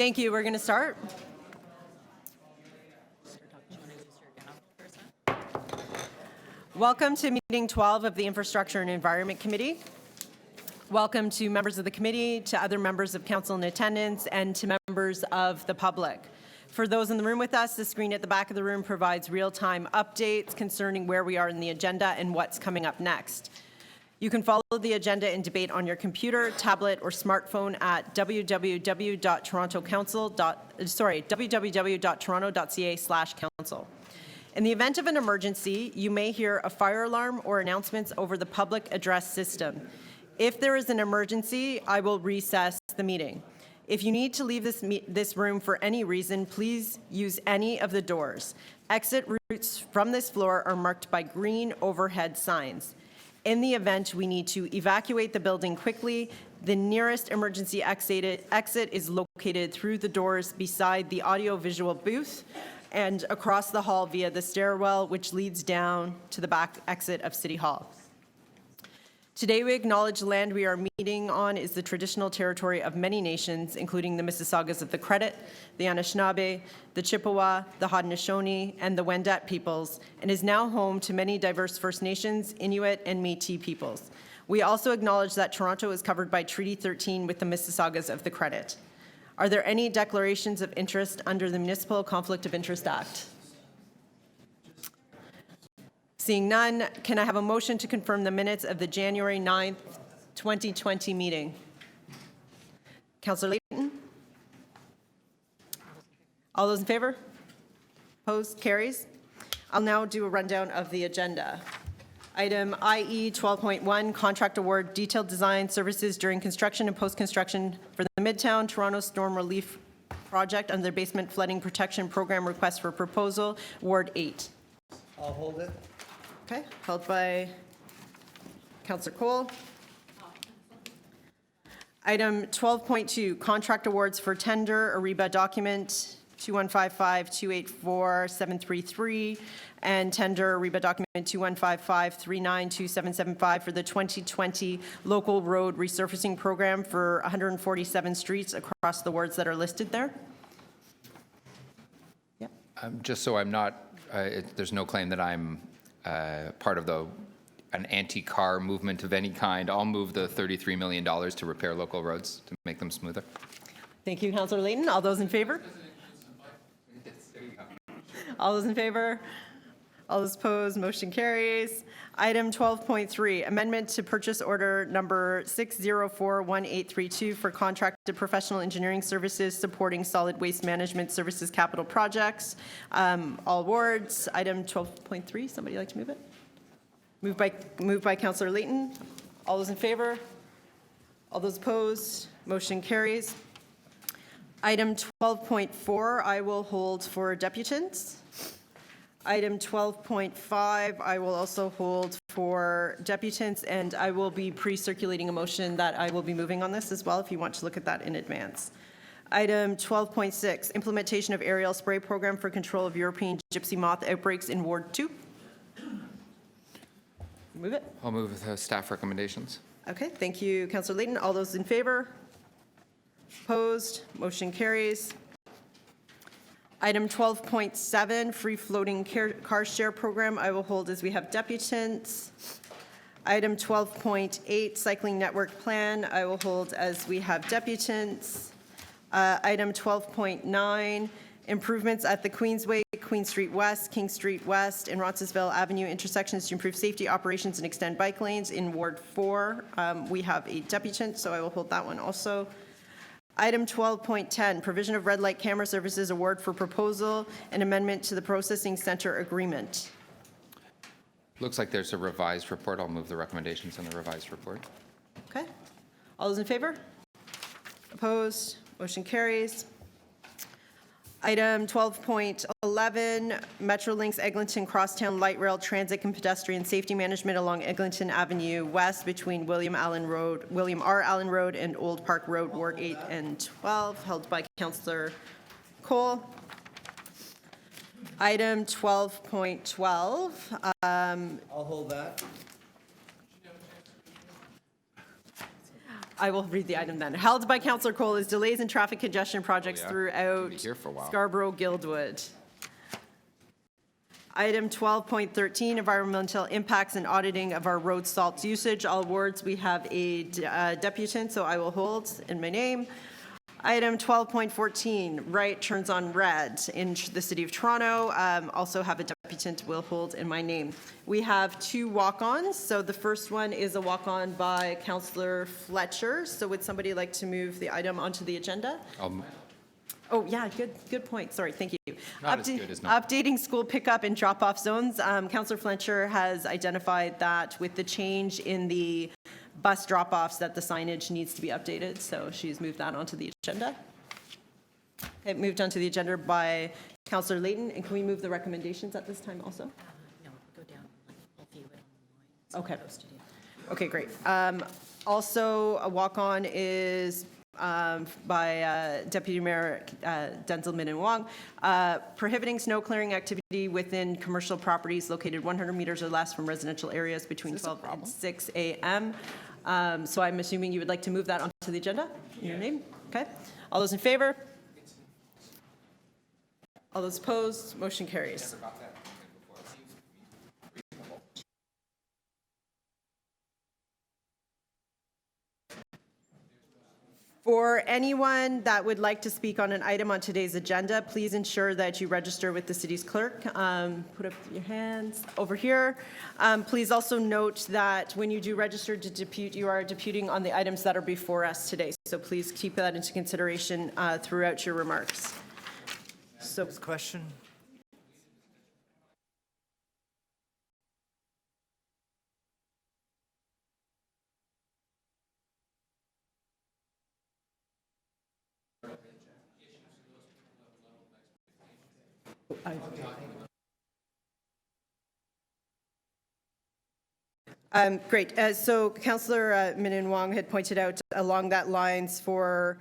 Thank you. We're going to start. Welcome to meeting 12 of the Infrastructure and Environment Committee. Welcome to members of the committee, to other members of council in attendance, and to members of the public. For those in the room with us, the screen at the back of the room provides real-time updates concerning where we are in the agenda and what's coming up next. You can follow the agenda and debate on your computer, tablet, or smartphone at www.toronto.ca/council. In the event of an emergency, you may hear a fire alarm or announcements over the public address system. If there is an emergency, I will recess the meeting. If you need to leave this room for any reason, please use any of the doors. Exit routes from this floor are marked by green overhead signs. In the event we need to evacuate the building quickly, the nearest emergency exit is located through the doors beside the audio-visual booth and across the hall via the stairwell, which leads down to the back exit of City Hall. Today we acknowledge the land we are meeting on is the traditional territory of many nations, including the Mississaugas of the Credit, the Anishinaabe, the Chippewa, the Haudenosaunee, and the Wendat peoples, and is now home to many diverse First Nations, Inuit, and Métis peoples. We also acknowledge that Toronto is covered by Treaty 13 with the Mississaugas of the Credit. Are there any declarations of interest under the Municipal Conflict of Interest Act? Seeing none, can I have a motion to confirm the minutes of the January 9th, 2020 meeting? Councillor Layton? All those in favor? Opposed? Carries. I'll now do a rundown of the agenda. Item IE 12.1, contract award, detailed design services during construction and post-construction for the Midtown Toronto Storm Relief Project under the Basement Flooding Protection Program request for proposal, Ward 8. I'll hold it. Okay, held by Councillor Cole. Item 12.2, contract awards for tender, Ariba document 2155-284-733, and tender, Ariba document 2155-392775 for the 2020 local road resurfacing program for 147 streets across the wards that are listed there. Yeah. Just so I'm not, there's no claim that I'm part of an anti-car movement of any kind. I'll move the $33 million to repair local roads to make them smoother. Thank you, Councillor Layton. All those in favor? All those in favor? All those opposed? Motion carries. Item 12.3, amendment to purchase order number 6041832 for contracted professional engineering services supporting solid waste management services capital projects. All wards. Item 12.3, somebody like to move it? Moved by Councillor Layton. All those in favor? All those opposed? Motion carries. Item 12.4, I will hold for debutants. Item 12.5, I will also hold for debutants, and I will be pre-circulating a motion that I will be moving on this as well if you want to look at that in advance. Item 12.6, implementation of aerial spray program for control of European gypsy moth outbreaks in Ward 2. Move it. I'll move with staff recommendations. Okay, thank you, Councillor Layton. All those in favor? Opposed? Motion carries. Item 12.7, free-floating car share program, I will hold as we have debutants. Item 12.8, cycling network plan, I will hold as we have debutants. Item 12.9, improvements at the Queensway, Queen Street West, King Street West, and Roncesvalles Avenue intersections to improve safety operations and extend bike lanes in Ward 4. We have a debutant, so I will hold that one also. Item 12.10, provision of red light camera services award for proposal and amendment to the processing center agreement. Looks like there's a revised report. I'll move the recommendations in the revised report. Okay. All those in favor? Opposed? Motion carries. Item 12.11, Metrolinx Eglinton Crosstown Light Rail Transit and Pedestrian Safety Management along Eglinton Avenue West between William R. Allen Road and Old Park Road, Ward 8 and 12, held by Councillor Cole. Item 12.12. I'll hold that. I will read the item then. Held by Councillor Cole is delays in traffic congestion projects yeah. throughout Be here for a while. Scarborough-Guildwood. Item 12.13, environmental impacts and auditing of our road salt usage. All awards, we have a deputant, so I will hold in my name. Item 12.14, right turns on red in the City of Toronto. Also have a deputant, will hold in my name. We have two walk-ons. So the first one is a walk-on by Councillor Fletcher. So would somebody like to move the item onto the agenda? Oh, yeah, good point. Sorry, thank you. Not as good as not. Updating school pickup and drop-off zones. Councillor Fletcher has identified that with the change in the bus drop-offs that the signage needs to be updated, so she's moved that onto the agenda. It moved onto the agenda by Councillor Layton, and can we move the recommendations at this time also? No, go down. I'll view it online. Okay. Posted, yeah. Okay, great. Also, a walk-on is by Deputy Mayor Denzel Min Wong, prohibiting snow clearing activity within commercial properties located 100 meters or less from residential areas between 12 and 6 a.m. So I'm assuming you would like to move that onto the agenda in your name? Okay. All those in favor? All those opposed? Motion carries. For anyone that would like to speak on an item on today's agenda, please ensure that you register with the city's clerk. Put up your hands over here. Please also note that when you do register to depute, you are deputing on the items that are before us today. So please keep that into consideration throughout your remarks. So, Question? great. So Councillor Min Wong had pointed out along that lines for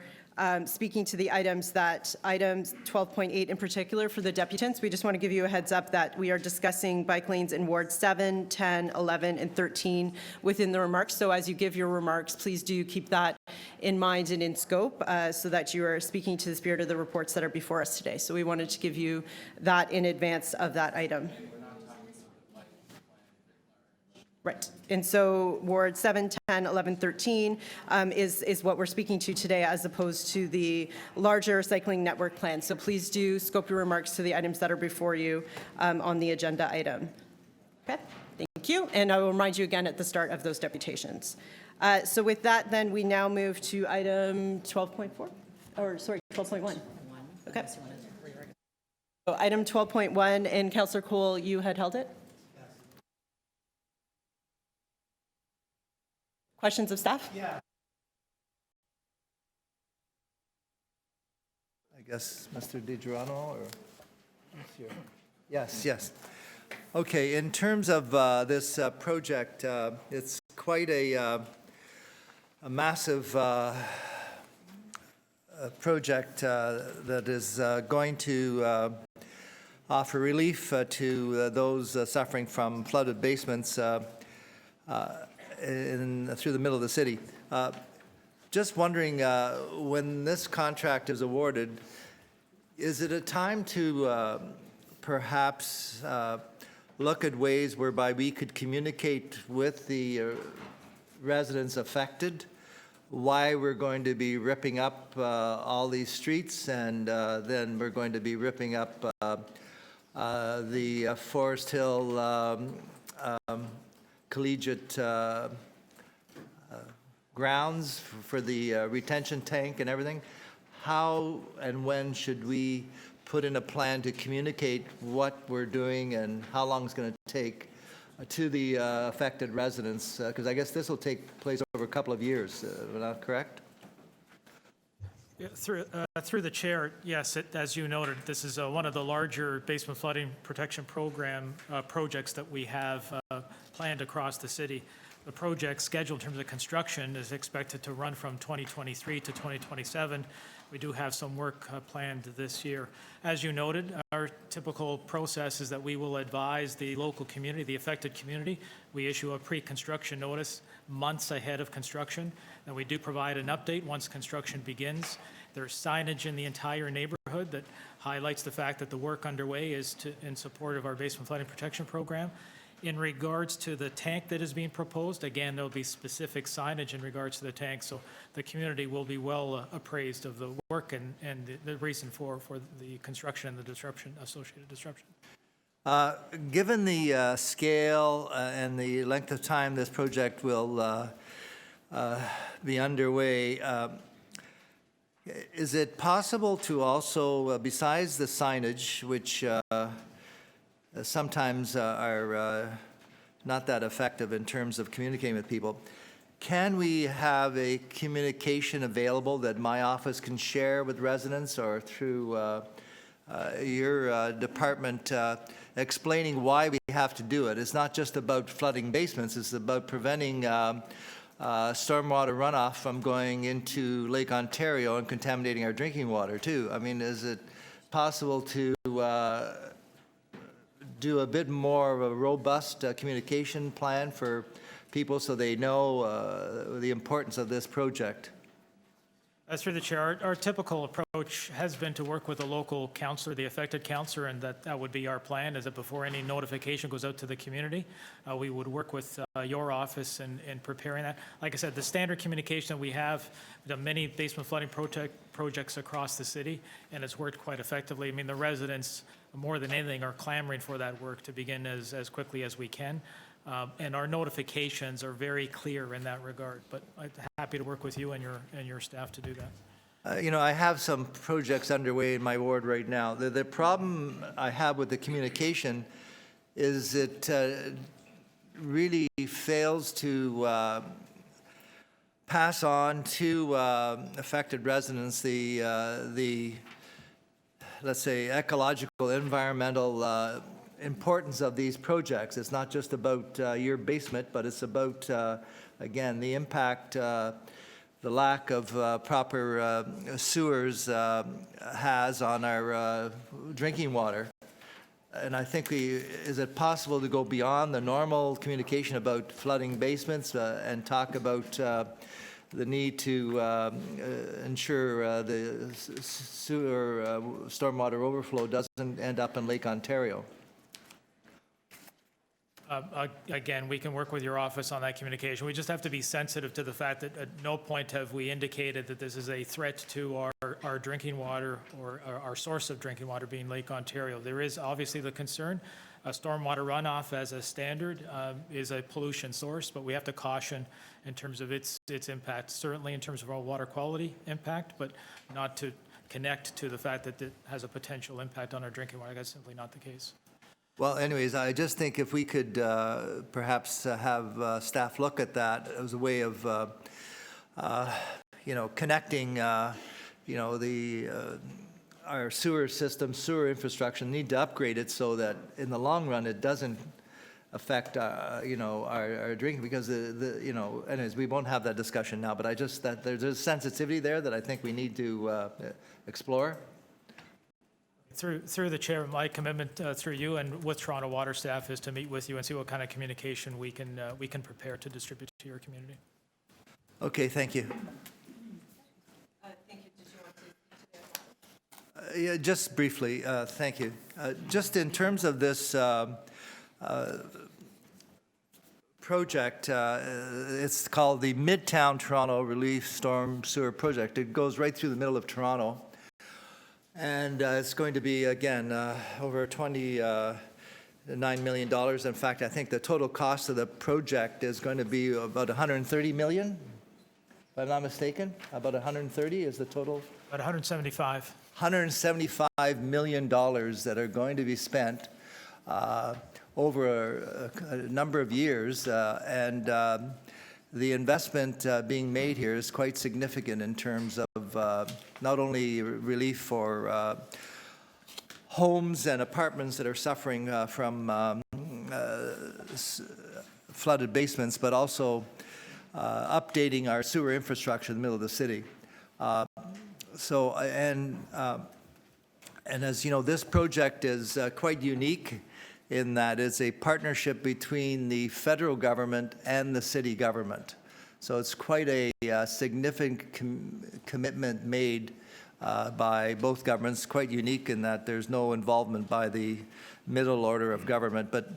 speaking to the items that items 12.8 in particular for the deputants. We just want to give you a heads up that we are discussing bike lanes in Ward 7, 10, 11, and 13 within the remarks. So as you give your remarks, please do keep that in mind and in scope so that you are speaking to the spirit of the reports that are before us today. So we wanted to give you that in advance of that item. Right. And so Ward 7, 10, 11, 13 is what we're speaking to today as opposed to the larger cycling network plan. So please do scope your remarks to the items that are before you on the agenda item. Okay. Thank you. And I will remind you again at the start of those deputations. So with that, then we now move to item 12.4, or sorry, 12.1. Okay. So item 12.1, and Councillor Cole, you had held it? Questions of staff? Yeah. I guess Mr. DiGiorno or Monsieur? Yes. Okay, in terms of this project, it's quite a massive project that is going to offer relief to those suffering from flooded basements through the middle of the city. Just wondering, when this contract is awarded, is it a time to perhaps look at ways whereby we could communicate with the residents affected why we're going to be ripping up all these streets, and then we're going to be ripping up the Forest Hill collegiate grounds for the retention tank and everything? How and when should we put in a plan to communicate what we're doing and how long it's going to take to the affected residents? Because I guess this will take place over a couple of years, am I not correct? Yeah, through the chair, yes, as you noted, this is one of the larger basement flooding protection program projects that we have planned across the city. the project schedule in terms of construction is expected to run from 2023 to 2027. We do have some work planned this year. As you noted, our typical process is that we will advise the local community, the affected community. We issue a pre-construction notice months ahead of construction, and we do provide an update once construction begins. There's signage in the entire neighborhood that highlights the fact that the work underway is in support of our basement flooding protection program. In regards to the tank that is being proposed, again, there'll be specific signage in regards to the tank, so the community will be well appraised of the work and the reason for the construction and the disruption, associated disruption. Given the scale and the length of time this project will be underway, is it possible to also, besides the signage, which sometimes are not that effective in terms of communicating with people, can we have a communication available that my office can share with residents or through your department explaining why we have to do it? It's not just about flooding basements, it's about preventing stormwater runoff from going into Lake Ontario and contaminating our drinking water too. I mean, is it possible to do a bit more of a robust communication plan for people so they know the importance of this project? Through the chair, our typical approach has been to work with the local councillor, the affected councillor, and that would be our plan, is that before any notification goes out to the community, we would work with your office in preparing that. Like I said, the standard communication we have, we've done many basement flooding projects across the city, and it's worked quite effectively. I mean, the residents, more than anything, are clamoring for that work to begin as quickly as we can. And our notifications are very clear in that regard, but I'm happy to work with you and your staff to do that. You know, I have some projects underway in my ward right now. The problem I have with the communication is it really fails to pass on to affected residents the let's say, ecological, environmental importance of these projects. It's not just about your basement, but it's about, again, the impact the lack of proper sewers has on our drinking water. And I think is it possible to go beyond the normal communication about flooding basements and talk about the need to ensure the sewer stormwater overflow doesn't end up in Lake Ontario? Again, we can work with your office on that communication. We just have to be sensitive to the fact that at no point have we indicated that this is a threat to our drinking water or our source of drinking water being Lake Ontario. There is obviously the concern. Stormwater runoff as a standard is a pollution source, but we have to caution in terms of its impact, certainly in terms of our water quality impact, but not to connect to the fact that it has a potential impact on our drinking water. That's simply not the case. Well, anyways, I just think if we could perhaps have staff look at that as a way of, you know, connecting, you know, our sewer system, sewer infrastructure, need to upgrade it so that in the long run it doesn't affect, you know, our drinking, because you know, anyways, we won't have that discussion now, but I just, that there's a sensitivity there that I think we need to explore. Through the chair, my commitment through you and with Toronto Water staff is to meet with you and see what kind of communication we can prepare to distribute to your community. Okay, thank you. Thank you. Did you want to? Yeah, just briefly, thank you. Just in terms of this project, it's called the Midtown Toronto Relief Storm Sewer Project. It goes right through the middle of Toronto. And it's going to be, again, over $29 million. In fact, I think the total cost of the project is going to be about $130 million, if I'm not mistaken. About 130 is the total? About 175. $175 million that are going to be spent over a number of years. And the investment being made here is quite significant in terms of not only relief for homes and apartments that are suffering from flooded basements, but also updating our sewer infrastructure in the middle of the city. And as you know, this project is quite unique in that it's a partnership between the federal government and the city government. So it's quite a significant commitment made by both governments, quite unique in that there's no involvement by the middle order of government. But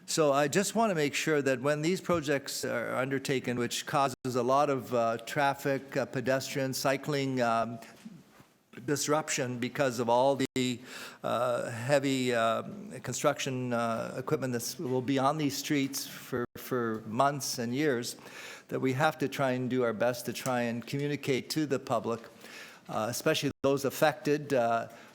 so I just want to make sure that when these projects are undertaken, which causes a lot of traffic, pedestrian, cycling disruption because of all the heavy construction equipment that will be on these streets for months and years, that we have to try and do our best to try and communicate to the public, especially those affected,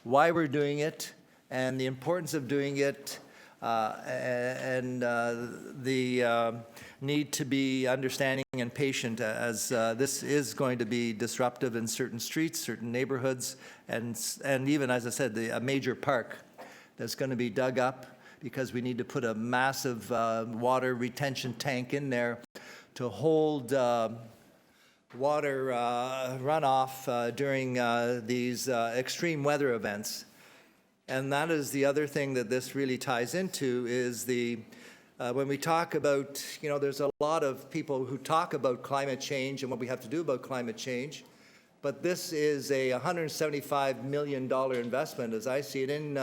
why we're doing it and the importance of doing it, and the need to be understanding and patient as this is going to be disruptive in certain streets, certain neighborhoods, and even, as I said, a major park that's going to be dug up because we need to put a massive water retention tank in there to hold water runoff during these extreme weather events. And that is the other thing that this really ties into is when we talk about, you know, there's a lot of people who talk about climate change and what we have to do about climate change, but this is a $175 million investment, as I see it, in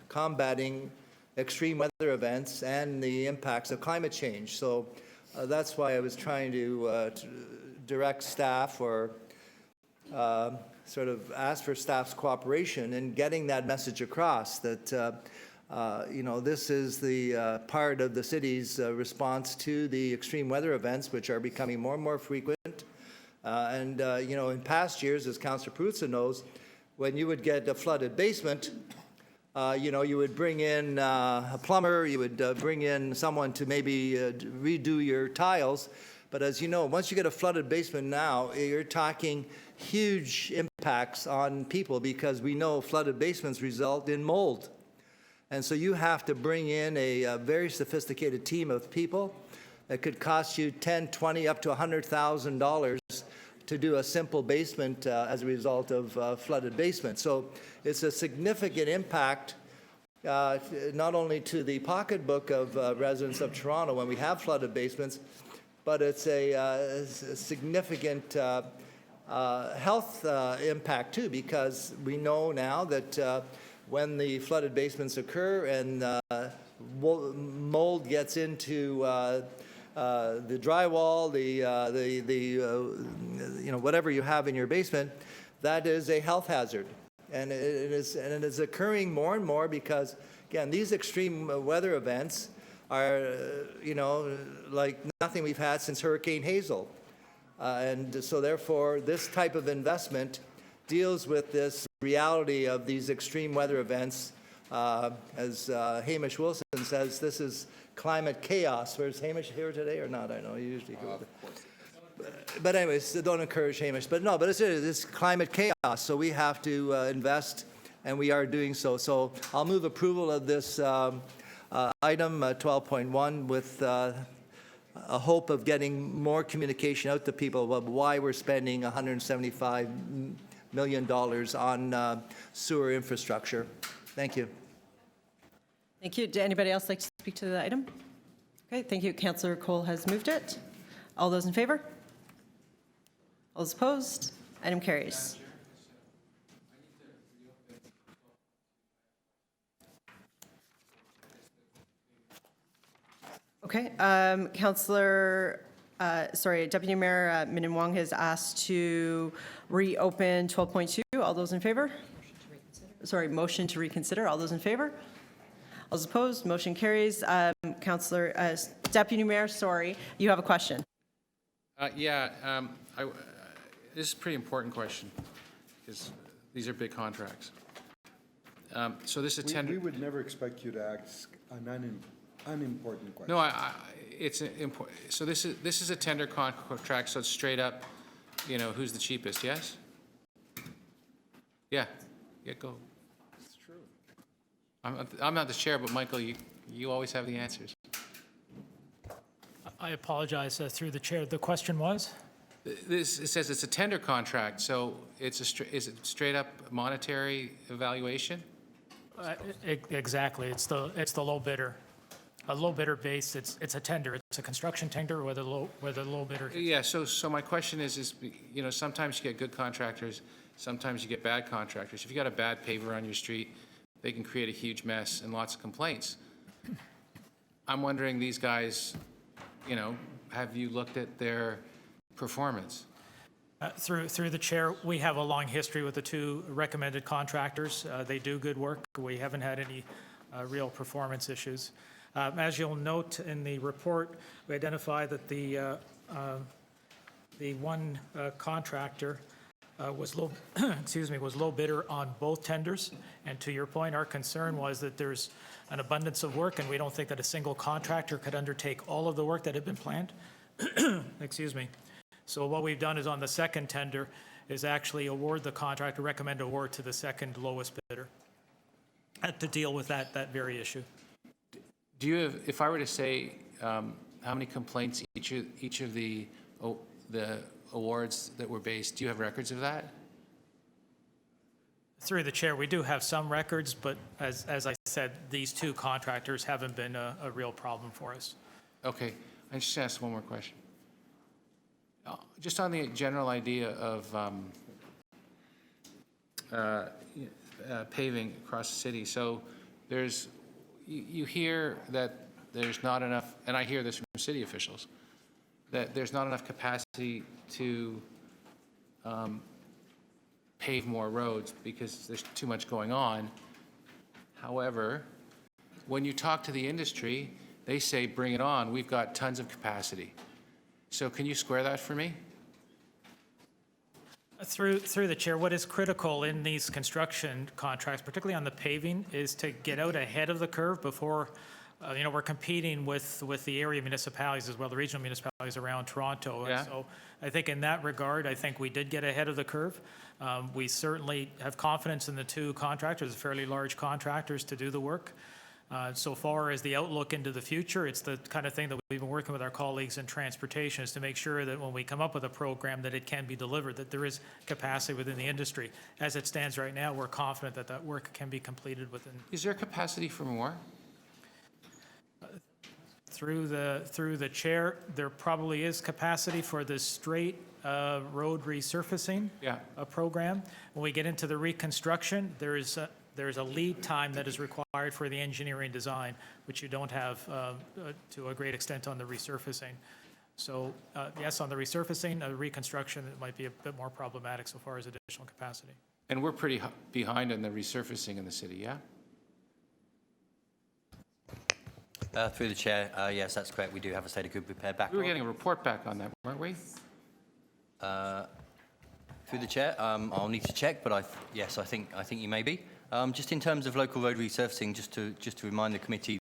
combating extreme weather events and the impacts of climate change. So that's why I was trying to direct staff or sort of ask for staff's cooperation in getting that message across that, you know, this is the part of the city's response to the extreme weather events, which are becoming more and more frequent. You know, in past years, as Councillor Peruzza knows, when you would get a flooded basement, you know, you would bring in a plumber, you would bring in someone to maybe redo your tiles. But as you know, once you get a flooded basement now, you're talking huge impacts on people because we know flooded basements result in mold. And so you have to bring in a very sophisticated team of people that could cost you $10, $20, up to $100,000 to do a simple basement as a result of flooded basement. So it's a significant impact not only to the pocketbook of residents of Toronto when we have flooded basements, but it's a significant health impact too, because we know now that when the flooded basements occur and mold gets into the drywall, you know, whatever you have in your basement, that is a health hazard, and it is occurring more and more because, again, these extreme weather events are, you know, like nothing we've had since Hurricane Hazel. And so therefore, this type of investment deals with this reality of these extreme weather events. As Hamish Wilson says, this is climate chaos. Where's Hamish here today or not? I know he usually goes. But anyways, don't encourage Hamish. But no, but it's climate chaos. So we have to invest, and we are doing so. So I'll move approval of this item 12.1 with a hope of getting more communication out to people about why we're spending $175 million on sewer infrastructure. Thank you. Thank you. Does anybody else like to speak to the item? Okay, thank you. Councillor Cole has moved it. All those in favor? All those opposed? Item carries. Okay, Deputy Mayor Min Wong has asked to reopen 12.2. All those in favor? Sorry, motion to reconsider. All those in favor? All those opposed? Motion carries. Deputy Mayor, sorry, you have a question. This is a pretty important question because these are big contracts. So this is a tender. We would never expect you to ask an unimportant question. No, it's important. So this is a tender contract. So it's straight up, you know, who's the cheapest? Yes. Yeah. Go. It's true. I'm not the chair, but Michael, you always have the answers. I apologize, through the chair. The question was? It says it's a tender contract, so is it straight up monetary evaluation? Exactly. It's the low bidder. A low bidder base, it's a tender. It's a construction tender where the low bidder. Yeah, so my question is, you know, sometimes you get good contractors, sometimes you get bad contractors. If you got a bad paver on your street, they can create a huge mess and lots of complaints. I'm wondering, these guys, you know, have you looked at their performance? Through the chair, we have a long history with the two recommended contractors. They do good work. We haven't had any real performance issues. As you'll note in the report, we identified that the one contractor was low, was low bidder on both tenders. And to your point, our concern was that there's an abundance of work, and we don't think that a single contractor could undertake all of the work that had been planned. Excuse me. So what we've done is on the second tender is actually award the contract, or recommend award to the second lowest bidder to deal with that very issue. Do you have, if I were to say, how many complaints each of the awards that were based, do you have records of that? Through the chair, we do have some records, but as I said, these two contractors haven't been a real problem for us. Okay, I just asked one more question. Just on the general idea of paving across the city, so you hear that there's not enough, and I hear this from city officials, that there's not enough capacity to pave more roads because there's too much going on. However, when you talk to the industry, they say, bring it on, we've got tons of capacity. So can you square that for me? Through the chair, what is critical in these construction contracts, particularly on the paving, is to get out ahead of the curve before, you know, we're competing with the area municipalities as well, the regional municipalities around Toronto. Yeah. And so I think in that regard, I think we did get ahead of the curve. We certainly have confidence in the two contractors, fairly large contractors, to do the work. So far as the outlook into the future, it's the kind of thing that we've been working with our colleagues in transportation, is to make sure that when we come up with a program that it can be delivered, that there is capacity within the industry. As it stands right now, we're confident that that work can be completed within. Is there capacity for more? Through the chair, there probably is capacity for the straight road resurfacing program. When we get into the reconstruction, there's a lead time that is required for the engineering design, which you don't have to a great extent on the resurfacing. So yes, on the resurfacing, reconstruction, it might be a bit more problematic so far as additional capacity. And we're pretty behind on the resurfacing in the city, yeah? Through the chair, yes, that's correct. We do have a state of good repair backlog. We were getting a report back on that, weren't we? Through the chair, I'll need to check, but yes, I think you may be. Just in terms of local road resurfacing, just to remind the committee,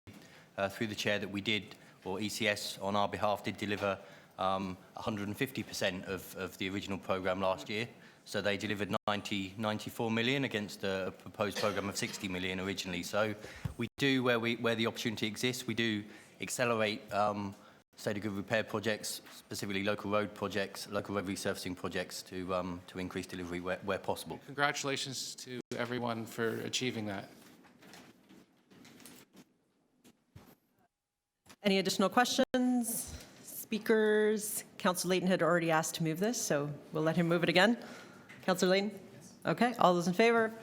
through the chair, that we did, or ECS on our behalf did deliver 150% of the original programme last year. So they delivered 94 million against a proposed programme of 60 million originally. So we do, where the opportunity exists, we do accelerate state of good repair projects, specifically local road projects, local road resurfacing projects, to increase delivery where possible. Congratulations to everyone for achieving that. Any additional questions? Speakers? Councillor Layton had already asked to move this, so we'll let him move it again. Councillor Layton? Okay, all those in favor?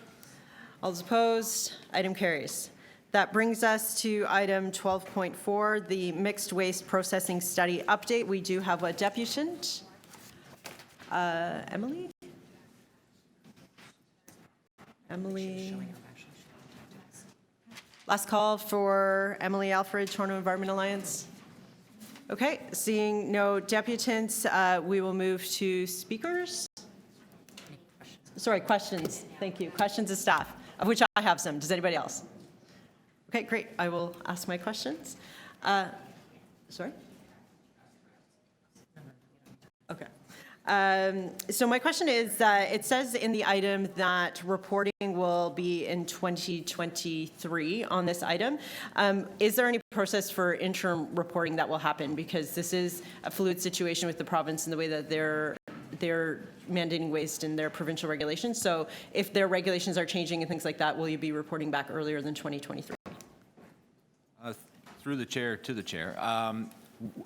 All those opposed? Item carries. That brings us to item 12.4, the mixed waste processing study update. We do have a deputant. Emily? Emily? Last call for Emily Alfred, Toronto Environment Alliance. Okay, seeing no deputants, we will move to speakers. Sorry, questions. Thank you. Questions of staff, of which I have some. Does anybody else? Okay, great. I will ask my questions. Sorry? Okay. So my question is, it says in the item that reporting will be in 2023 on this item. Is there any process for interim reporting that will happen? Because this is a fluid situation with the province in the way that they're mandating waste in their provincial regulations. So if their regulations are changing and things like that, will you be reporting back earlier than 2023? Through the chair to the chair.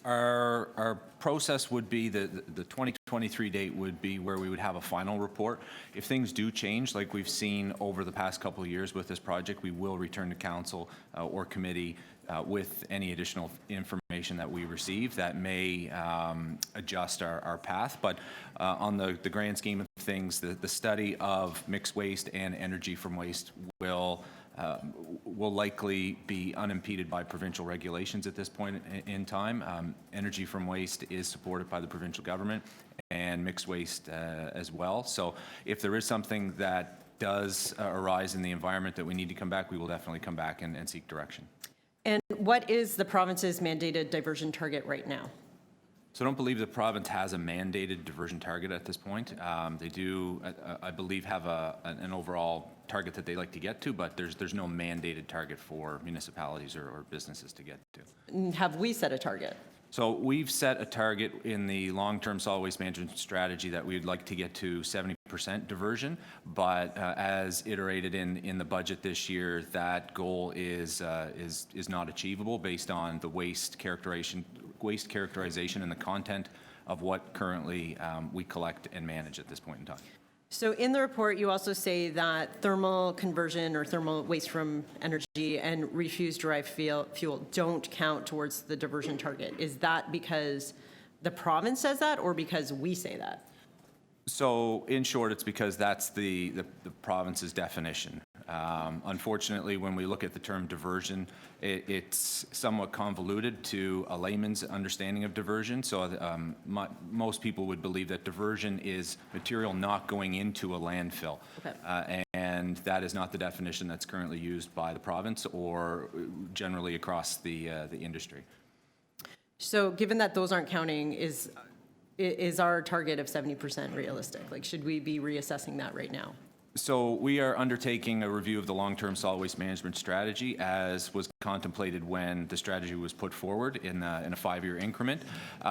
Our process would be the 2023 date would be where we would have a final report. If things do change, like we've seen over the past couple of years with this project, we will return to council or committee with any additional information that we receive that may adjust our path. But on the grand scheme of things, the study of mixed waste and energy from waste will likely be unimpeded by provincial regulations at this point in time. Energy from waste is supported by the provincial government and mixed waste as well. So if there is something that does arise in the environment that we need to come back, we will definitely come back and seek direction. And what is the province's mandated diversion target right now? So I don't believe the province has a mandated diversion target at this point. They do, I believe, have an overall target that they like to get to, but there's no mandated target for municipalities or businesses to get to. Have we set a target? So we've set a target in the long-term solid waste management strategy that we'd like to get to 70% diversion, but as iterated in the budget this year, that goal is not achievable based on the waste characterization and the content of what currently we collect and manage at this point in time. So in the report, you also say that thermal conversion or thermal waste from energy and refuse-derived fuel don't count towards the diversion target. Is that because the province says that or because we say that? So in short, it's because that's the province's definition. Unfortunately, when we look at the term diversion, it's somewhat convoluted to a layman's understanding of diversion. So most people would believe that diversion is material not going into a landfill. Okay. And that is not the definition that's currently used by the province or generally across the industry. So given that those aren't counting, is our target of 70% realistic? Like, should we be reassessing that right now? So we are undertaking a review of the long-term solid waste management strategy as was contemplated when the strategy was put forward in a 5-year increment.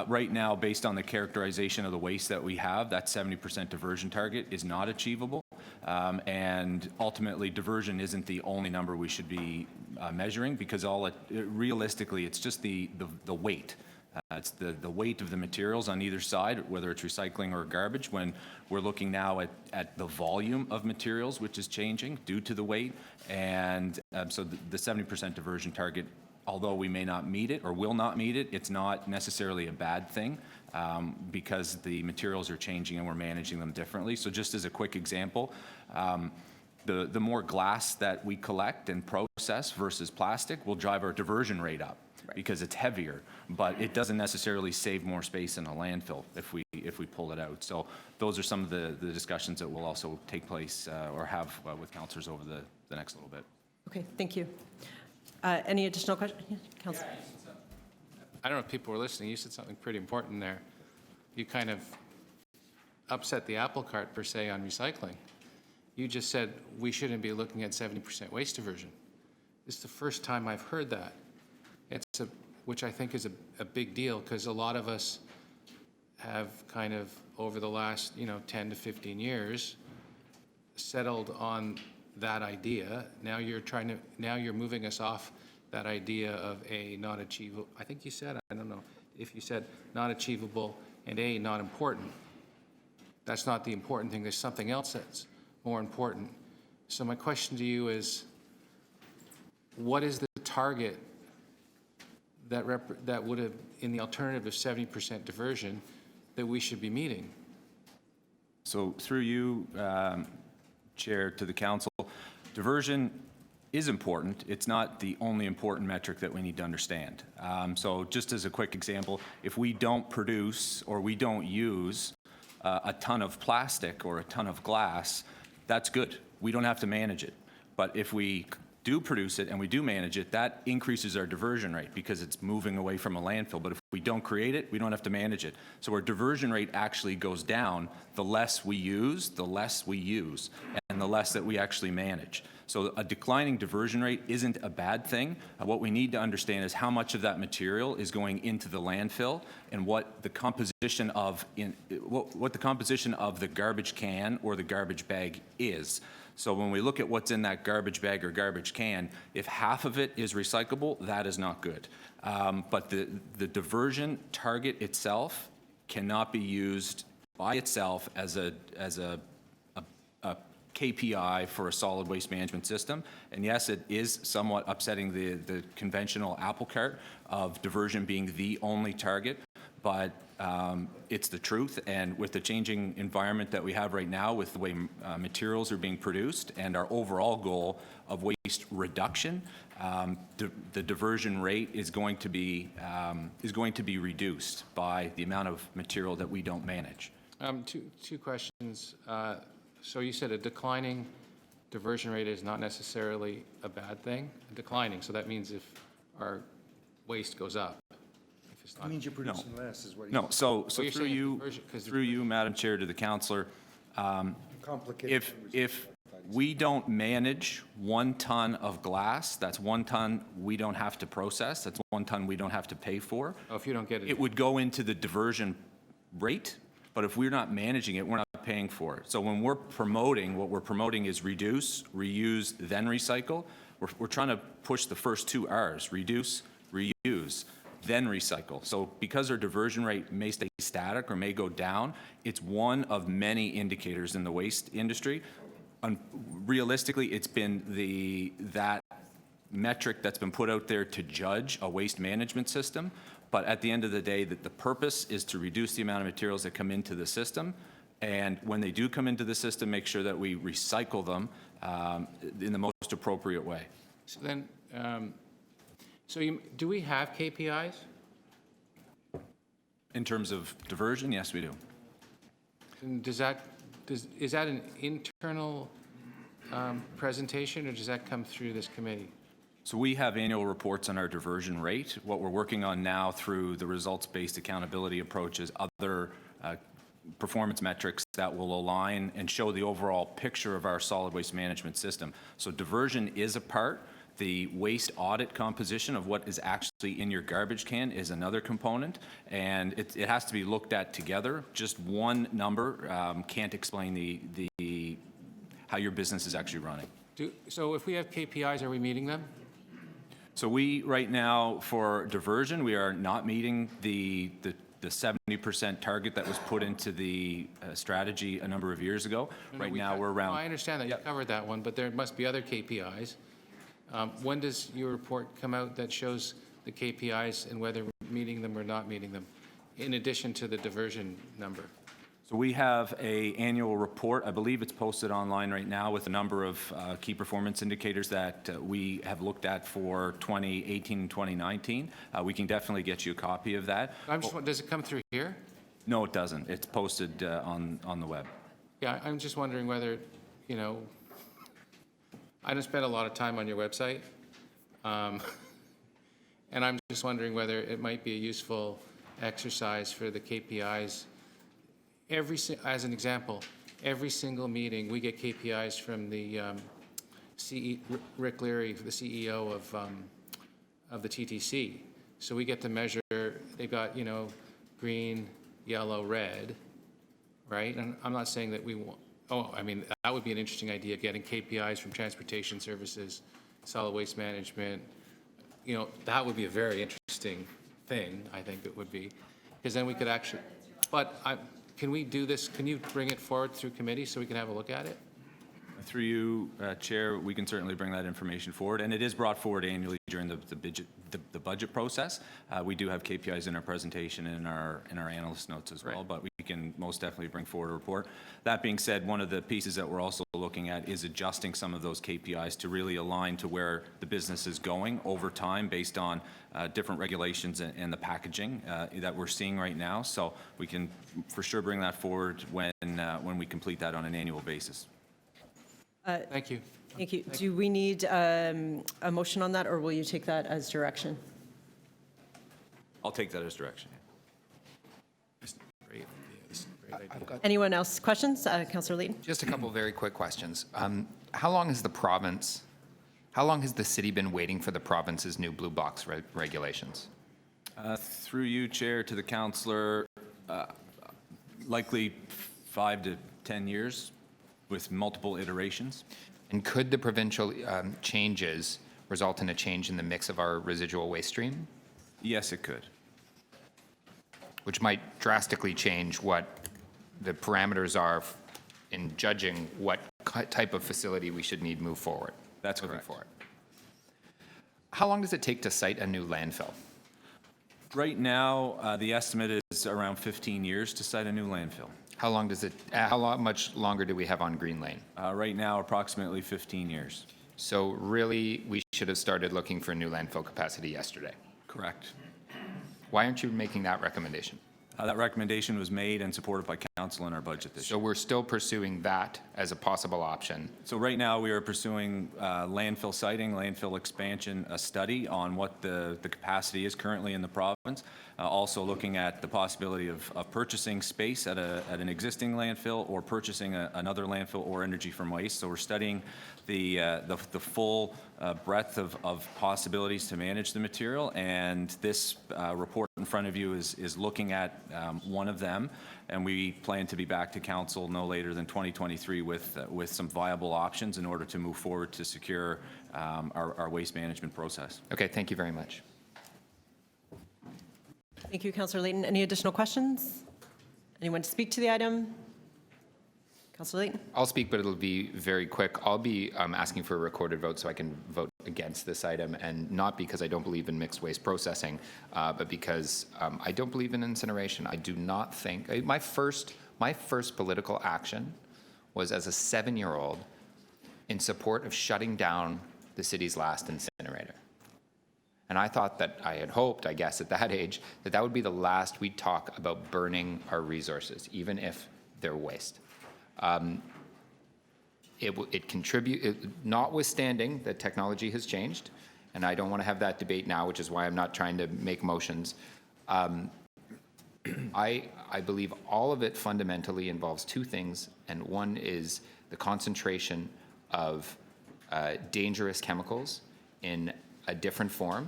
Right now, based on the characterization of the waste that we have, that 70% diversion target is not achievable. And ultimately, diversion isn't the only number we should be measuring because realistically, it's just the weight. It's the weight of the materials on either side, whether it's recycling or garbage, when we're looking now at the volume of materials, which is changing due to the weight. And so the 70% diversion target, although we may not meet it or will not meet it, it's not necessarily a bad thing because the materials are changing and we're managing them differently. So just as a quick example, the more glass that we collect and process versus plastic will drive our diversion rate up. Because it's heavier, but it doesn't necessarily save more space in a landfill if we pull it out. So those are some of the discussions that will also take place or have with councillors over the next little bit. Okay, thank you. Any additional questions? Councillor. I don't know if people were listening. You said something pretty important there. You kind of upset the apple cart, per se, on recycling. You just said we shouldn't be looking at 70% waste diversion. This is the first time I've heard that. Which I think is a big deal because a lot of us have kind of over the last 10 to 15 years settled on that idea. Now you're moving us off that idea of a not achievable. I think you said, I don't know if you said not achievable and a not important. That's not the important thing. There's something else that's more important. So my question to you is, what is the target that would have, in the alternative of 70% diversion, that we should be meeting? So through you, Chair, to the council, diversion is important. It's not the only important metric that we need to understand. So just as a quick example, if we don't produce or we don't use a ton of plastic or a ton of glass, that's good. We don't have to manage it. But if we do produce it and we do manage it, that increases our diversion rate because it's moving away from a landfill. But if we don't create it, we don't have to manage it. So our diversion rate actually goes down the less we use, and the less that we actually manage. So a declining diversion rate isn't a bad thing. What we need to understand is how much of that material is going into the landfill and what the composition of what the composition of the garbage can or the garbage bag is. So when we look at what's in that garbage bag or garbage can, if half of it is recyclable, that is not good. But the diversion target itself cannot be used by itself as a KPI for a solid waste management system. And yes, it is somewhat upsetting the conventional apple cart of diversion being the only target, but it's the truth. And with the changing environment that we have right now, with the way materials are being produced and our overall goal of waste reduction, the diversion rate is going to be reduced by the amount of material that we don't manage. Two questions. So you said a declining diversion rate is not necessarily a bad thing? Declining, so that means if our waste goes up. If it's That not, means you're producing less, is what you No, so you're through saying you, diversion- 'cause through you, Madam Chair, to the councillor, complicate. if we don't manage 1 ton of glass, that's 1 ton we don't have to process, that's 1 ton we don't have to pay for. Oh, if you don't get it. It would go into the diversion rate, but if we're not managing it, we're not paying for it. So when we're promoting, what we're promoting is reduce, reuse, then recycle. We're trying to push the first 2 R's, reduce, reuse, then recycle. So because our diversion rate may stay static or may go down, it's one of many indicators in the waste industry. Realistically, it's been that metric that's been put out there to judge a waste management system. But at the end of the day, that the purpose is to reduce the amount of materials that come into the system. And when they do come into the system, make sure that we recycle them in the most appropriate way. So then, do we have KPIs? In terms of diversion, yes, we do. And is that an internal presentation, or does that come through this committee? So we have annual reports on our diversion rate. What we're working on now through the results-based accountability approach is other performance metrics that will align and show the overall picture of our solid waste management system. So diversion is a part. The waste audit composition of what is actually in your garbage can is another component, and it has to be looked at together. Just one number can't explain how your business is actually running. So if we have KPIs, are we meeting them? So we, right now, for diversion, we are not meeting the 70% target that was put into the strategy a number of years ago. Right now, we're around. I understand that, you covered that one, but there must be other KPIs. When does your report come out that shows the KPIs and whether we're meeting them or not meeting them, in addition to the diversion number? So we have an annual report. I believe it's posted online right now with a number of key performance indicators that we have looked at for 2018 and 2019. We can definitely get you a copy of that. Does it come through here? No, it doesn't. It's posted on the web. Yeah, I'm just wondering whether, I don't spend a lot of time on your website. And I'm just wondering whether it might be a useful exercise for the KPIs. As an example, every single meeting, we get KPIs from the Rick Leary, the CEO of the TTC. So we get to measure, they've got, green, yellow, red, right? And I'm not saying that we want, that would be an interesting idea, getting KPIs from transportation services, solid waste management. That would be a very interesting thing, I think it would be. Because then we could actually, can we do this? Can you bring it forward through committee so we can have a look at it? Through you, Chair, we can certainly bring that information forward, and it is brought forward annually during the budget process. We do have KPIs in our presentation and in our analyst notes as well, but we can most definitely bring forward a report. That being said, one of the pieces that we're also looking at is adjusting some of those KPIs to really align to where the business is going over time based on different regulations and the packaging that we're seeing right now. So we can for sure bring that forward when we complete that on an annual basis. Thank you. Thank you. Do we need a motion on that, or will you take that as direction? I'll take that as direction. Great. Yeah, this is a great idea. Anyone else? Questions? Councillor Layton? Just a couple very quick questions. How long has the city been waiting for the province's new blue box regulations? Through you, Chair, to the councillor, likely 5 to 10 years with multiple iterations. And could the provincial changes result in a change in the mix of our residual waste stream, Yes, it could. which might drastically change what the parameters are in judging what type of facility we should need move forward? That's moving correct. forward. How long does it take to site a new landfill? Right now, the estimate is around 15 years to site a new landfill. How much longer do we have on Green Lane? Right now, approximately 15 years. So really, we should have started looking for new landfill capacity yesterday. Correct. Why aren't you making that recommendation? That recommendation was made and supported by council in our budget this So year. we're still pursuing that as a possible option. So right now, we are pursuing landfill siting, landfill expansion, a study on what the capacity is currently in the province. Also looking at the possibility of purchasing space at an existing landfill or purchasing another landfill or energy from waste. So we're studying the full breadth of possibilities to manage the material, and this report in front of you is looking at one of them, and we plan to be back to council no later than 2023 with some viable options in order to move forward to secure our waste management process. Okay, thank you very much. Thank you, Councillor Layton. Any additional questions? Anyone to speak to the item? Councillor Layton? I'll speak, but it'll be very quick. I'll be asking for a recorded vote so I can vote against this item, and not because I don't believe in mixed waste processing, but because I don't believe in incineration. I do not think, my first political action was as a 7-year-old in support of shutting down the city's last incinerator. And I thought that, I had hoped, I guess, at that age, that would be the last we'd talk about burning our resources, even if they're waste. Notwithstanding that technology has changed, and I don't want to have that debate now, which is why I'm not trying to make motions. I believe all of it fundamentally involves two things, and one is the concentration of dangerous chemicals in a different form,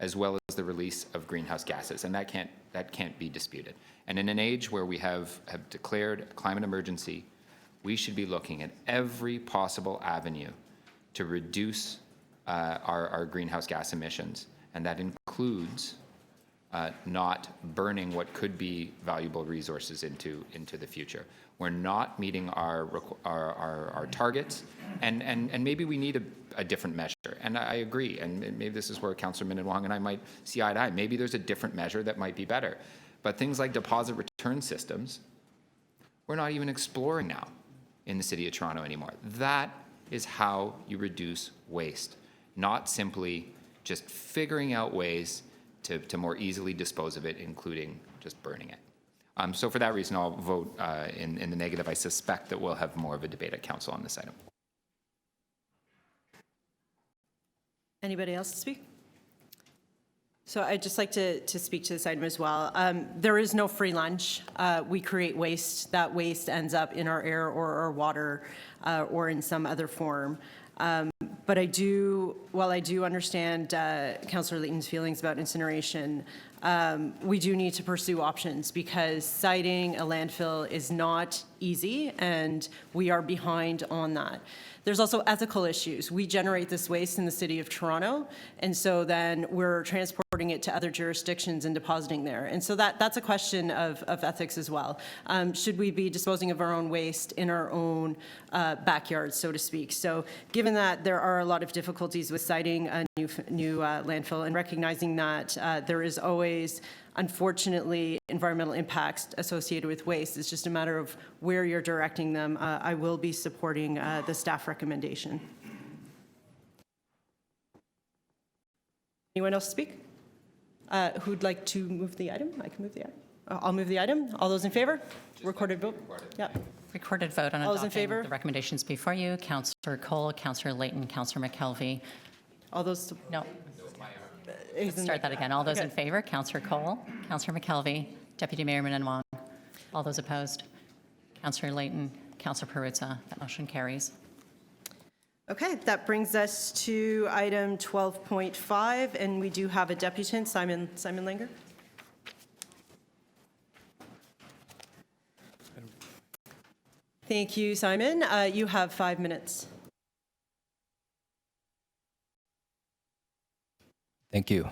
as well as the release of greenhouse gases, and that can't be disputed. And in an age where we have declared a climate emergency, we should be looking at every possible avenue to reduce our greenhouse gas emissions, and that includes not burning what could be valuable resources into the future. We're not meeting our targets, and maybe we need a different measure. And I agree, and maybe this is where Councillor Minnan-Wong and I might see eye to eye. Maybe there's a different measure that might be better. But things like deposit return systems, we're not even exploring now in the City of Toronto anymore. That is how you reduce waste, not simply just figuring out ways to more easily dispose of it, including just burning it. So for that reason, I'll vote in the negative. I suspect that we'll have more of a debate at council on this item. Anybody else to speak? So I'd just like to speak to this item as well. There is no free lunch. We create waste. That waste ends up in our air or our water or in some other form. But while I do understand Councillor Layton's feelings about incineration, we do need to pursue options, because siting a landfill is not easy, and we are behind on that. There's also ethical issues. We generate this waste in the City of Toronto, and so then we're transporting it to other jurisdictions and depositing there. And so that's a question of ethics as well. Should we be disposing of our own waste in our own backyard, so to speak? So given that there are a lot of difficulties with siting a new landfill, and recognizing that there is always, unfortunately, environmental impacts associated with waste, it's just a matter of where you're directing them, I will be supporting the staff recommendation. Anyone else speak? Who'd like to move the item? I can move the item. I'll move the item. All those in favor? Recorded vote? Yeah. Recorded vote on All those in adopting favor? the recommendations before you. Councillor Cole, Councillor Layton, Councillor McKelvey. All those, No, isn't- start that again. All those in Okay. favor, Councillor Cole, Councillor McKelvey, Deputy Mayor Minnan-Wong. All those opposed, Councillor Layton, Councillor Perruzza. That motion carries. Okay, that brings us to item 12.5, and we do have a deputant, Simon Langer. Thank you, Simon. You have 5 minutes. Thank you.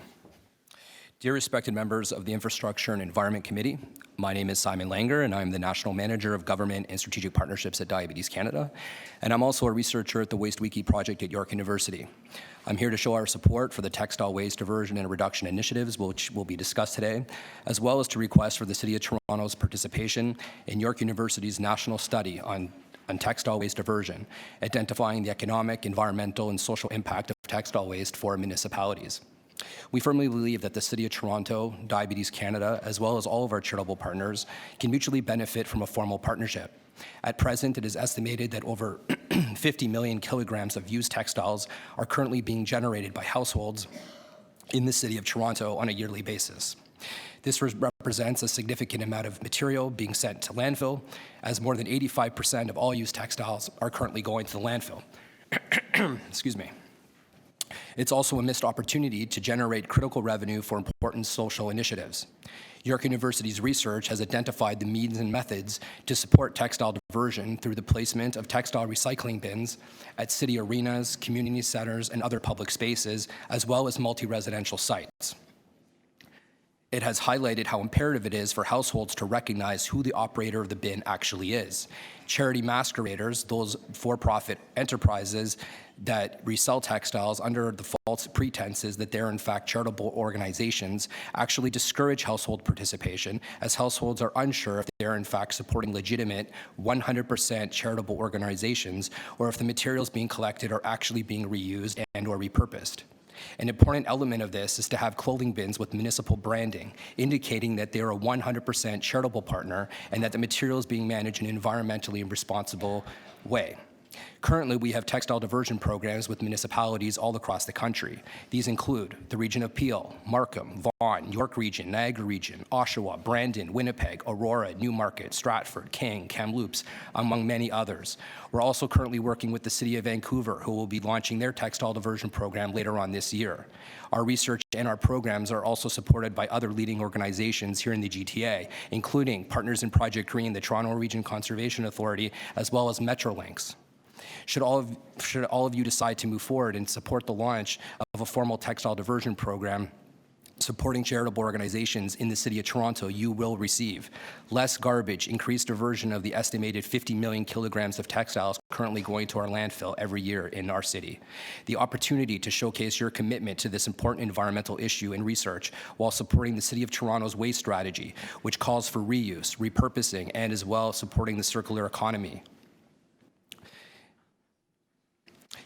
Dear respected members of the Infrastructure and Environment Committee, my name is Simon Langer, and I'm the National Manager of Government and Strategic Partnerships at Diabetes Canada, and I'm also a researcher at the Waste Wiki project at York University. I'm here to show our support for the textile waste diversion and reduction initiatives, which will be discussed today, as well as to request for the City of Toronto's participation in York University's national study on textile waste diversion, identifying the economic, environmental, and social impact of textile waste for municipalities. We firmly believe that the City of Toronto, Diabetes Canada, as well as all of our charitable partners, can mutually benefit from a formal partnership. At present, it is estimated that over 50 million kilograms of used textiles are currently being generated by households in the City of Toronto on a yearly basis. This represents a significant amount of material being sent to landfill, as more than 85% of all used textiles are currently going to the landfill. Excuse me. It's also a missed opportunity to generate critical revenue for important social initiatives. York University's research has identified the means and methods to support textile diversion through the placement of textile recycling bins at city arenas, community centers, and other public spaces, as well as multi-residential sites. It has highlighted how imperative it is for households to recognize who the operator of the bin actually is. Charity masqueraders, those for-profit enterprises that resell textiles under the false pretenses that they're in fact charitable organizations, actually discourage household participation, as households are unsure if they're in fact supporting legitimate 100% charitable organizations, or if the materials being collected are actually being reused and or repurposed. An important element of this is to have clothing bins with municipal branding, indicating that they are a 100% charitable partner and that the material is being managed in an environmentally responsible way. Currently, we have textile diversion programs with municipalities all across the country. These include the region of Peel, Markham, Vaughan, York Region, Niagara Region, Oshawa, Brandon, Winnipeg, Aurora, Newmarket, Stratford, King, Kamloops, among many others. We're also currently working with the City of Vancouver, who will be launching their textile diversion program later on this year. Our research and our programs are also supported by other leading organizations here in the GTA, including Partners in Project Green, the Toronto Region Conservation Authority, as well as Metrolinx. Should all of you decide to move forward and support the launch of a formal textile diversion program supporting charitable organizations in the City of Toronto, you will receive less garbage, increased diversion of the estimated 50 million kilograms of textiles currently going to our landfill every year in our city, the opportunity to showcase your commitment to this important environmental issue and research while supporting the City of Toronto's waste strategy, which calls for reuse, repurposing, and as well supporting the circular economy.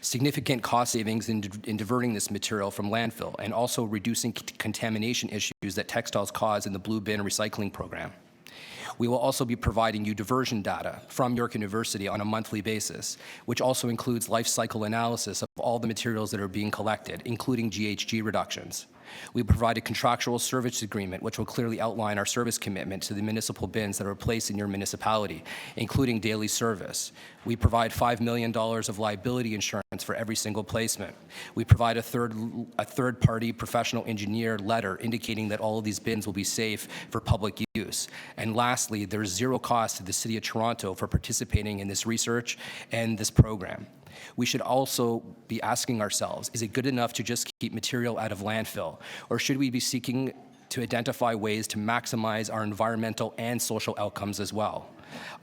Significant cost savings in diverting this material from landfill, and also reducing contamination issues that textiles cause in the Blue Bin Recycling Program. We will also be providing you diversion data from York University on a monthly basis, which also includes life cycle analysis of all the materials that are being collected, including GHG reductions. We provide a contractual service agreement, which will clearly outline our service commitment to the municipal bins that are placed in your municipality, including daily service. We provide $5 million of liability insurance for every single placement. We provide a third-party professional engineer letter indicating that all of these bins will be safe for public use. And lastly, there's zero cost to the City of Toronto for participating in this research and this program. We should also be asking ourselves, is it good enough to just keep material out of landfill? Or should we be seeking to identify ways to maximize our environmental and social outcomes as well?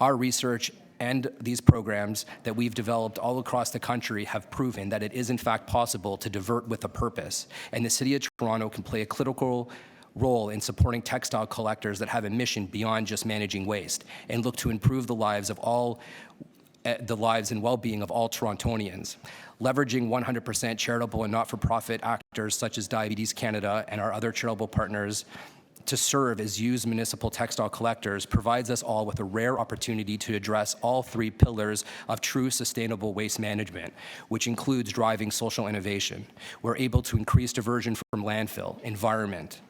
Our research and these programs that we've developed all across the country have proven that it is in fact possible to divert with a purpose. And the City of Toronto can play a critical role in supporting textile collectors that have a mission beyond just managing waste and look to improve the lives and well-being of all Torontonians. Leveraging 100% charitable and not-for-profit actors such as Diabetes Canada and our other charitable partners to serve as used municipal textile collectors provides us all with a rare opportunity to address all three pillars of true sustainable waste management, which includes driving social innovation. We're able to increase diversion from landfill, environment,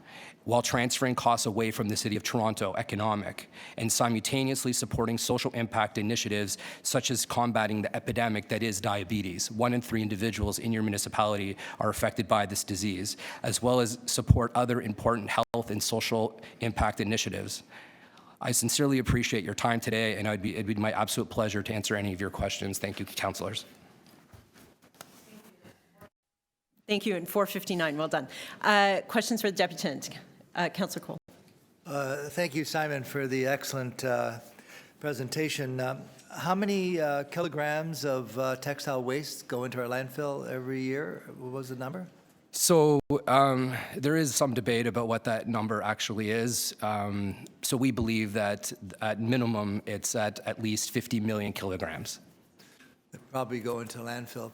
while transferring costs away from the City of Toronto, economic, and simultaneously supporting social impact initiatives such as combating the epidemic that is diabetes. 1 in 3 individuals in your municipality are affected by this disease, as well as support other important health and social impact initiatives. I sincerely appreciate your time today, and it'd be my absolute pleasure to answer any of your questions. Thank you, councillors. Thank you, and 4:59, well done. Questions for the Deputant? Councillor Cole. Thank you, Simon, for the excellent presentation. How many kilograms of textile waste go into our landfill every year? What was the number? So there is some debate about what that number actually is. So we believe that at minimum, it's at least 50 million kilograms. They probably go into landfill.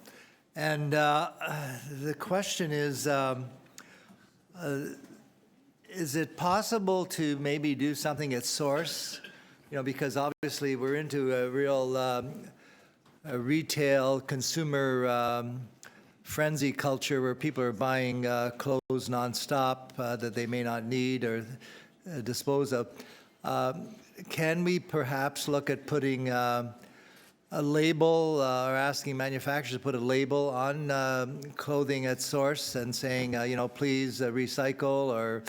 And the question is it possible to maybe do something at source? You know, because obviously we're into a real retail consumer frenzy culture where people are buying clothes nonstop that they may not need or dispose of. Can we perhaps look at putting a label or asking manufacturers to put a label on clothing at source and saying, you know, please recycle or,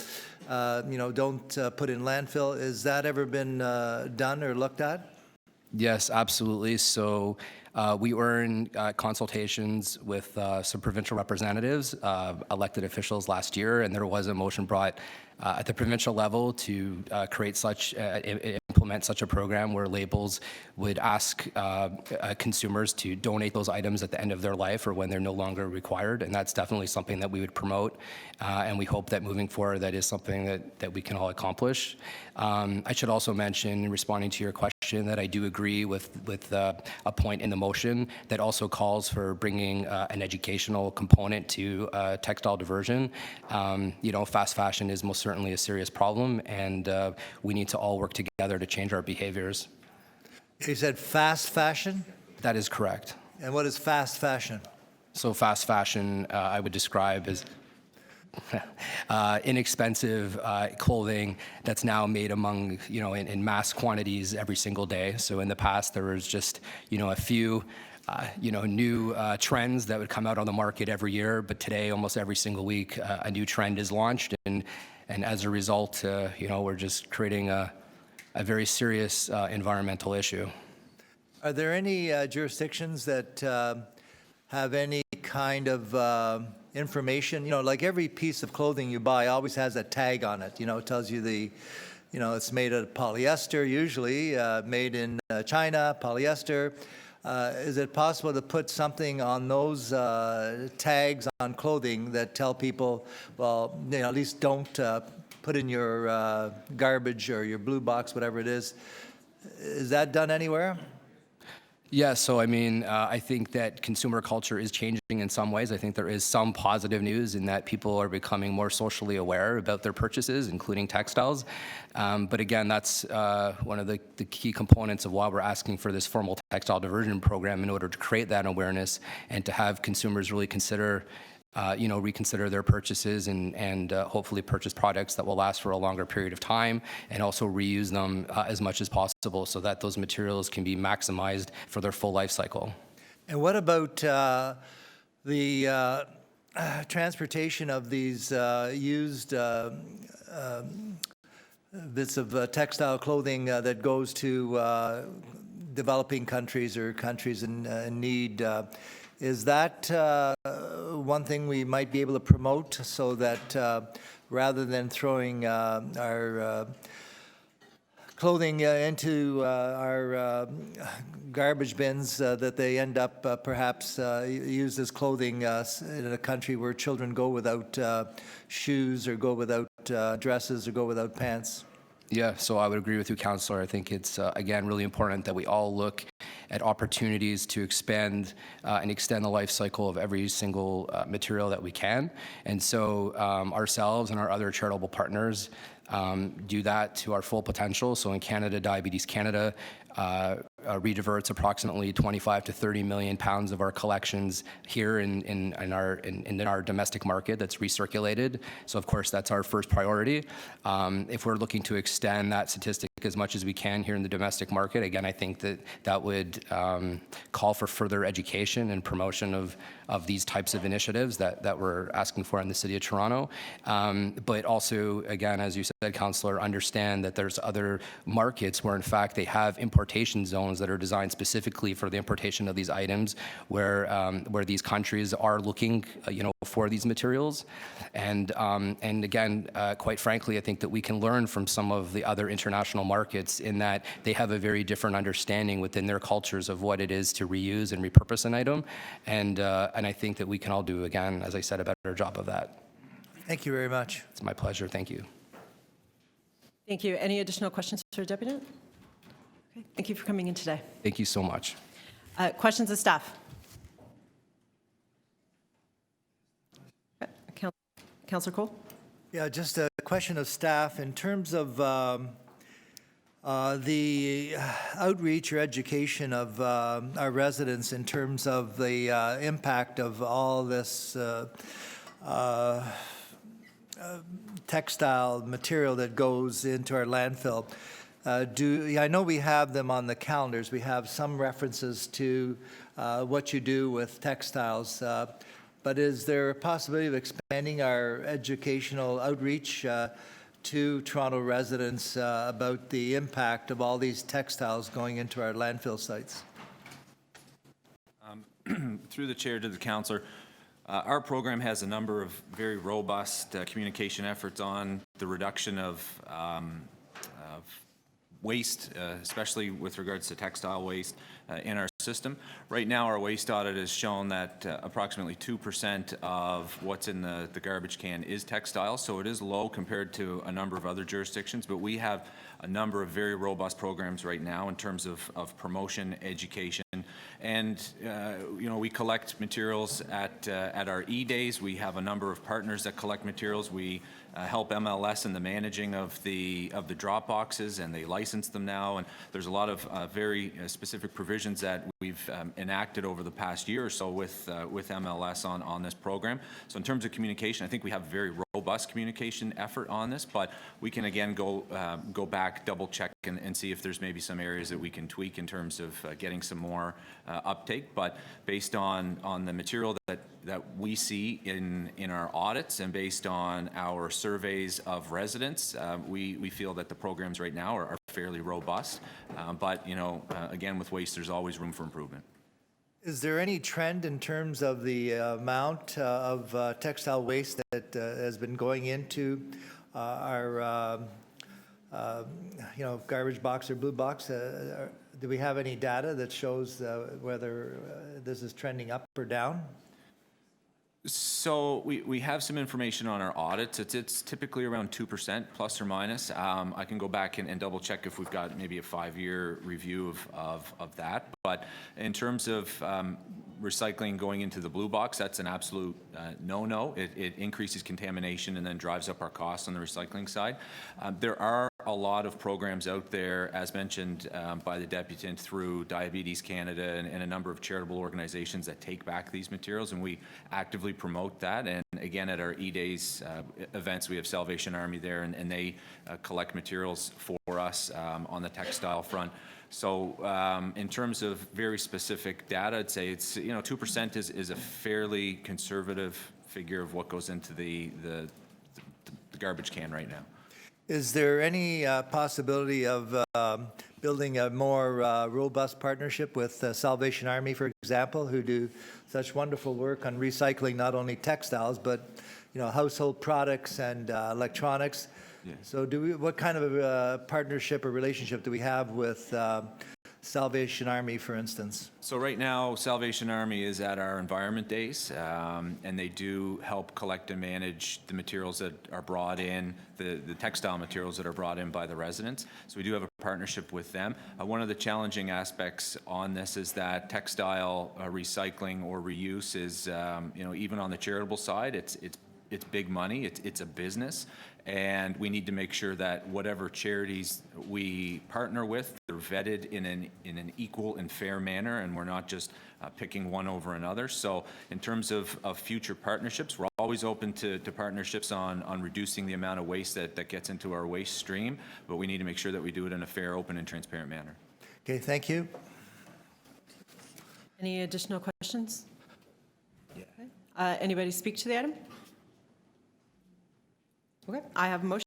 you know, don't put in landfill? Has that ever been done or looked at? Yes, absolutely. So we were in consultations with some provincial representatives, elected officials last year, and there was a motion brought at the provincial level to implement such a program where labels would ask consumers to donate those items at the end of their life or when they're no longer required, and that's definitely something that we would promote, and we hope that moving forward that is something that we can all accomplish. I should also mention, in responding to your question, that I do agree with a point in the motion that also calls for bringing an educational component to textile diversion. You know, fast fashion is most certainly a serious problem, and we need to all work together to change our behaviors. You said fast fashion? That is correct. And what is fast fashion? So fast fashion, I would describe as inexpensive clothing that's now made among, you know, in mass quantities every single day. So in the past, there was just, you know, a few new trends that would come out on the market every year, but today, almost every single week, a new trend is launched, and as a result, you know, we're just creating a very serious environmental issue. Are there any jurisdictions that have any kind of information? You know, like every piece of clothing you buy always has a tag on it. You know, it tells you it's made out of polyester, usually made in China, polyester. Is it possible to put something on those tags on clothing that tell people, well, you know, at least don't put in your garbage or your blue box, whatever it is? Is that done anywhere? Yeah, so I mean, I think that consumer culture is changing in some ways. I think there is some positive news in that people are becoming more socially aware about their purchases, including textiles. But again, that's one of the key components of why we're asking for this formal textile diversion program, in order to create that awareness and to have consumers really consider reconsider their purchases and hopefully purchase products that will last for a longer period of time, and also reuse them as much as possible so that those materials can be maximized for their full life cycle. And what about the transportation of these used bits of textile clothing that goes to developing countries or countries in need? Is that one thing we might be able to promote, so that rather than throwing our clothing into our garbage bins, that they end up perhaps used as clothing in a country where children go without shoes or go without dresses or go without pants? Yeah, so I would agree with you, Councillor. I think it's, again, really important that we all look at opportunities to expand and extend the life cycle of every single material that we can. And so ourselves and our other charitable partners do that to our full potential. So in Canada, Diabetes Canada rediverts approximately 25 to 30 million pounds of our collections here in our domestic market that's recirculated. So of course that's our first priority. If we're looking to extend that statistic as much as we can here in the domestic market, again, I think that would call for further education and promotion of these types of initiatives that we're asking for in the City of Toronto. But also, again, as you said, Councillor, understand that there's other markets where in fact they have importation zones that are designed specifically for the importation of these items, where these countries are looking, for these materials, and again, quite frankly, I think that we can learn from some of the other international markets in that they have a very different understanding within their cultures of what it is to reuse and repurpose an item, and I think that we can all do, again, as I said, a better job of that. Thank you very much. It's my pleasure. Thank you. Thank you. Any additional questions for Deputy? Okay. Thank you for coming in today. Thank you so much. Questions of staff? Councillor Cole? Yeah, just a question of staff in terms of the outreach or education of our residents in terms of the impact of all this textile material that goes into our landfill. I know we have them on the calendars. We have some references to what you do with textiles. But is there a possibility of expanding our educational outreach to Toronto residents about the impact of all these textiles going into our landfill sites? Through the chair to the councillor, our program has a number of very robust communication efforts on the reduction of waste, especially with regards to textile waste in our system. Right now, our waste audit has shown that approximately 2% of what's in the garbage can is textile, so it is low compared to a number of other jurisdictions, but we have a number of very robust programs right now in terms of promotion, education, and we collect materials at our E-Days. We have a number of partners that collect materials. We help MLS in the managing of the drop boxes, and they license them now. And there's a lot of very specific provisions that we've enacted over the past year or so with MLS on this program. So in terms of communication, I think we have a very robust communication effort on this, but we can again go back, double check, and see if there's maybe some areas that we can tweak in terms of getting some more uptake. But based on the material that we see in our audits and based on our surveys of residents, we feel that the programs right now are fairly robust. But again, with waste, there's always room for improvement. Is there any trend in terms of the amount of textile waste that has been going into our garbage box or blue box? Do we have any data that shows whether this is trending up or down? So we have some information on our audits. It's typically around 2% plus or minus. I can go back and double check if we've got maybe a 5-year review of that. But in terms of recycling going into the blue box, that's an absolute no-no. It increases contamination and then drives up our costs on the recycling side. There are a lot of programs out there, as mentioned by the deputant, through Diabetes Canada and a number of charitable organizations that take back these materials, and we actively promote that. And again, at our E-Days events, we have Salvation Army there, and they collect materials for us on the textile front. So in terms of very specific data, I'd say it's 2% is a fairly conservative figure of what goes into the garbage can right now. Is there any possibility of building a more robust partnership with Salvation Army, for example, who do such wonderful work on recycling not only textiles, but household products and electronics? Yeah. So what kind of a partnership or relationship do we have with Salvation Army, for instance? So right now, Salvation Army is at our Environment Days, and they do help collect and manage the materials that are brought in, the textile materials that are brought in by the residents. So we do have a partnership with them. One of the challenging aspects on this is that textile recycling or reuse is, even on the charitable side, it's big money. It's a business, and we need to make sure that whatever charities we partner with, they're vetted in an equal and fair manner, and we're not just picking one over another. So in terms of future partnerships, we're always open to partnerships on reducing the amount of waste that gets into our waste stream, but we need to make sure that we do it in a fair, open, and transparent manner. Okay, thank you. Any additional questions? Okay. Anybody speak to the item? Okay, I have a motion.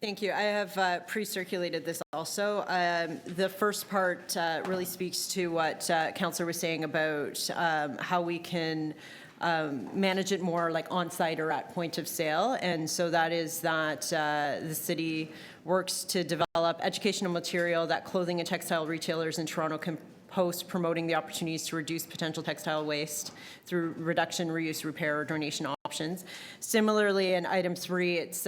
Thank you. I have pre-circulated this also. The first part really speaks to what Councillor was saying about how we can manage it more like on-site or at point of sale. And so that is that the city works to develop educational material that clothing and textile retailers in Toronto can post, promoting the opportunities to reduce potential textile waste through reduction, reuse, repair, or donation options. Similarly, in item 3, it's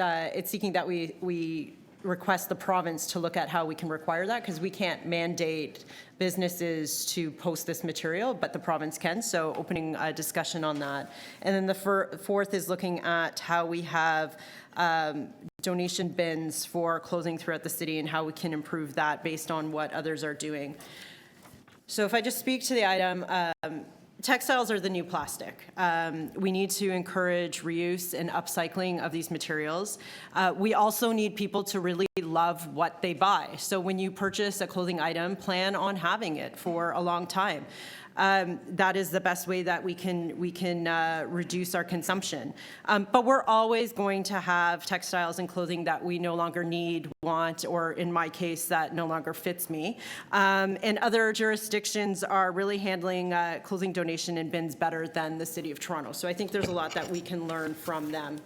seeking that we request the province to look at how we can require that, because we can't mandate businesses to post this material, but the province can, so opening a discussion on that. And then the fourth is looking at how we have donation bins for clothing throughout the city and how we can improve that based on what others are doing. So if I just speak to the item, textiles are the new plastic. We need to encourage reuse and upcycling of these materials. We also need people to really love what they buy. So when you purchase a clothing item, plan on having it for a long time. That is the best way that we can reduce our consumption. But we're always going to have textiles and clothing that we no longer need, want, or in my case, that no longer fits me. And other jurisdictions are really handling clothing donation and bins better than the City of Toronto. So I think there's a lot that we can learn from them.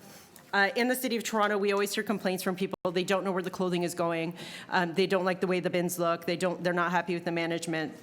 In the City of Toronto, we always hear complaints from people. They don't know where the clothing is going. They don't like the way the bins look. They're not happy with the management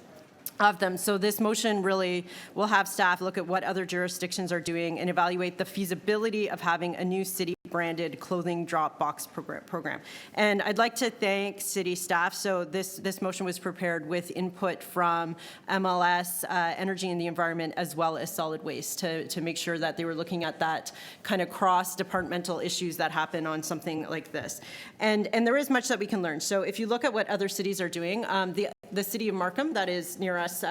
of them. So this motion really will have staff look at what other jurisdictions are doing and evaluate the feasibility of having a new city-branded clothing drop box program. And I'd like to thank city staff. So this motion was prepared with input from MLS, Energy and the Environment, as well as Solid Waste to make sure that they were looking at that kind of cross-departmental issues that happen on something like this. And there is much that we can learn. So if you look at what other cities are doing, the city of Markham, that is near us,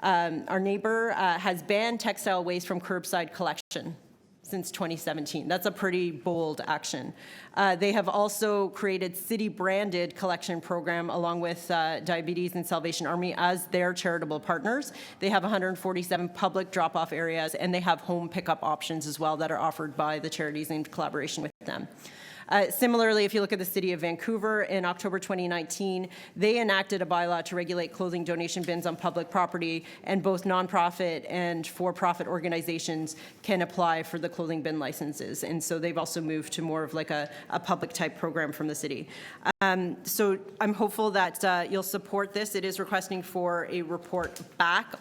our neighbor, has banned textile waste from curbside collection since 2017. That's a pretty bold action. They have also created city-branded collection program along with Diabetes and Salvation Army as their charitable partners. They have 147 public drop-off areas, and they have home pickup options as well that are offered by the charities in collaboration with them. Similarly, if you look at the City of Vancouver, in October 2019, they enacted a bylaw to regulate clothing donation bins on public property, and both nonprofit and for-profit organizations can apply for the clothing bin licenses. And so they've also moved to more of like a public-type program from the city. So I'm hopeful that you'll support this. It is requesting for a report back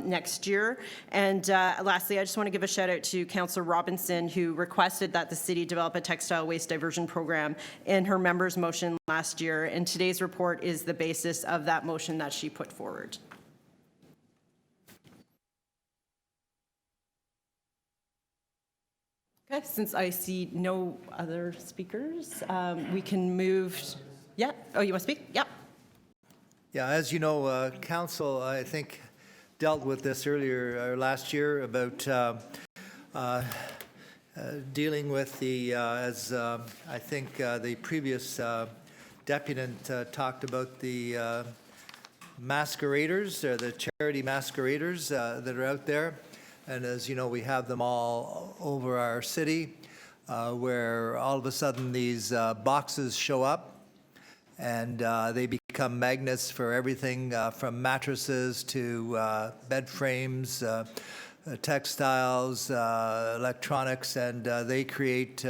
next year. And lastly, I just want to give a shout out to Councillor Robinson, who requested that the city develop a textile waste diversion program in her members' motion last year. And today's report is the basis of that motion that she put forward. Okay, since I see no other speakers, we can move. Yeah. Oh, you want to speak? Yeah. Yeah, as you know, Council, I think, dealt with this earlier last year about dealing with the, as I think the previous deputant talked about the masqueraders, or the charity masqueraders that are out there. And as you know, we have them all over our city, where all of a sudden these boxes show up, and they become magnets for everything from mattresses to bed frames, textiles, electronics, and they create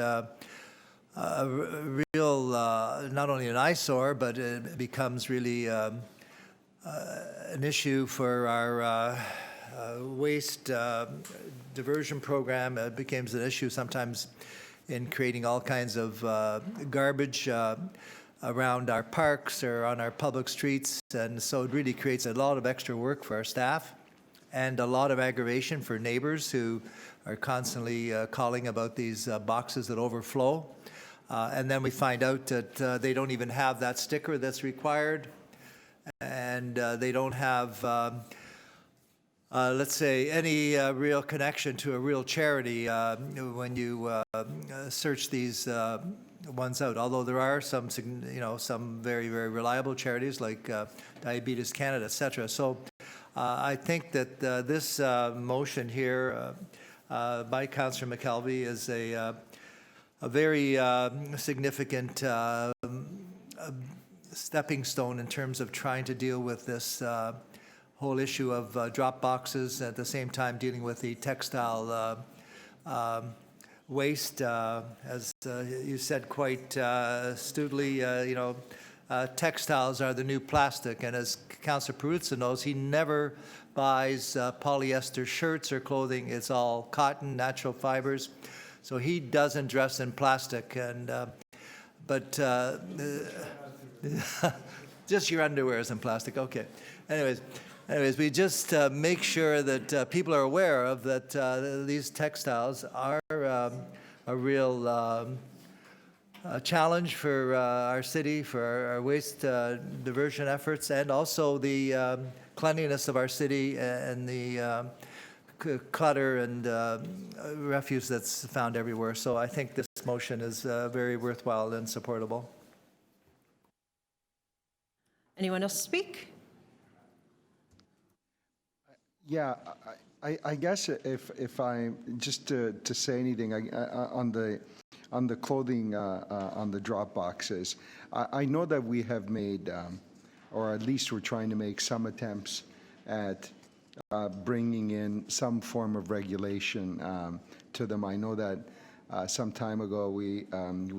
real, not only an eyesore, but it becomes really an issue for our waste diversion program. It becomes an issue sometimes in creating all kinds of garbage around our parks or on our public streets. And so it really creates a lot of extra work for our staff and a lot of aggravation for neighbors who are constantly calling about these boxes that overflow. And then we find out that they don't even have that sticker that's required, and they don't have, let's say, any real connection to a real charity when you search these ones out. Although there are some, some very, very reliable charities like Diabetes Canada, et cetera. So I think that this motion here by Councillor McKelvey is a very significant stepping stone in terms of trying to deal with this whole issue of drop boxes, at the same time dealing with the textile waste. As you said quite astutely, textiles are the new plastic, and as Councillor Perruzza knows, he never buys polyester shirts or clothing. It's all cotton, natural fibers. So he doesn't dress in plastic, and but just your underwear is in plastic. Okay. Anyways, we just make sure that people are aware of that these textiles are a real challenge for our city, for our waste diversion efforts, and also the cleanliness of our city and the clutter and refuse that's found everywhere. So I think this motion is very worthwhile and supportable. Anyone else speak? Yeah, I guess if I just to say anything on the clothing on the drop boxes, I know that we have made, or at least we're trying to make some attempts at bringing in some form of regulation to them. I know that some time ago we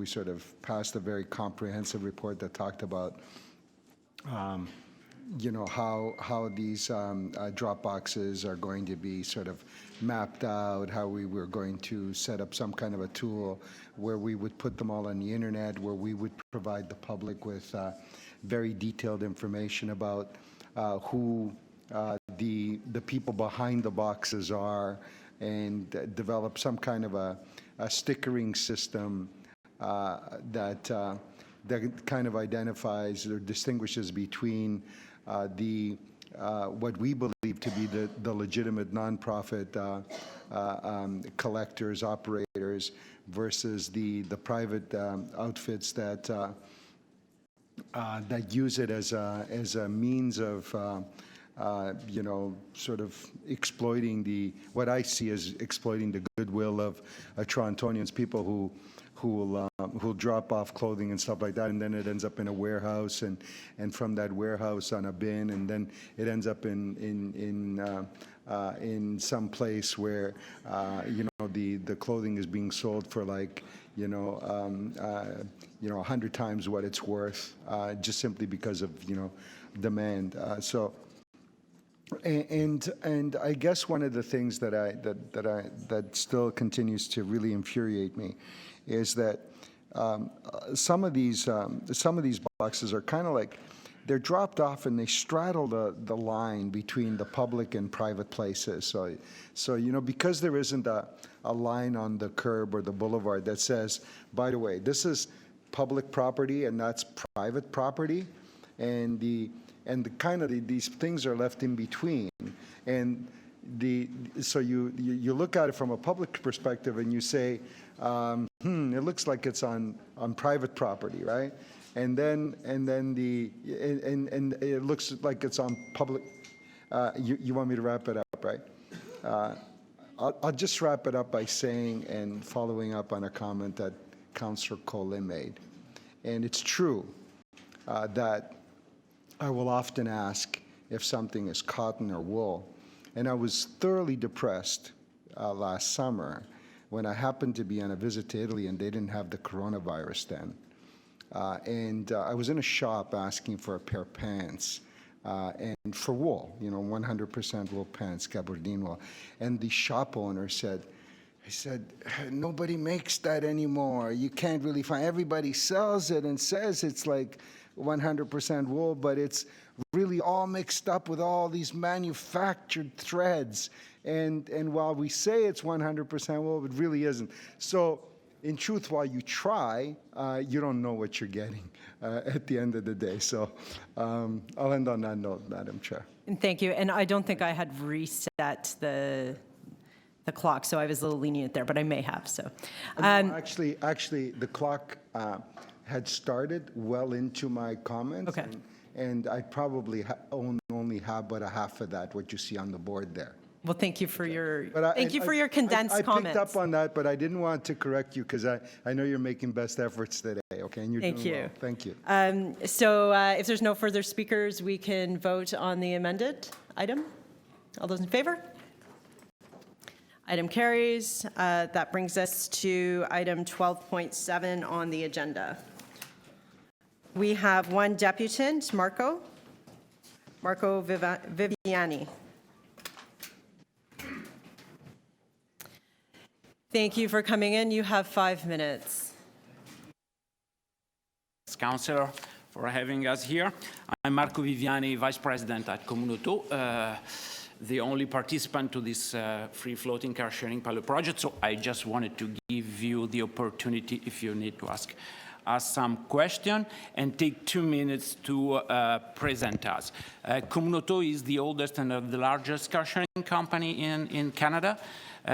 sort of passed a very comprehensive report that talked about how these drop boxes are going to be sort of mapped out, how we were going to set up some kind of a tool where we would put them all on the internet, where we would provide the public with very detailed information about who the people behind the boxes are, and develop some kind of a stickering system that kind of identifies or distinguishes between what we believe to be the legitimate nonprofit collectors, operators, versus the private outfits that use it as a means of sort of exploiting what I see as exploiting the goodwill of Torontonians, people who'll drop off clothing and stuff like that, and then it ends up in a warehouse, and from that warehouse on a bin, and then it ends up in some place where the clothing is being sold for like 100 times what it's worth, just simply because of demand. And I guess one of the things that still continues to really infuriate me is that some of these boxes are kind of like they're dropped off and they straddle the line between the public and private places. So because there isn't a line on the curb or the boulevard that says, by the way, this is public property and that's private property, and these things are left in between, and so you look at it from a public perspective and you say, it looks like it's on private property, right? And then it looks like it's on public. You want me to wrap it up, right? I'll just wrap it up by saying and following up on a comment that Councillor Colin made, and it's true that I will often ask if something is cotton or wool. And I was thoroughly depressed last summer when I happened to be on a visit to Italy and they didn't have the coronavirus then. I was in a shop asking for a pair of pants, and for wool, 100% wool pants, gabardine wool. And the shop owner said, nobody makes that anymore. You can't really find, everybody sells it and says it's like 100% wool, but it's really all mixed up with all these manufactured threads. And while we say it's 100% wool, it really isn't. So in truth, while you try, you don't know what you're getting at the end of the day. So I'll end on that note, Madam Chair. And thank you. And I don't think I had reset the clock, so I was a little lenient there, but I may have. So Actually, the clock had started well into my comments. Okay. And I probably only have but a half of that, what you see on the board there. well, thank you for your I condensed comments. I picked up on that, but I didn't want to correct you because I know you're making best efforts today, okay? And you're Thank doing you. well. Thank you. So if there's no further speakers, we can vote on the amended item. All those in favor? Item carries. That brings us to item 12.7 on the agenda. We have one deputant, Marco Viviani. Thank you for coming in. You have 5 minutes. Councillor, for having us here. I'm Marco Viviani, Vice President at Comunotò, the only participant to this free-floating car-sharing pilot project, so I just wanted to give you the opportunity, if you need to ask us some question, and take 2 minutes to present us. Comunotò is the oldest and the largest car-sharing company in Canada.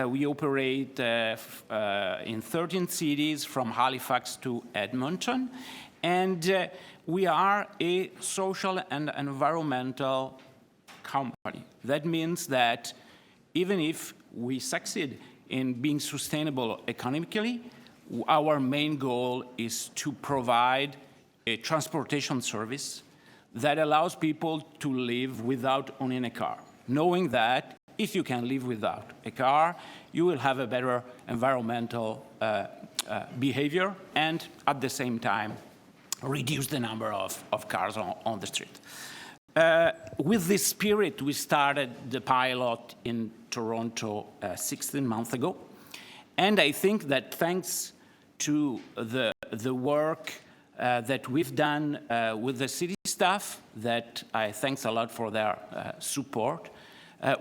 We operate in 13 cities from Halifax to Edmonton, and we are a social and environmental company. That means that even if we succeed in being sustainable economically, our main goal is to provide a transportation service that allows people to live without owning a car, knowing that if you can live without a car, you will have a better environmental behavior and at the same time reduce the number of cars on the street. With this spirit, we started the pilot in Toronto 16 months ago. And I think that thanks to the work that we've done with the city staff, that I thanks a lot for their support,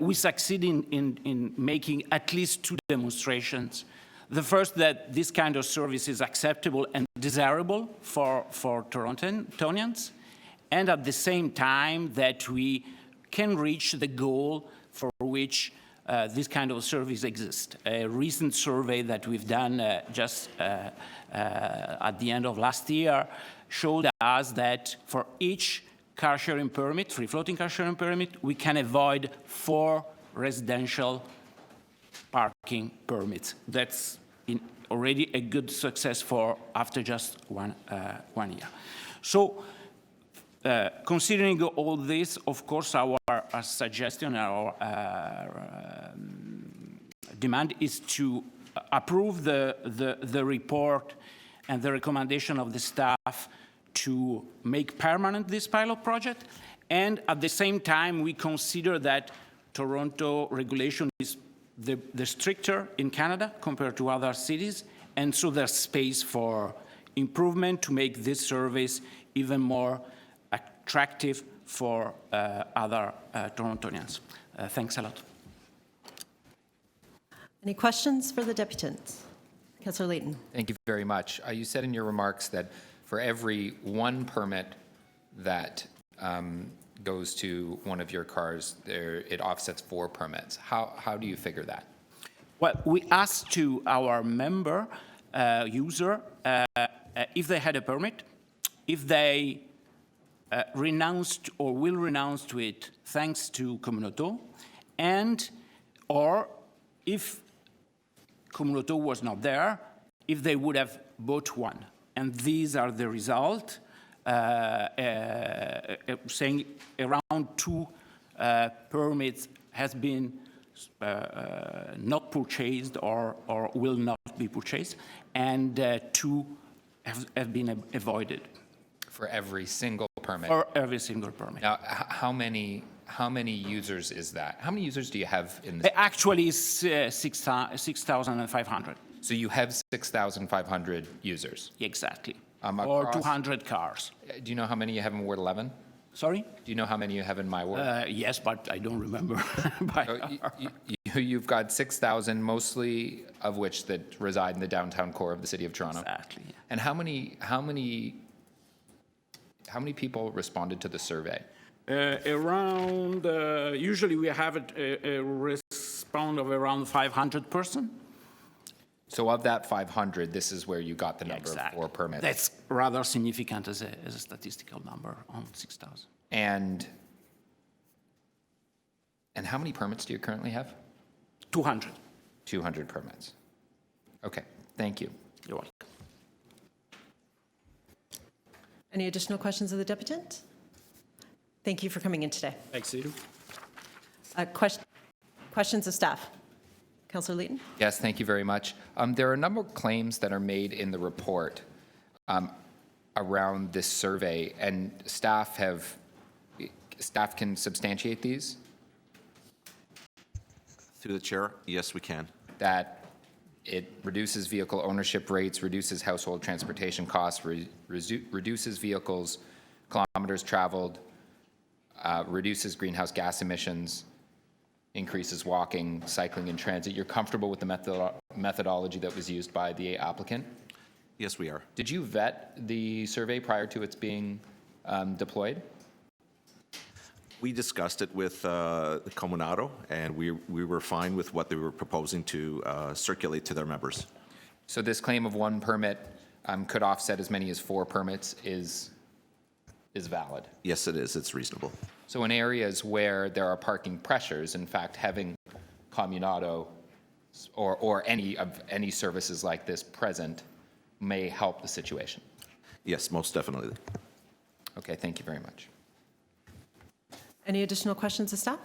we succeed in making at least 2 demonstrations. The first, that this kind of service is acceptable and desirable for Torontonians, and at the same time that we can reach the goal for which this kind of service exists. A recent survey that we've done just at the end of last year showed us that for each car-sharing permit, free-floating car-sharing permit, we can avoid 4 residential parking permits. That's already a good success for after just one year. So, considering all this, of course, our suggestion, our demand is to approve the report and the recommendation of the staff to make permanent this pilot project. And at the same time, we consider that Toronto regulation is the stricter in Canada compared to other cities. And so there's space for improvement to make this service even more attractive for other Torontonians. Thanks a lot. Any questions for the deputants? Councillor Layton. Thank you very much. You said in your remarks that for every 1 permit that goes to one of your cars, it offsets 4 permits. How do you figure that? Well, we asked to our member user if they had a permit, if they renounced or will renounce to it thanks to Comunotò, and or if Comunotò was not there, if they would have bought one. And these are the result, saying around 2 permits has been not purchased or will not be purchased, and 2 have been avoided For every single permit? for every single permit. Now, how many users is that? How many users do you have in this? Actually, it's 6,500, So you have 6,500 users. exactly, Across- or 200 cars. Do you know how many you have in Ward 11? Sorry? Do you know how many you have in my ward? Yes, but I don't remember. by So heart. you've got 6,000, mostly of which that reside in the downtown core of the city of Toronto. Exactly, yeah. And how many people responded to the survey? Around, usually we have a response of around 500 person. So of that 500, this is where you got the number of Exactly. 4 permits. That's rather significant as a statistical number on 6,000. And how many permits do you currently have? 200. 200 permits. Okay, thank you. You're welcome. Any additional questions of the deputant? Thank you for coming in today. Thanks, you. Questions of staff? Councillor Leighton? Yes, thank you very much. There are a number of claims that are made in the report around this survey, and staff can substantiate these, Through the chair, yes, we can. that it reduces vehicle ownership rates, reduces household transportation costs, reduces vehicles, kilometers traveled, reduces greenhouse gas emissions, increases walking, cycling, and transit. You're comfortable with the methodology that was used by the applicant? Yes, we are. Did you vet the survey prior to its being deployed? We discussed it with the Comunado, and we were fine with what they were proposing to circulate to their members. So this claim of 1 permit could offset as many as 4 permits is valid? Yes, it is. It's reasonable. So in areas where there are parking pressures, in fact, having Comunado or any services like this present may help the situation? Yes, most definitely. Okay, thank you very much. Any additional questions of staff?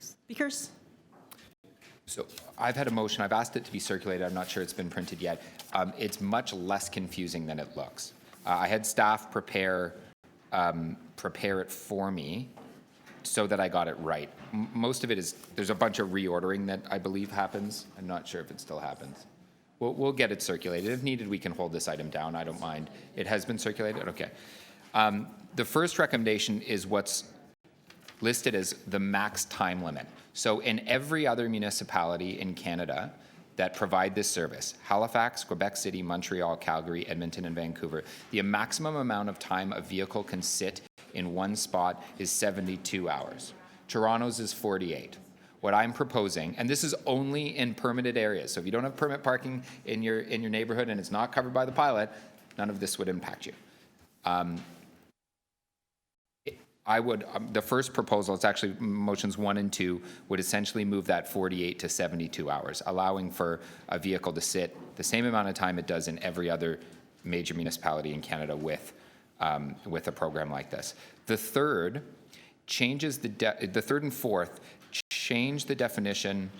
Speakers? So I've had a motion. I've asked it to be circulated. I'm not sure it's been printed yet. It's much less confusing than it looks. I had staff prepare it for me so that I got it right. Most of it is, there's a bunch of reordering that I believe happens. I'm not sure if it still happens. We'll get it circulated. If needed, we can hold this item down. I don't mind. It has been circulated? Okay. The first recommendation is what's listed as the max time limit. So in every other municipality in Canada that provide this service, Halifax, Quebec City, Montreal, Calgary, Edmonton, and Vancouver, the maximum amount of time a vehicle can sit in one spot is 72 hours. Toronto's is 48. What I'm proposing, and this is only in permitted areas, so if you don't have permit parking in your neighborhood and it's not covered by the pilot, none of this would impact you. The first proposal, it's actually motions 1 and 2, would essentially move that 48 to 72 hours, allowing for a vehicle to sit the same amount of time it does in every other major municipality in Canada with a program like this. The third changes the third and fourth change the definition,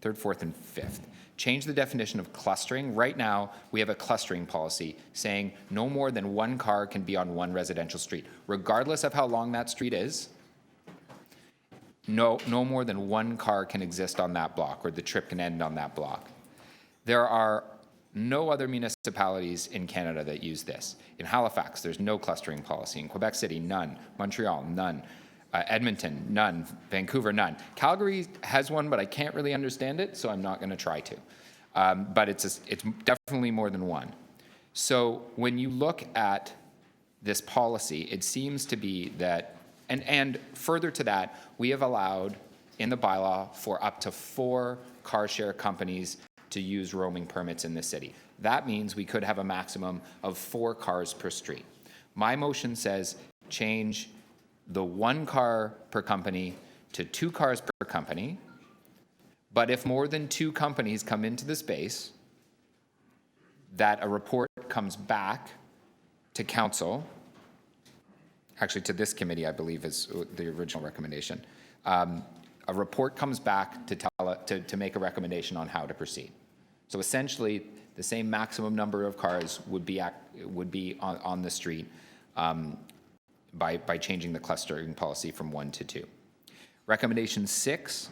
third, fourth, and fifth. Change the definition of clustering. Right now, we have a clustering policy saying no more than 1 car can be on 1 residential street. Regardless of how long that street is, no more than 1 car can exist on that block, or the trip can end on that block. There are no other municipalities in Canada that use this. In Halifax, there's no clustering policy. In Quebec City, none. Montreal, none. Edmonton, none. Vancouver, none. Calgary has one, but I can't really understand it, so I'm not going to try to. But it's definitely more than 1. So when you look at this policy, it seems to be that, and further to that, we have allowed in the bylaw for up to 4 car share companies to use roaming permits in the city. That means we could have a maximum of 4 cars per street. My motion says change the 1 car per company to 2 cars per company, but if more than 2 companies come into the space, that a report comes back to council, actually to this committee, I believe is the original recommendation, a report comes back to make a recommendation on how to proceed. So essentially, the same maximum number of cars would be on the street by changing the clustering policy from 1 to 2. Recommendation 6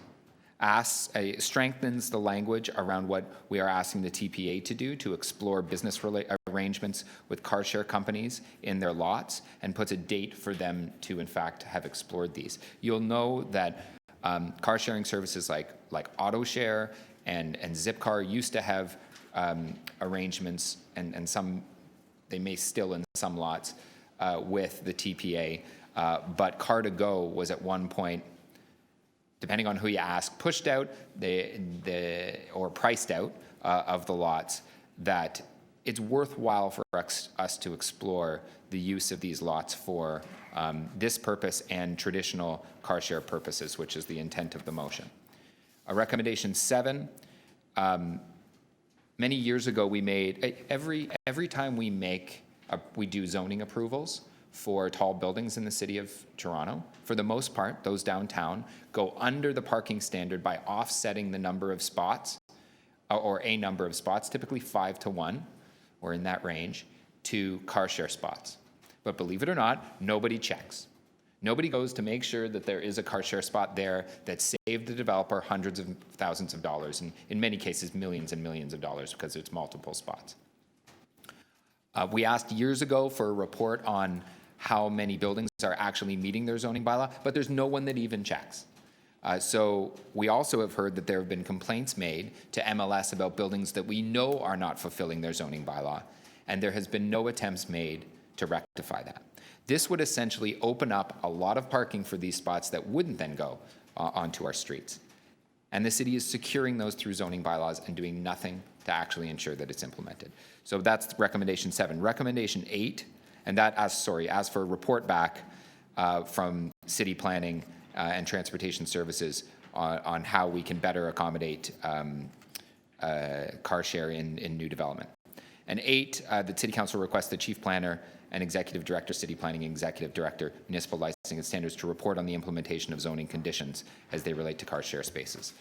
strengthens the language around what we are asking the TPA to do to explore business arrangements with car share companies in their lots and puts a date for them to, in fact, have explored these. You'll know that car sharing services like AutoShare and Zipcar used to have arrangements, and some, they may still in some lots, with the TPA, but Car2Go was at one point, depending on who you ask, pushed out or priced out of the lots, that it's worthwhile for us to explore the use of these lots for this purpose and traditional car share purposes, which is the intent of the motion. Recommendation 7, many years ago we made, every time we do zoning approvals for tall buildings in the city of Toronto, for the most part, those downtown go under the parking standard by offsetting the number of spots, or a number of spots, typically 5 to 1, or in that range, to car share spots. But believe it or not, nobody checks. Nobody goes to make sure that there is a car share spot there that saved the developer hundreds of thousands of dollars, and in many cases, millions and millions of dollars, because it's multiple spots. We asked years ago for a report on how many buildings are actually meeting their zoning bylaw, but there's no one that even checks. So we also have heard that there have been complaints made to MLS about buildings that we know are not fulfilling their zoning bylaw, and there has been no attempts made to rectify that. This would essentially open up a lot of parking for these spots that wouldn't then go onto our streets. And the city is securing those through zoning bylaws and doing nothing to actually ensure that it's implemented. So that's recommendation 7. Recommendation 8, and that asks for a report back from city planning and transportation services on how we can better accommodate car share in new development. And 8, the City Council requests the Chief Planner and Executive Director, City Planning and Executive Director, Municipal Licensing and Standards to report on the implementation of zoning conditions as they relate to car share spaces.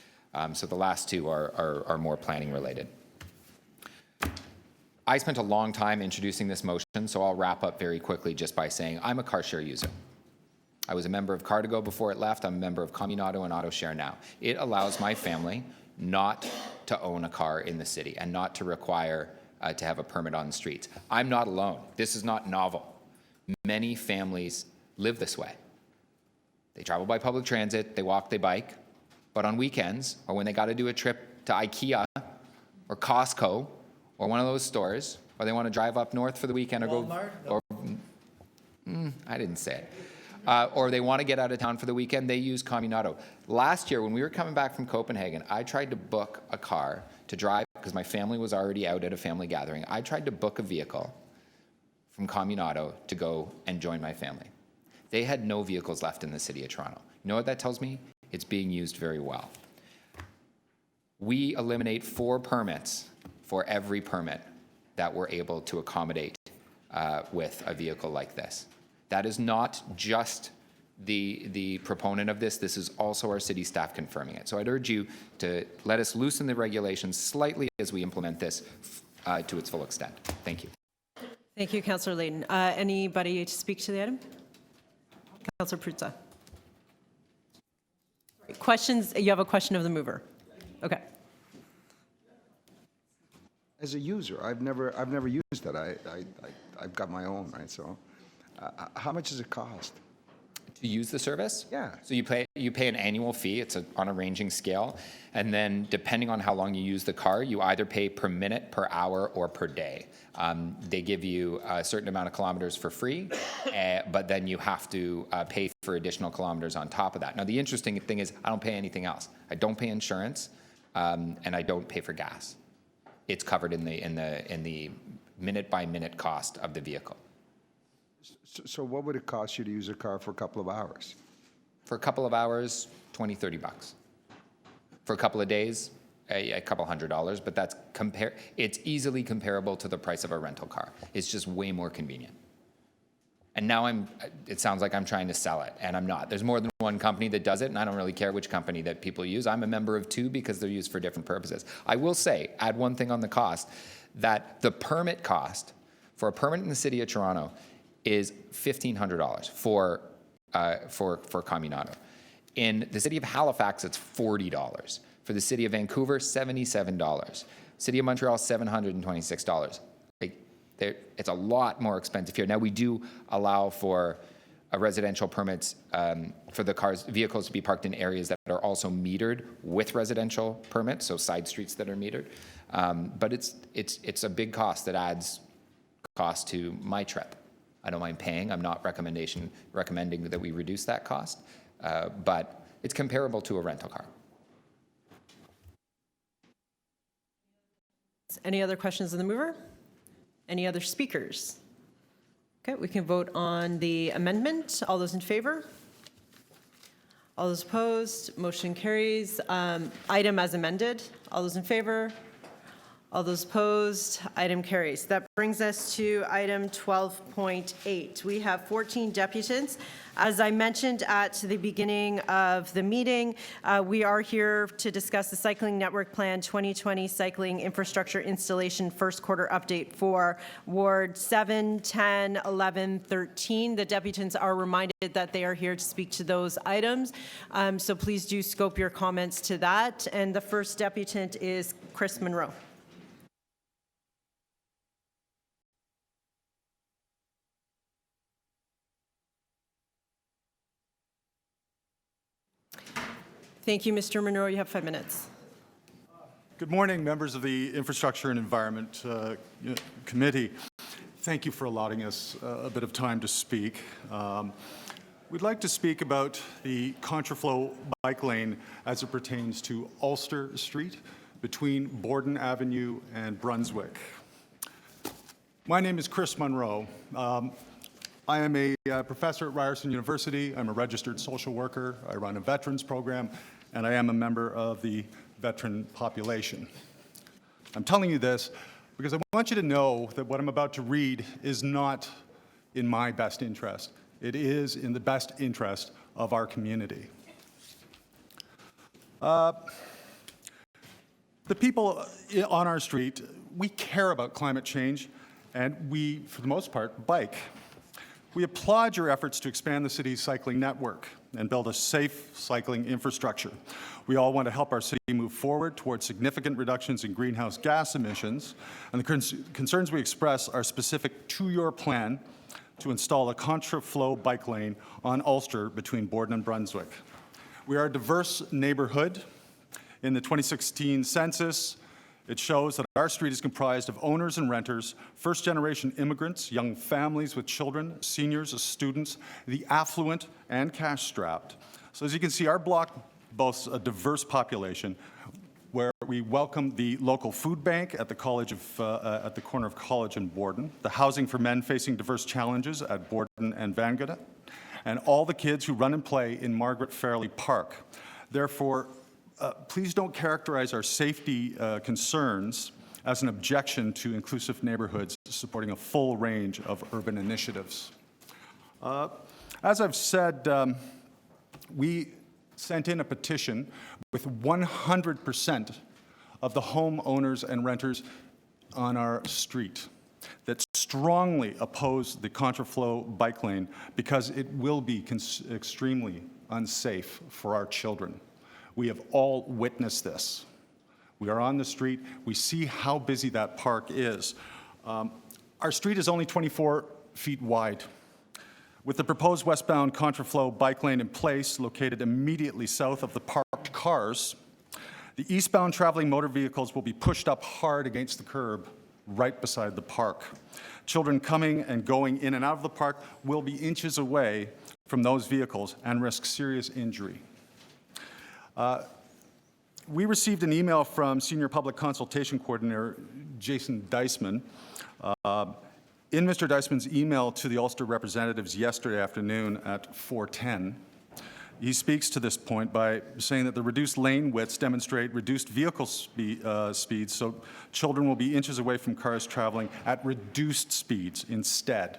So the last 2 are more planning related. I spent a long time introducing this motion, so I'll wrap up very quickly just by saying I'm a car share user. I was a member of Car2Go before it left. I'm a member of Communauto and AutoShare now. It allows my family not to own a car in the city and not to require to have a permit on the streets. I'm not alone. This is not novel. Many families live this way. They travel by public transit, they walk, they bike, but on weekends or when they got to do a trip to IKEA or Costco or one of those stores, or they want to drive up north for the weekend or Walmart? go, or I didn't say it. Or they want to get out of town for the weekend, they use Communauto. Last year, when we were coming back from Copenhagen, I tried to book a car to drive, because my family was already out at a family gathering. I tried to book a vehicle from Communauto to go and join my family. They had no vehicles left in the city of Toronto. You know what that tells me? It's being used very well. We eliminate 4 permits for every permit that we're able to accommodate with a vehicle like this. That is not just the proponent of this. This is also our city staff confirming it. So I'd urge you to let us loosen the regulations slightly as we implement this to its full extent. Thank you. Thank you, Councillor Layton. Anybody to speak to the item? Councillor Pruzza. Questions? You have a question of the mover. Okay. As a user, I've never used it. I've got my own, right? So, how much does it cost? To use the service? Yeah. So you pay an annual fee. It's on a ranging scale, and then depending on how long you use the car, you either pay per minute, per hour, or per day. They give you a certain amount of kilometers for free, but then you have to pay for additional kilometers on top of that. Now the interesting thing is, I don't pay anything else. I don't pay insurance, and I don't pay for gas. It's covered in the minute by minute cost of the vehicle. So what would it cost you to use a car for a couple of hours? For a couple of hours, $20-30. For a couple of days, a couple $100, but it's easily comparable to the price of a rental car. It's just way more convenient. And now it sounds like I'm trying to sell it, and I'm not. There's more than one company that does it, and I don't really care which company that people use. I'm a member of two because they're used for different purposes. I will say, add one thing on the cost, that the permit cost for a permit in the city of Toronto is $1,500 for Communauto. In the city of Halifax, it's $40. For the city of Vancouver, $77. City of Montreal, $726. It's a lot more expensive here. Now, we do allow for residential permits for the vehicles to be parked in areas that are also metered with residential permits, so side streets that are metered. But it's a big cost that adds cost to my trip. I don't mind paying. I'm not recommending that we reduce that cost, but it's comparable to a rental car. Any other questions of the mover? Any other speakers? Okay, we can vote on the amendment. All those in favor? All those opposed? Motion carries. Item as amended. All those in favor? All those opposed? Item carries. That brings us to item 12.8. We have 14 deputants. As I mentioned at the beginning of the meeting, we are here to discuss the Cycling Network Plan 2020 Cycling Infrastructure Installation First Quarter Update for Ward 7, 10, 11, 13. The deputants are reminded that they are here to speak to those items, so please do scope your comments to that. And the first deputant is Chris Monroe. Thank you, Mr. Monroe. You have 5 minutes. Good morning, members of the Infrastructure and Environment Committee. Thank you for allowing us a bit of time to speak. We'd like to speak about the contraflow bike lane as it pertains to Ulster Street between Borden Avenue and Brunswick. My name is Chris Monroe. I am a professor at Ryerson University. I'm a registered social worker. I run a veterans program, and I am a member of the veteran population. I'm telling you this because I want you to know that what I'm about to read is not in my best interest. It is in the best interest of our community. The people on our street, we care about climate change, and we, for the most part, bike. We applaud your efforts to expand the city's cycling network and build a safe cycling infrastructure. We all want to help our city move forward towards significant reductions in greenhouse gas emissions, and the concerns we express are specific to your plan to install a contraflow bike lane on Ulster between Borden and Brunswick. We are a diverse neighborhood. In the 2016 census, it shows that our street is comprised of owners and renters, first-generation immigrants, young families with children, seniors, students, the affluent, and cash-strapped. So as you can see, our block boasts a diverse population where we welcome the local food bank at the at the corner of College and Borden, the housing for men facing diverse challenges at Borden and Vangada, and all the kids who run and play in Margaret Fairley Park. Therefore, please don't characterize our safety concerns as an objection to inclusive neighborhoods supporting a full range of urban initiatives. As I've said, we sent in a petition with 100% of the homeowners and renters on our street that strongly oppose the contraflow bike lane because it will be extremely unsafe for our children. We have all witnessed this. We are on the street. We see how busy that park is. Our street is only 24 feet wide. With the proposed westbound contraflow bike lane in place, located immediately south of the parked cars, the eastbound traveling motor vehicles will be pushed up hard against the curb right beside the park. Children coming and going in and out of the park will be inches away from those vehicles and risk serious injury. We received an email from Senior Public Consultation Coordinator Jason Deisman. In Mr. Deisman's email to the Ulster representatives yesterday afternoon at 4:10, he speaks to this point by saying that the reduced lane widths demonstrate reduced vehicle speeds, so children will be inches away from cars traveling at reduced speeds instead.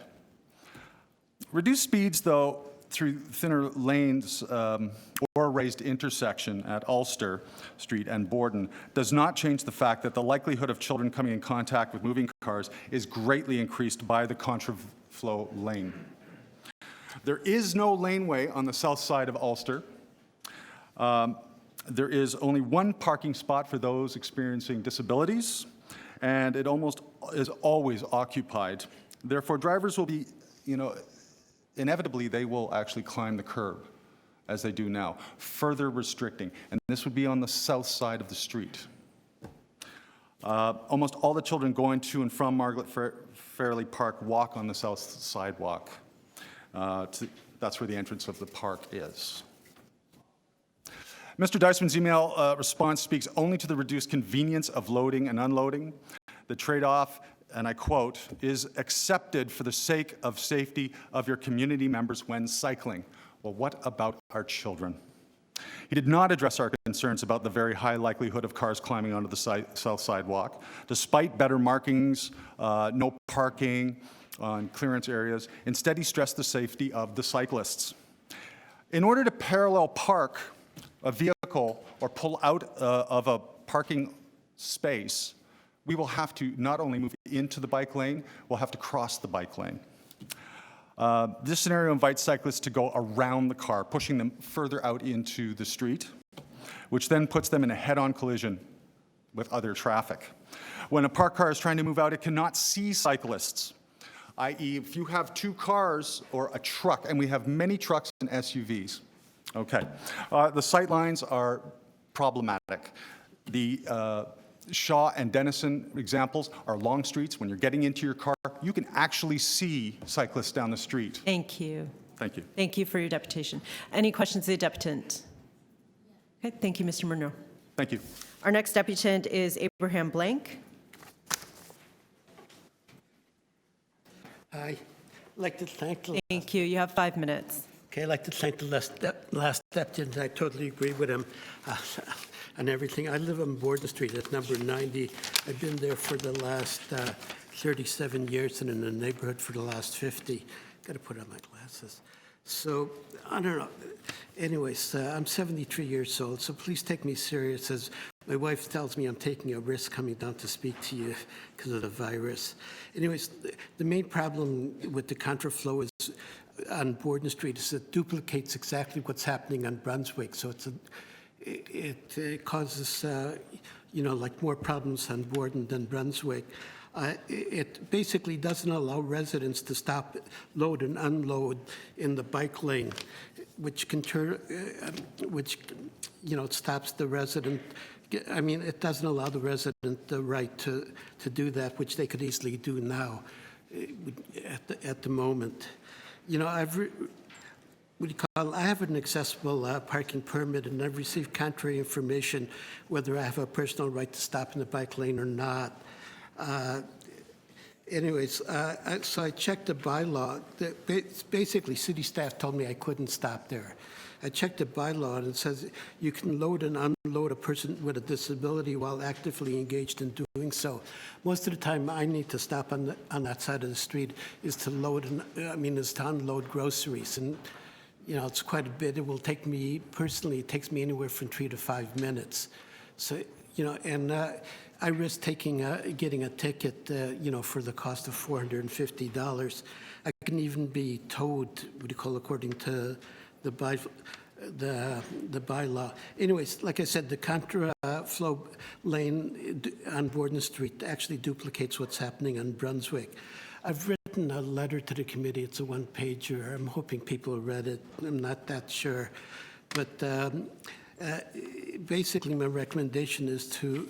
Reduced speeds, though, through thinner lanes or a raised intersection at Ulster Street and Borden does not change the fact that the likelihood of children coming in contact with moving cars is greatly increased by the contraflow lane. There is no laneway on the south side of Ulster. There is only one parking spot for those experiencing disabilities, and it almost is always occupied. Therefore, drivers will be, inevitably they will actually climb the curb as they do now, further restricting. And this would be on the south side of the street. Almost all the children going to and from Margaret Fairley Park walk on the south sidewalk. That's where the entrance of the park is. Mr. Deisman's email response speaks only to the reduced convenience of loading and unloading. The trade-off, and I quote, is accepted for the sake of safety of your community members when cycling. Well, what about our children? He did not address our concerns about the very high likelihood of cars climbing onto the south sidewalk. Despite better markings, no parking on clearance areas, instead he stressed the safety of the cyclists. In order to parallel park a vehicle or pull out of a parking space, we will have to not only move into the bike lane, we'll have to cross the bike lane. This scenario invites cyclists to go around the car, pushing them further out into the street, which then puts them in a head-on collision with other traffic. When a parked car is trying to move out, it cannot see cyclists, i.e. if you have two cars or a truck, and we have many trucks and SUVs. Okay, the sight lines are problematic. The Shaw and Denison examples are long streets. When you're getting into your car, you can actually see cyclists down the street. Thank you. Thank you. Thank you for your deputation. Any questions of the deputant? Okay, thank you, Mr. Monroe. Thank you. Our next deputant is Abraham Blank. I'd like to thank the Thank you. You have 5 minutes. I'd like to thank the last deputant. I totally agree with him on everything. I live on Borden Street at number 90. I've been there for the last 37 years and in the neighborhood for the last 50. Got to put on my glasses. So, I don't know. Anyways, I'm 73 years old, so please take me serious as my wife tells me I'm taking a risk coming down to speak to you because of the virus. Anyways, the main problem with the contraflow is on Borden Street is it duplicates exactly what's happening on Brunswick. So it causes, like more problems on Borden than Brunswick. It basically doesn't allow residents to stop, load and unload in the bike lane, which can turn, it stops the resident. I mean, it doesn't allow the resident the right to do that, which they could easily do now at the moment. I have an accessible parking permit, and I've received contrary information whether I have a personal right to stop in the bike lane or not. So I checked the bylaw. Basically, city staff told me I couldn't stop there. I checked the bylaw, and it says you can load and unload a person with a disability while actively engaged in doing so. Most of the time, I need to stop on that side of the street is to unload groceries, and it's quite a bit. It will take me personally. It takes me anywhere from 3 to 5 minutes. So I risk getting a ticket, for the cost of $450. I can even be towed, according to the bylaw. Anyways, like I said, the contraflow lane on Borden Street actually duplicates what's happening on Brunswick. I've written a letter to the committee. It's a one-pager. I'm hoping people read it. I'm not that sure. But basically, my recommendation is to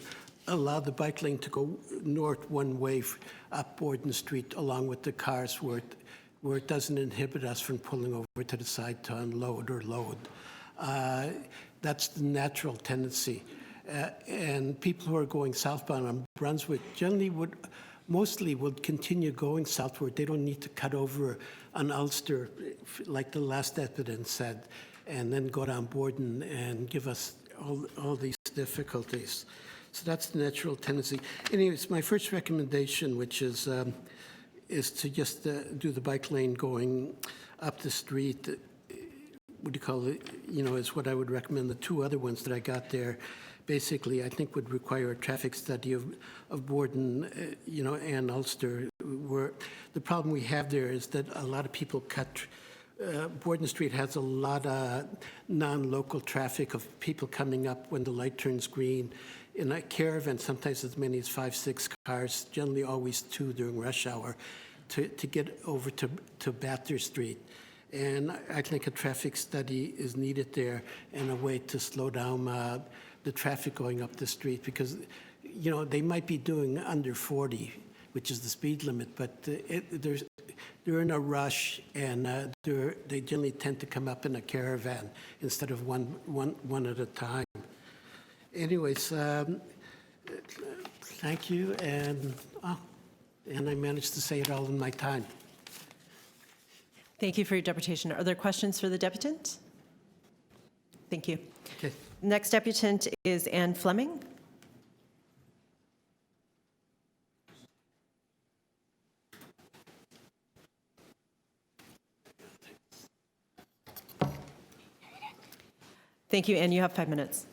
allow the bike lane to go north one way up Borden Street along with the cars where it doesn't inhibit us from pulling over to the side to unload or load. That's the natural tendency. And people who are going southbound on Brunswick generally mostly would continue going southward. They don't need to cut over on Ulster, like the last deputant said, and then go down Borden and give us all these difficulties. So that's the natural tendency. Anyways, my first recommendation, which is is to just do the bike lane going up the street. What do you call it? Is what I would recommend. The two other ones that I got there, basically, I think would require a traffic study of Borden, and Ulster. Where the problem we have there is that a lot of people cut. Borden Street has a lot of non-local traffic of people coming up when the light turns green. In a caravan, sometimes as many as 5, 6 cars, generally always 2 during rush hour, to get over to Bathurst Street. And I think a traffic study is needed there and a way to slow down the traffic going up the street, because, they might be doing under 40, which is the speed limit, but they're in a rush, and they generally tend to come up in a caravan instead of one at a time. Anyways, thank you, and I managed to say it all in my time. Thank you for your deputation. Are there questions for the deputant? Thank you. Okay. Next deputant is Anne Fleming. Thank you, Anne. You have 5 minutes.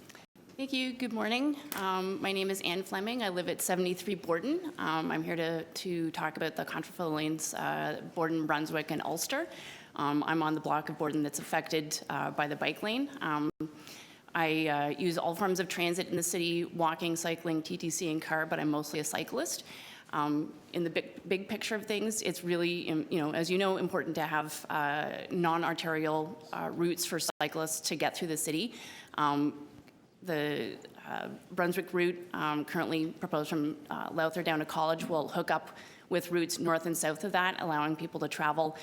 Thank you. Good morning. My name is Anne Fleming. I live at 73 Borden. I'm here to talk about the contraflow lanes, Borden, Brunswick, and Ulster. I'm on the block of Borden that's affected by the bike lane. I use all forms of transit in the city, walking, cycling, TTC, and car, but I'm mostly a cyclist. In the big picture of things, it's really, as you know, important to have non-arterial routes for cyclists to get through the city. The Brunswick route, currently proposed from Lowther down to College, will hook up with routes north and south of that, allowing people to travel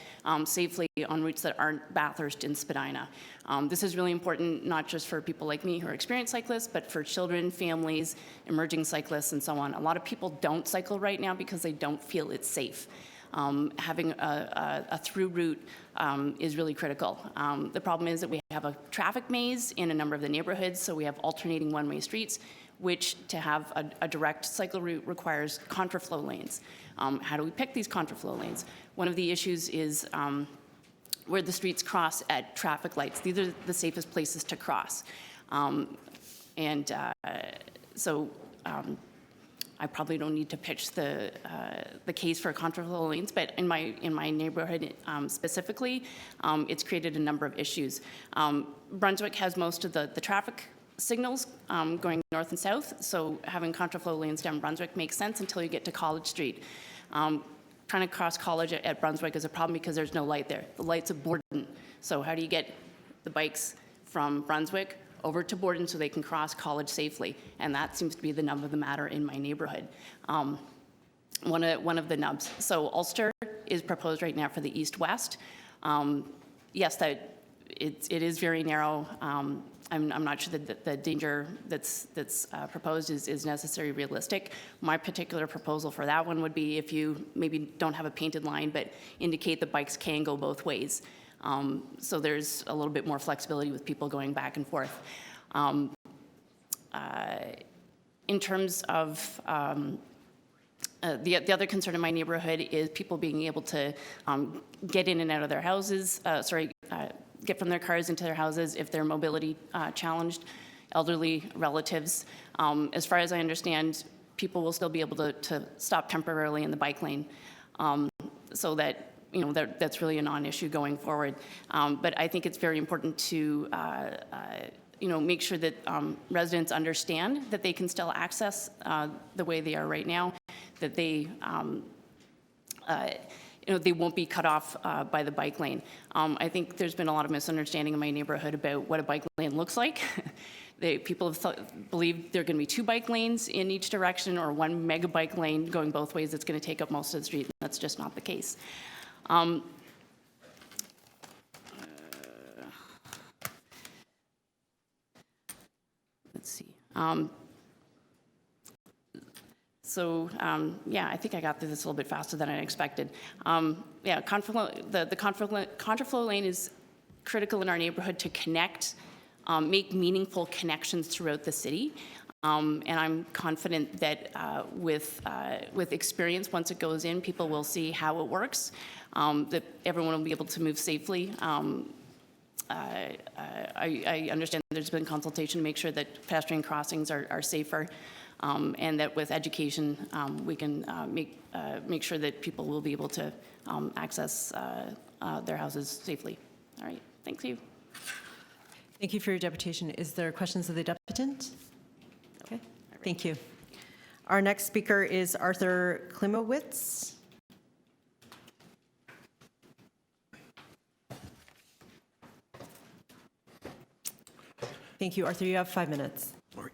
safely on routes that aren't Bathurst and Spadina. This is really important, not just for people like me who are experienced cyclists, but for children, families, emerging cyclists, and so on. A lot of people don't cycle right now because they don't feel it's safe. Having a through route is really critical. The problem is that we have a traffic maze in a number of the neighborhoods, so we have alternating one-way streets, which to have a direct cycle route requires contraflow lanes. How do we pick these contraflow lanes? One of the issues is where the streets cross at traffic lights. These are the safest places to cross. I probably don't need to pitch the case for contraflow lanes, but in my neighborhood specifically, it's created a number of issues. Brunswick has most of the traffic signals going north and south, so having contraflow lanes down Brunswick makes sense until you get to College Street. Trying to cross College at Brunswick is a problem because there's no light there. The light's at Borden. So how do you get the bikes from Brunswick over to Borden so they can cross College safely? And that seems to be the nub of the matter in my neighborhood. One of the nubs. So Ulster is proposed right now for the east-west. Yes, that it is very narrow. I'm not sure that the danger that's proposed is necessarily realistic. My particular proposal for that one would be if you maybe don't have a painted line, but indicate the bikes can go both ways. So there's a little bit more flexibility with people going back and forth. In terms of the other concern in my neighborhood is people being able to get in and out of their houses, get from their cars into their houses if they're mobility challenged, elderly relatives. As far as I understand, people will still be able to stop temporarily in the bike lane, so that that's really a non-issue going forward. But I think it's very important to make sure that residents understand that they can still access the way they are right now, that they they won't be cut off by the bike lane. I think there's been a lot of misunderstanding in my neighborhood about what a bike lane looks like. People have believed there are going to be 2 bike lanes in each direction or 1 mega bike lane going both ways that's going to take up most of the street, and that's just not the case. Let's see. I think I got through this a little bit faster than I expected. The contraflow lane is critical in our neighborhood to connect, make meaningful connections throughout the city. And I'm confident that with experience, once it goes in, people will see how it works, that everyone will be able to move safely. I understand there's been consultation to make sure that pedestrian crossings are safer, and that with education, we can make sure that people will be able to access their houses safely. All right, thank you. Thank you for your deputation. Is there questions of the deputant? Okay, thank you. Our next speaker is Arthur Klimowitz. Thank you, Arthur. You have 5 minutes. All right.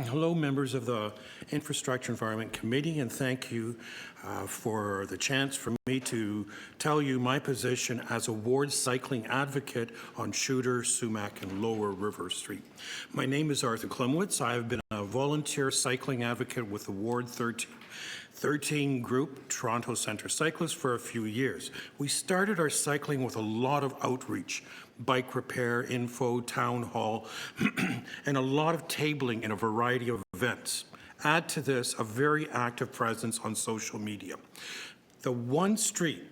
Hello, members of the Infrastructure Environment Committee, and thank you for the chance for me to tell you my position as a ward cycling advocate on Shooter, Sumac, and Lower River Street. My name is Arthur Klimowitz. I have been a volunteer cycling advocate with the Ward 13 group, Toronto Centre Cyclists, for a few years. We started our cycling with a lot of outreach, bike repair, info, town hall, and a lot of tabling in a variety of events. Add to this a very active presence on social media. The one street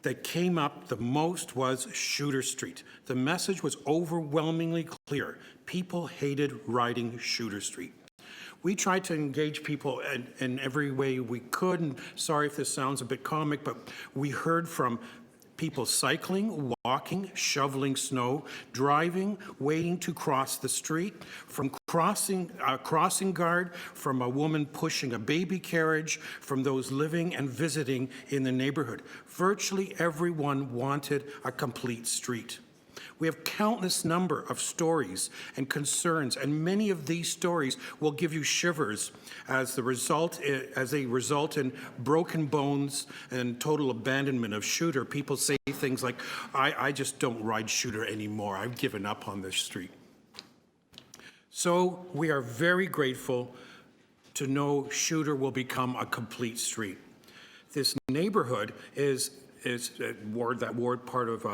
that came up the most was Shooter Street. The message was overwhelmingly clear. People hated riding Shooter Street. We tried to engage people in every way we could, and sorry if this sounds a bit comic, but we heard from people cycling, walking, shoveling snow, driving, waiting to cross the street, from crossing guard, from a woman pushing a baby carriage, from those living and visiting in the neighborhood. Virtually everyone wanted a complete street. We have countless number of stories and concerns, and many of these stories will give you shivers as they result in broken bones and total abandonment of Shooter. People say things like, I just don't ride Shooter anymore. I've given up on this street. So we are very grateful to know Shooter will become a complete street. This neighborhood is that ward part of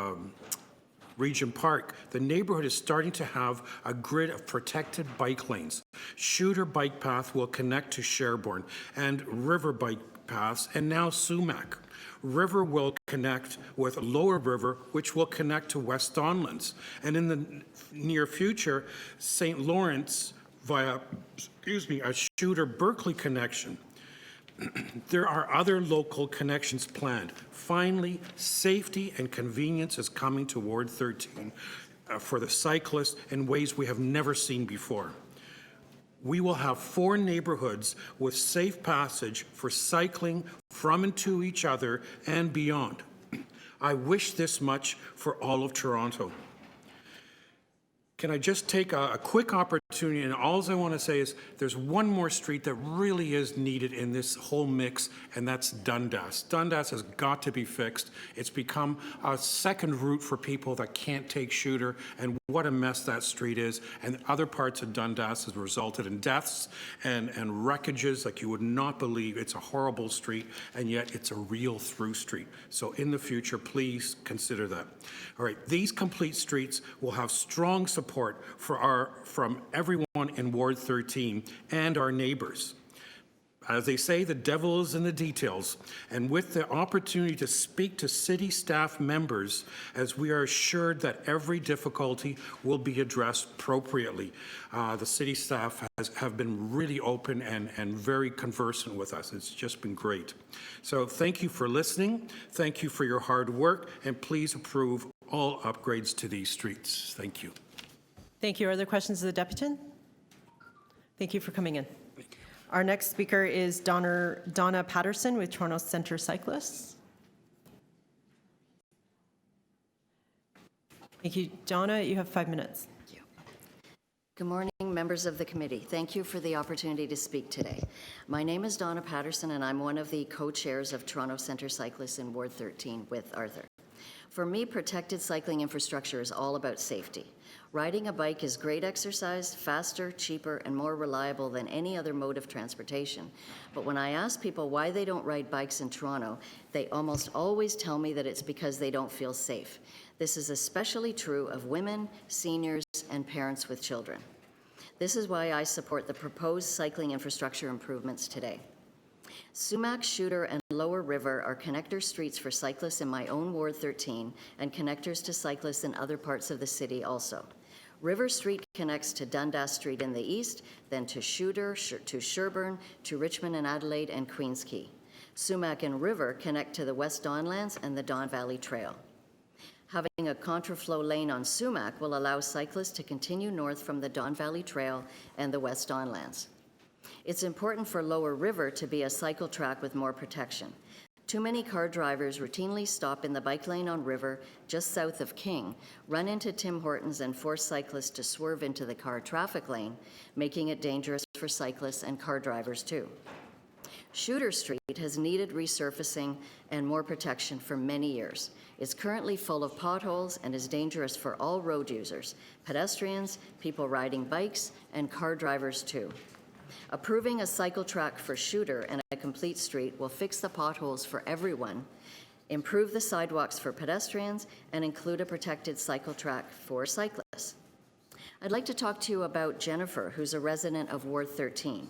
Regent Park. The neighborhood is starting to have a grid of protected bike lanes. Shooter bike path will connect to Sherbourne and River bike paths, and now Sumac. River will connect with Lower River, which will connect to West Donlands. And in the near future, St. Lawrence via, a Shooter Berkeley connection. There are other local connections planned. Finally, safety and convenience is coming to Ward 13 for the cyclists in ways we have never seen before. We will have 4 neighborhoods with safe passage for cycling from and to each other and beyond. I wish this much for all of Toronto. Can I just take a quick opportunity, and all I want to say is there's one more street that really is needed in this whole mix, and that's Dundas. Dundas has got to be fixed. It's become a second route for people that can't take Shooter, and what a mess that street is. And other parts of Dundas has resulted in deaths and wreckages like you would not believe. It's a horrible street, and yet it's a real through street. So in the future, please consider that. All right, these complete streets will have strong support from everyone in Ward 13 and our neighbors. As they say, the devil is in the details, and with the opportunity to speak to city staff members, as we are assured that every difficulty will be addressed appropriately. The city staff have been really open and very conversant with us. It's just been great. So thank you for listening. Thank you for your hard work, and please approve all upgrades to these streets. Thank you. Thank you. Are there questions of the deputant? Thank you for coming in. Our next speaker is Donna Patterson with Toronto Centre Cyclists. Thank you. Donna, you have 5 minutes. Thank you. Good morning, members of the committee. Thank you for the opportunity to speak today. My name is Donna Patterson, and I'm one of the co-chairs of Toronto Centre Cyclists in Ward 13 with Arthur. For me, protected cycling infrastructure is all about safety. Riding a bike is great exercise, faster, cheaper, and more reliable than any other mode of transportation. But when I ask people why they don't ride bikes in Toronto, they almost always tell me that it's because they don't feel safe. This is especially true of women, seniors, and parents with children. This is why I support the proposed cycling infrastructure improvements today. Sumac, Shooter, and Lower River are connector streets for cyclists in my own Ward 13 and connectors to cyclists in other parts of the city also. River Street connects to Dundas Street in the east, then to Shooter, to Sherbourne, to Richmond and Adelaide, and Queens Quay. Sumac and River connect to the West Donlands and the Don Valley Trail. Having a contraflow lane on Sumac will allow cyclists to continue north from the Don Valley Trail and the West Donlands. It's important for Lower River to be a cycle track with more protection. Too many car drivers routinely stop in the bike lane on River, just south of King, run into Tim Hortons and force cyclists to swerve into the car traffic lane, making it dangerous for cyclists and car drivers too. Shooter Street has needed resurfacing and more protection for many years. It's currently full of potholes and is dangerous for all road users, pedestrians, people riding bikes, and car drivers too. Approving a cycle track for Shooter and a complete street will fix the potholes for everyone, improve the sidewalks for pedestrians, and include a protected cycle track for cyclists. I'd like to talk to you about Jennifer, who's a resident of Ward 13.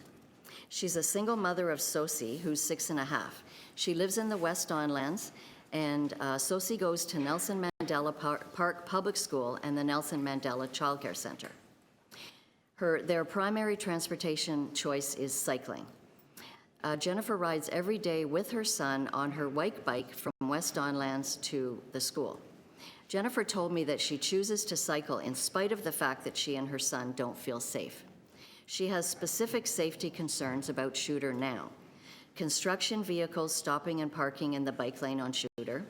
She's a single mother of Sosie, who's 6.5. She lives in the West Donlands, and Sosie goes to Nelson Mandela Park Public School and the Nelson Mandela Child Care Center. Their primary transportation choice is cycling. Jennifer rides every day with her son on her white bike from West Donlands to the school. Jennifer told me that she chooses to cycle in spite of the fact that she and her son don't feel safe. She has specific safety concerns about Shooter now. Construction vehicles stopping and parking in the bike lane on Shooter,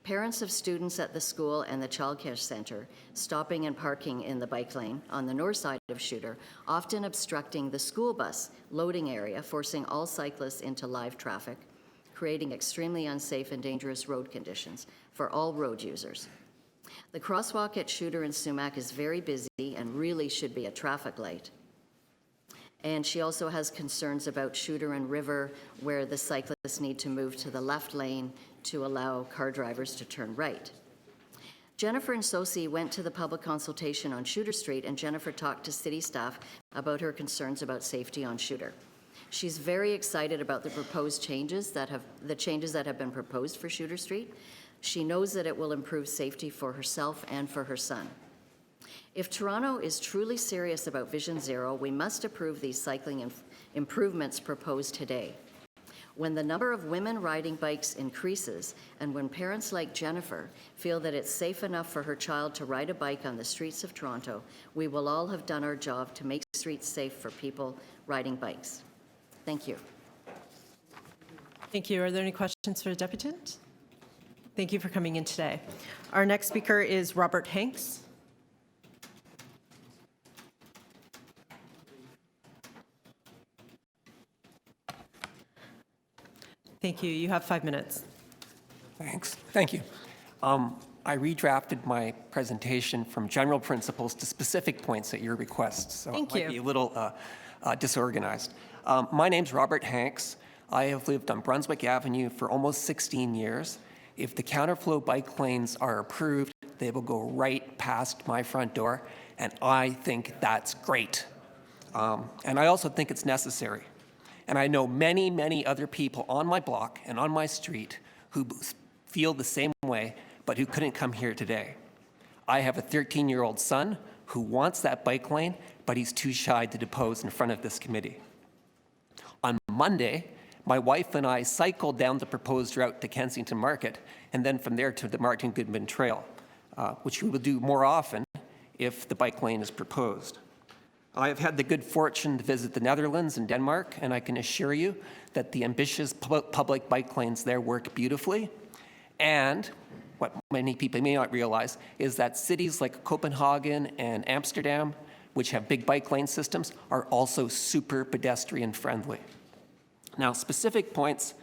parents of students at the school and the child care center stopping and parking in the bike lane on the north side of Shooter, often obstructing the school bus loading area, forcing all cyclists into live traffic, creating extremely unsafe and dangerous road conditions for all road users. The crosswalk at Shooter and Sumac is very busy and really should be a traffic light. And she also has concerns about Shooter and River, where the cyclists need to move to the left lane to allow car drivers to turn right. Jennifer and Sosie went to the public consultation on Shooter Street, and Jennifer talked to city staff about her concerns about safety on Shooter. She's very excited about the proposed changes that have been proposed for Shooter Street. She knows that it will improve safety for herself and for her son. If Toronto is truly serious about Vision Zero, we must approve these cycling improvements proposed today. When the number of women riding bikes increases, and when parents like Jennifer feel that it's safe enough for her child to ride a bike on the streets of Toronto, we will all have done our job to make streets safe for people riding bikes. Thank you. Thank you. Are there any questions for the deputant? Thank you for coming in today. Our next speaker is Robert Hanks. Thank you. You have 5 minutes. Thanks. Thank you. I redrafted my presentation from general principles to specific points at your request, so it might be a little disorganized. My name's Robert Hanks. I have lived on Brunswick Avenue for almost 16 years. If the counterflow bike lanes are approved, they will go right past my front door, and I think that's great. And I also think it's necessary. And I know many, many other people on my block and on my street who feel the same way, but who couldn't come here today. I have a 13-year-old son who wants that bike lane, but he's too shy to depose in front of this committee. On Monday, my wife and I cycled down the proposed route to Kensington Market, and then from there to the Martin Goodman Trail, which we will do more often if the bike lane is proposed. I have had the good fortune to visit the Netherlands and Denmark, and I can assure you that the ambitious public bike lanes there work beautifully. And what many people may not realize is that cities like Copenhagen and Amsterdam, which have big bike lane systems, are also super pedestrian friendly. Now, specific points,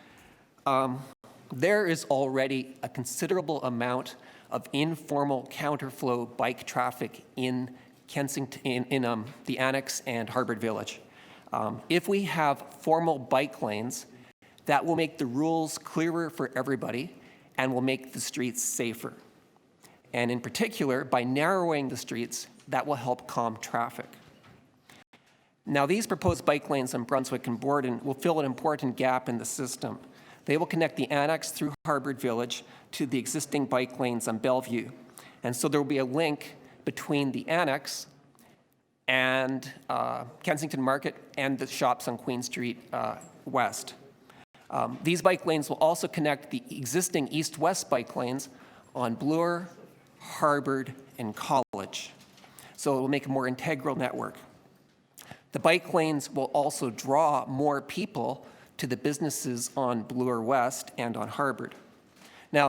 there is already a considerable amount of informal counterflow bike traffic in Kensington, in the Annex and Harvard Village. If we have formal bike lanes, that will make the rules clearer for everybody and will make the streets safer. And in particular, by narrowing the streets, that will help calm traffic. Now, these proposed bike lanes on Brunswick and Borden will fill an important gap in the system. They will connect the annex through Harvard Village to the existing bike lanes on Bellevue. And so there will be a link between the annex and Kensington Market and the shops on Queen Street West. These bike lanes will also connect the existing east-west bike lanes on Bloor, Harvard, and College. So it will make a more integral network. The bike lanes will also draw more people to the businesses on Bloor West and on Harvard. Now,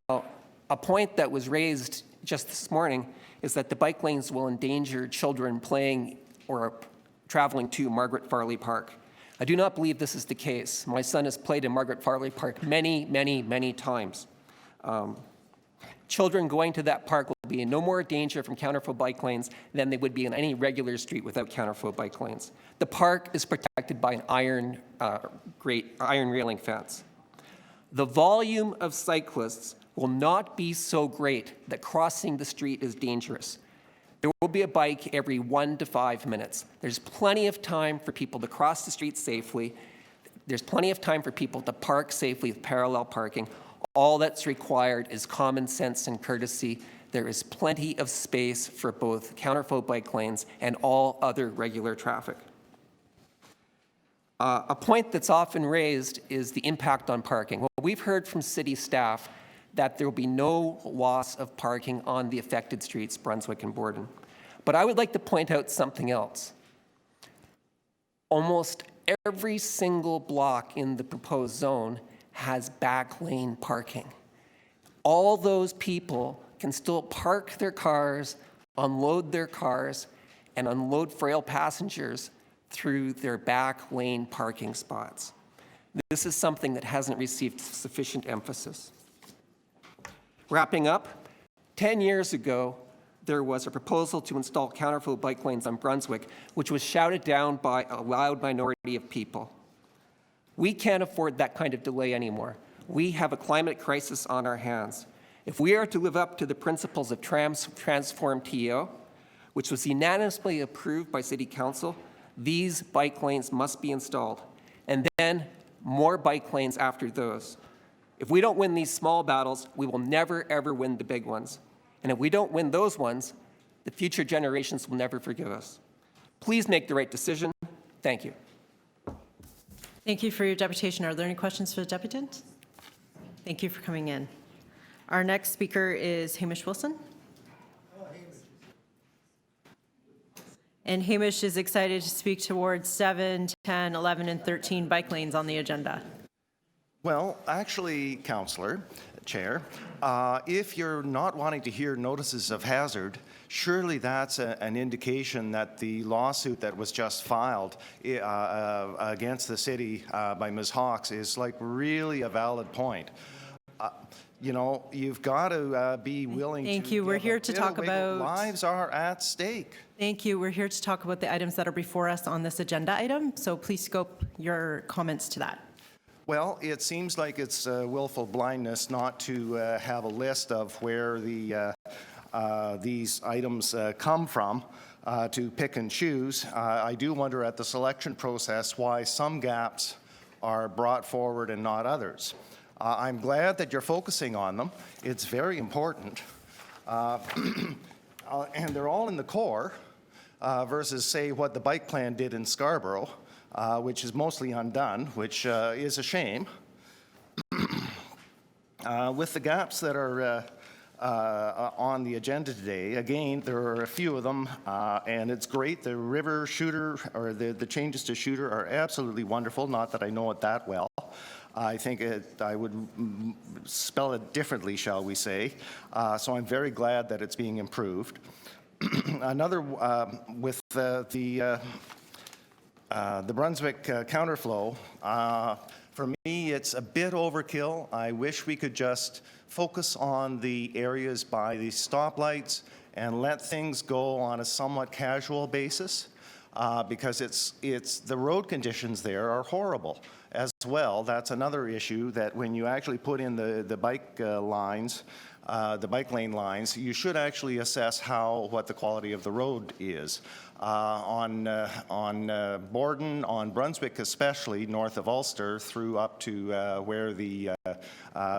a point that was raised just this morning is that the bike lanes will endanger children playing or traveling to Margaret Farley Park. I do not believe this is the case. My son has played in Margaret Farley Park many, many, many times. Children going to that park will be in no more danger from counterflow bike lanes than they would be in any regular street without counterflow bike lanes. The park is protected by an iron railing fence. The volume of cyclists will not be so great that crossing the street is dangerous. There will be a bike every 1 to 5 minutes. There's plenty of time for people to cross the street safely. There's plenty of time for people to park safely with parallel parking. All that's required is common sense and courtesy. There is plenty of space for both counterflow bike lanes and all other regular traffic. A point that's often raised is the impact on parking. Well, we've heard from city staff that there will be no loss of parking on the affected streets, Brunswick and Borden. But I would like to point out something else. Almost every single block in the proposed zone has back lane parking. All those people can still park their cars, unload their cars, and unload frail passengers through their back lane parking spots. This is something that hasn't received sufficient emphasis. Wrapping up, 10 years ago, there was a proposal to install counterflow bike lanes on Brunswick, which was shouted down by a loud minority of people. We can't afford that kind of delay anymore. We have a climate crisis on our hands. If we are to live up to the principles of Transform TO, which was unanimously approved by City Council, these bike lanes must be installed, and then more bike lanes after those. If we don't win these small battles, we will never, ever win the big ones. And if we don't win those ones, the future generations will never forgive us. Please make the right decision. Thank you. Thank you for your deputation. Are there any questions for the deputant? Thank you for coming in. Our next speaker is Hamish Wilson. And Hamish is excited to speak towards 7, 10, 11, and 13 bike lanes on the agenda. Well, actually, Councillor, Chair, if you're not wanting to hear notices of hazard, surely that's an indication that the lawsuit that was just filed against the city by Ms. Hawks is like really a valid point. You know, you've got to be willing to. Thank you. We're here to talk about. Lives are at stake. Thank you. We're here to talk about the items that are before us on this agenda item. So please scope your comments to that. Well, it seems like it's willful blindness not to have a list of where these items come from to pick and choose. I do wonder at the selection process why some gaps are brought forward and not others. I'm glad that you're focusing on them. It's very important. And they're all in the core versus, say, what the bike plan did in Scarborough, which is mostly undone, which is a shame. With the gaps that are on the agenda today, again, there are a few of them, and it's great. The river shooter, or the changes to shooter are absolutely wonderful, not that I know it that well. I think I would spell it differently, shall we say. So I'm very glad that it's being improved. Another, with the Brunswick counterflow, for me, it's a bit overkill. I wish we could just focus on the areas by the stoplights and let things go on a somewhat casual basis, because the road conditions there are horrible. as well. That's another issue, that when you actually put in the bike lines, the bike lane lines, you should actually assess what the quality of the road is. On Borden, on Brunswick especially, north of Ulster, through up to where the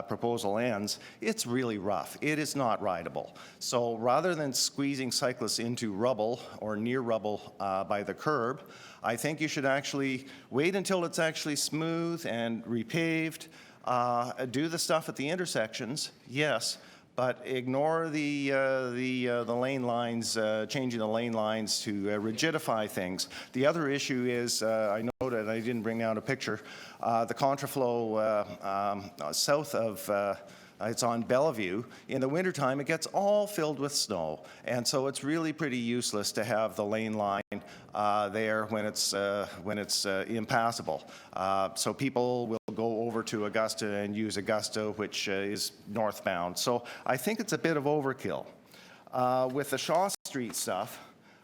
proposal ends, it's really rough. It is not rideable. So rather than squeezing cyclists into rubble or near rubble by the curb, I think you should actually wait until it's actually smooth and repaved, do the stuff at the intersections, yes, but ignore the lane lines, changing the lane lines to rigidify things. The other issue is, I noted, I didn't bring out a picture, the contraflow south of, it's on Bellevue. In the wintertime, it gets all filled with snow, and so it's really pretty useless to have the lane line there when it's impassable. So people will go over to Augusta and use Augusta, which is northbound. So I think it's a bit of overkill. With the Shaw Street stuff,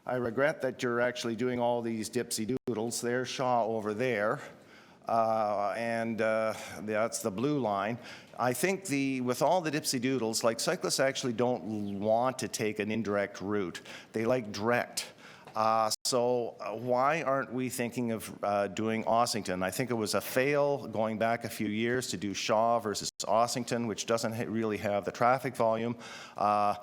I regret that you're actually doing all these dipsy doodles. There's Shaw over there, and that's the blue line. I think with all the dipsy doodles, like, cyclists actually don't want to take an indirect route. They like direct. So why aren't we thinking of doing Ossington? I think it was a fail going back a few years to do Shaw versus Ossington, which doesn't really have the traffic volume, as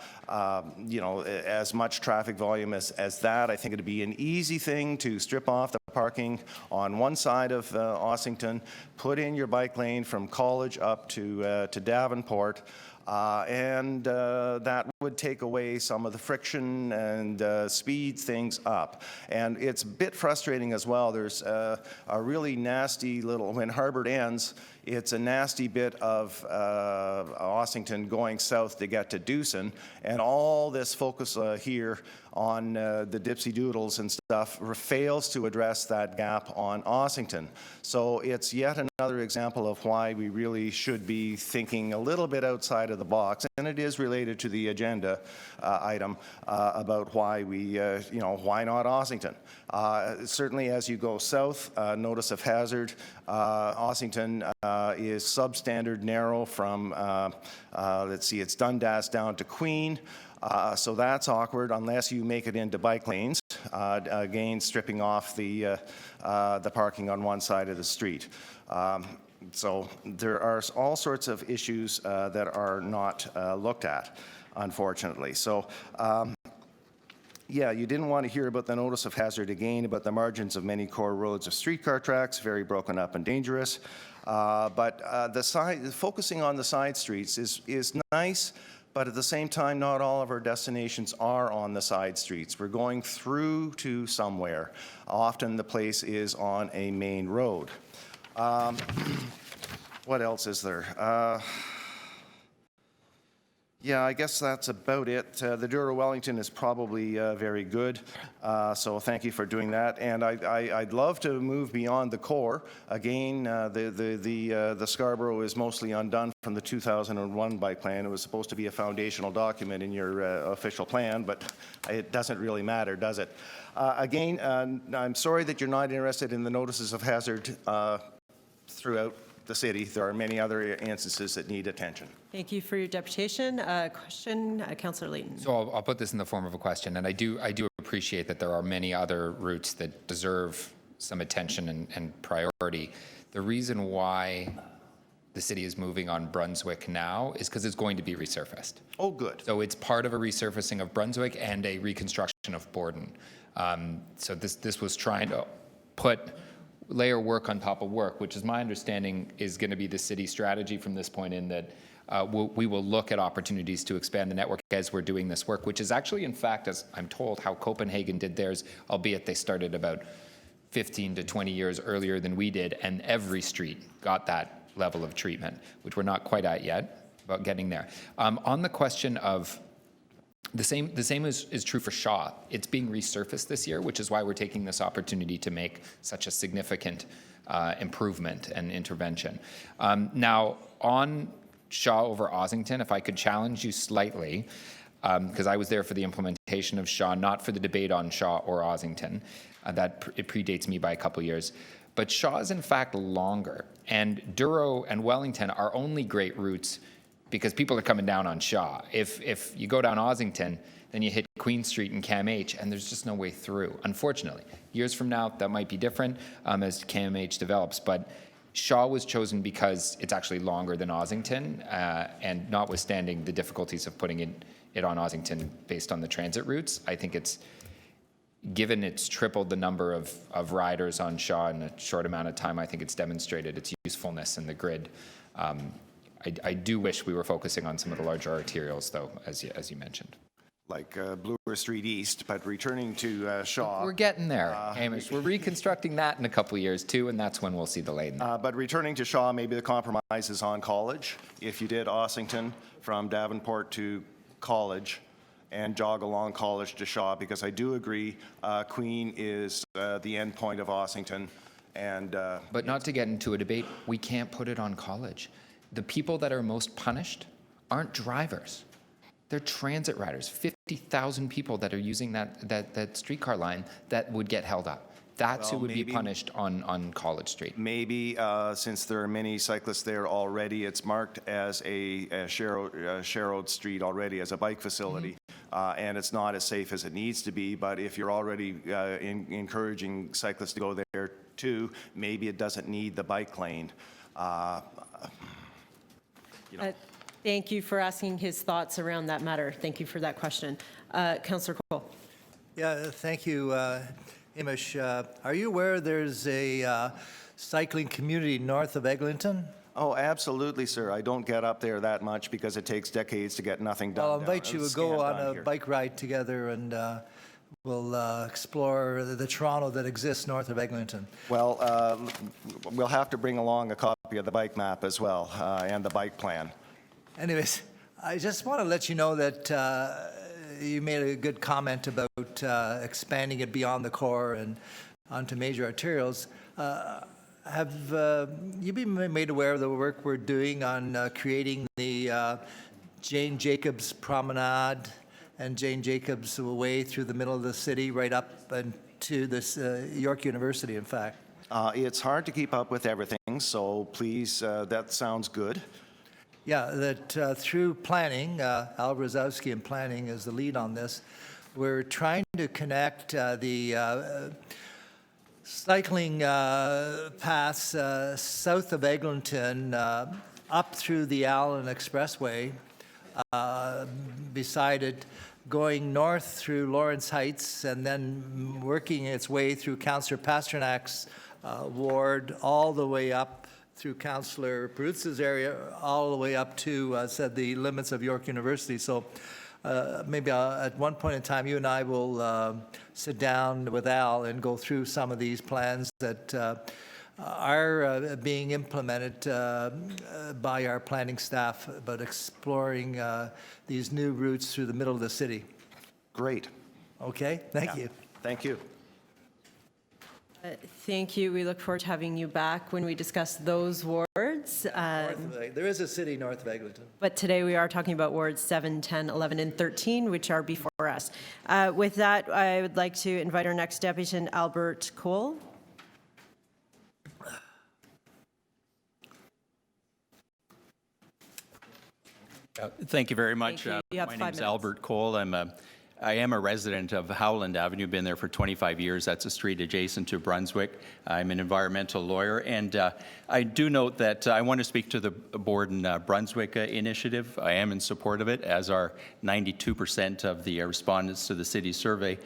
much traffic volume as that. I think it'd be an easy thing to strip off the parking on one side of Ossington, put in your bike lane from College up to Davenport, and that would take away some of the friction and speed things up. And it's a bit frustrating as well. There's a really nasty little, when Harvard ends, it's a nasty bit of Ossington going south to get to Dewson, and all this focus here on the dipsy doodles and stuff fails to address that gap on Ossington. So it's yet another example of why we really should be thinking a little bit outside of the box, and it is related to the agenda item about why we, why not Ossington? Certainly as you go south, notice of hazard, Ossington is substandard narrow from, let's see, it's Dundas down to Queen. So that's awkward unless you make it into bike lanes, again stripping off the parking on one side of the street. So there are all sorts of issues that are not looked at, unfortunately. So yeah, you didn't want to hear about the notice of hazard again, about the margins of many core roads of streetcar tracks, very broken up and dangerous. But focusing on the side streets is nice, but at the same time, not all of our destinations are on the side streets. We're going through to somewhere. Often the place is on a main road. What else is there? Yeah, I guess that's about it. The Douro-Wellington is probably very good, so thank you for doing that. And I'd love to move beyond the core. Again, the Scarborough is mostly undone from the 2001 bike plan. It was supposed to be a foundational document in your official plan, but it doesn't really matter, does it? Again, I'm sorry that you're not interested in the notices of hazard throughout the city. There are many other instances that need attention. Thank you for your deputation. Question, Councillor Layton. So I'll put this in the form of a question, and I do appreciate that there are many other routes that deserve some attention and priority. The reason why the city is moving on Brunswick now is because it's going to be resurfaced. Oh, good. So it's part of a resurfacing of Brunswick and a reconstruction of Borden. So this was trying to layer work on top of work, which is my understanding is going to be the city strategy from this point in, that we will look at opportunities to expand the network as we're doing this work, which is actually, in fact, as I'm told, how Copenhagen did theirs, albeit they started about 15 to 20 years earlier than we did, and every street got that level of treatment, which we're not quite at yet, but getting there. On the question of the same is true for Shaw. It's being resurfaced this year, which is why we're taking this opportunity to make such a significant improvement and intervention. Now, on Shaw over Ossington, if I could challenge you slightly, because I was there for the implementation of Shaw, not for the debate on Shaw or Ossington. It predates me by a couple years. but Shaw is in fact longer. And Douro and Wellington are only great routes because people are coming down on Shaw. If you go down Ossington, then you hit Queen Street and CAMH, and there's just no way through, unfortunately. Years from now, that might be different as CAMH develops, but Shaw was chosen because it's actually longer than Ossington, and notwithstanding the difficulties of putting it on Ossington based on the transit routes, I think given it's tripled the number of riders on Shaw in a short amount of time, I think it's demonstrated its usefulness in the grid. I do wish we were focusing on some of the larger arterials, though, as you mentioned. Like Bloor Street East, but returning to Shaw. We're getting there, Hamish. We're reconstructing that in a couple of years, too, and that's when we'll see the lane. But returning to Shaw, maybe the compromise is on College. If you did Ossington from Davenport to College and jog along College to Shaw, because I do agree Queen is the end point of Ossington. But not to get into a debate, we can't put it on College. The people that are most punished aren't drivers. They're transit riders, 50,000 people that are using that streetcar line that would get held up. That's who would be punished on College Street. Maybe since there are many cyclists there already, it's marked as a Sherrod Street already as a bike facility, and it's not as safe as it needs to be. But if you're already encouraging cyclists to go there too, maybe it doesn't need the bike lane. Thank you for asking his thoughts around that matter. Thank you for that question. Councillor Cole. Yeah, thank you, Hamish. Are you aware there's a cycling community north of Eglinton? Oh, absolutely, sir. I don't get up there that much because it takes decades to get nothing done. I'll invite you to go on a bike ride together, and we'll explore the Toronto that exists north of Eglinton. Well, we'll have to bring along a copy of the bike map as well, and the bike plan. Anyways, I just want to let you know that you made a good comment about expanding it beyond the core and onto major arterials. Have you been made aware of the work we're doing on creating the Jane Jacobs Promenade and Jane Jacobs Way through the middle of the city, right up to this York University, in fact? It's hard to keep up with everything, so please, that sounds good. Yeah, that through planning, Al Rozowski in planning is the lead on this, we're trying to connect the cycling paths south of Eglinton up through the Allen Expressway, beside it, going north through Lawrence Heights and then working its way through Councillor Pasternak's ward all the way up through Councillor Peruzza's area, all the way up to, said, the limits of York University. So maybe at one point in time, you and I will sit down with Al and go through some of these plans that are being implemented by our planning staff, but exploring these new routes through the middle of the city. Great. Okay, thank you. Thank you. Thank you. We look forward to having you back when we discuss those wards. There is a city north of Eglinton. But today we are talking about wards 7, 10, 11, and 13, which are before us. With that, I would like to invite our next deputy, Albert Cole. Thank you very much. You have my 5 name is minutes. Albert Cole. I am a resident of Howland Avenue, been there for 25 years. That's a street adjacent to Brunswick. I'm an environmental lawyer, and I do note that I want to speak to the Borden-Brunswick initiative. I am in support of it, as are 92% of the respondents to the city survey.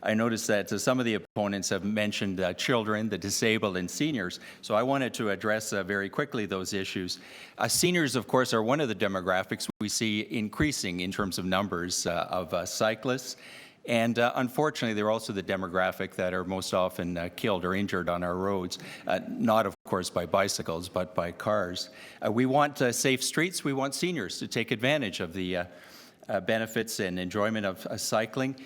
I noticed that some of the opponents have mentioned children, the disabled, and seniors. So I wanted to address very quickly those issues. Seniors, of course, are one of the demographics we see increasing in terms of numbers of cyclists. And unfortunately, they're also the demographic that are most often killed or injured on our roads, not, of course, by bicycles, but by cars. We want safe streets. We want seniors to take advantage of the benefits and enjoyment of cycling.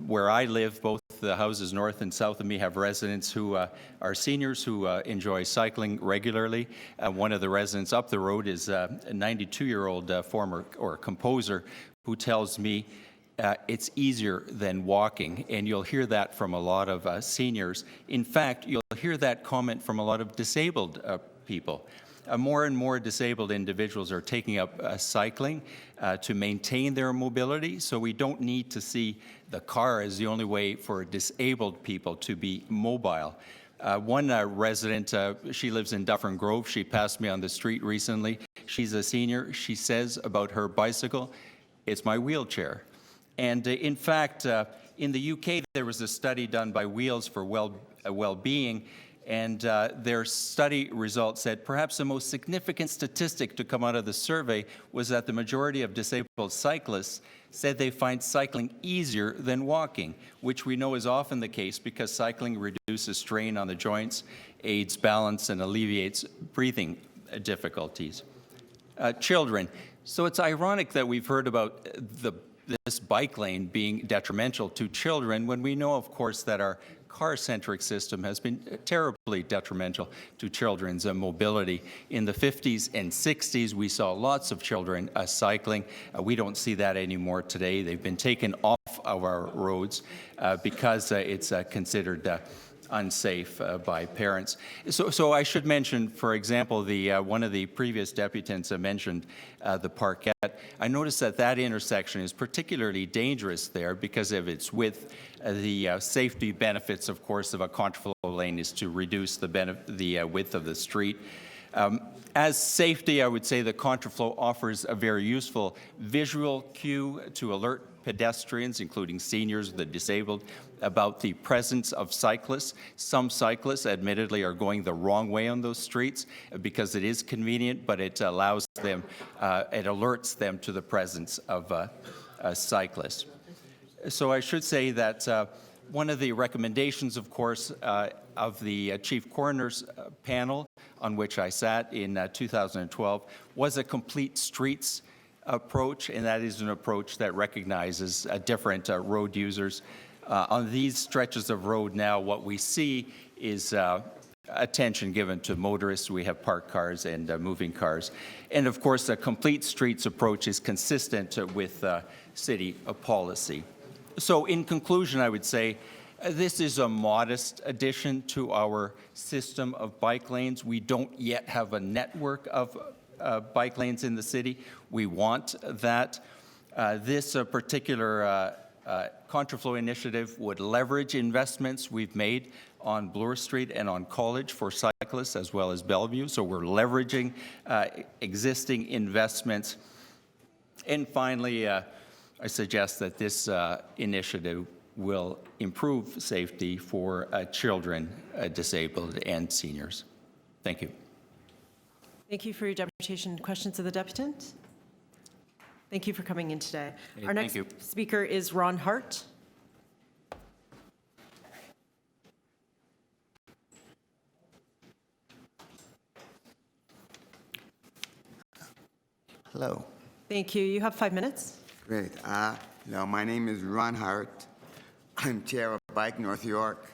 Where I live, both the houses north and south of me have residents who are seniors who enjoy cycling regularly. One of the residents up the road is a 92-year-old former composer who tells me it's easier than walking, and you'll hear that from a lot of seniors. In fact, you'll hear that comment from a lot of disabled people. More and more disabled individuals are taking up cycling to maintain their mobility, so we don't need to see the car as the only way for disabled people to be mobile. One resident, she lives in Dufferin Grove. She passed me on the street recently. She's a senior. She says about her bicycle, "It's my wheelchair." And in fact, in the UK, there was a study done by Wheels for Well-Being, and their study results said perhaps the most significant statistic to come out of the survey was that the majority of disabled cyclists said they find cycling easier than walking, which we know is often the case because cycling reduces strain on the joints, aids balance, and alleviates breathing difficulties. Children. So it's ironic that we've heard about this bike lane being detrimental to children when we know, of course, that our car-centric system has been terribly detrimental to children's mobility. In the 50s and 60s, we saw lots of children cycling. We don't see that anymore today. They've been taken off of our roads because it's considered unsafe by parents. So I should mention, for example, one of the previous deputants mentioned the Parkette. I noticed that intersection is particularly dangerous there because of its width. The safety benefits, of course, of a contraflow lane is to reduce the width of the street. As safety, I would say the contraflow offers a very useful visual cue to alert pedestrians, including seniors, the disabled, about the presence of cyclists. Some cyclists, admittedly, are going the wrong way on those streets because it is convenient, but it allows them, it alerts them to the presence of cyclists. So I should say that one of the recommendations, of course, of the Chief Coroner's panel on which I sat in 2012 was a complete streets approach, and that is an approach that recognizes different road users. On these stretches of road now, what we see is attention given to motorists. We have parked cars and moving cars. And of course, a complete streets approach is consistent with city policy. So in conclusion, I would say this is a modest addition to our system of bike lanes. We don't yet have a network of bike lanes in the city. We want that. This particular contraflow initiative would leverage investments we've made on Bloor Street and on College for cyclists as well as Bellevue. So we're leveraging existing investments. And finally, I suggest that this initiative will improve safety for children, disabled, and seniors. Thank you. Thank you for your deputation. Questions of the deputant? Thank you for coming in today. Hey, Our next speaker is Ron Hart. Hello. Thank you. You have 5 minutes. Great. Hello, my name is Ron Hart. I'm chair of Bike North York,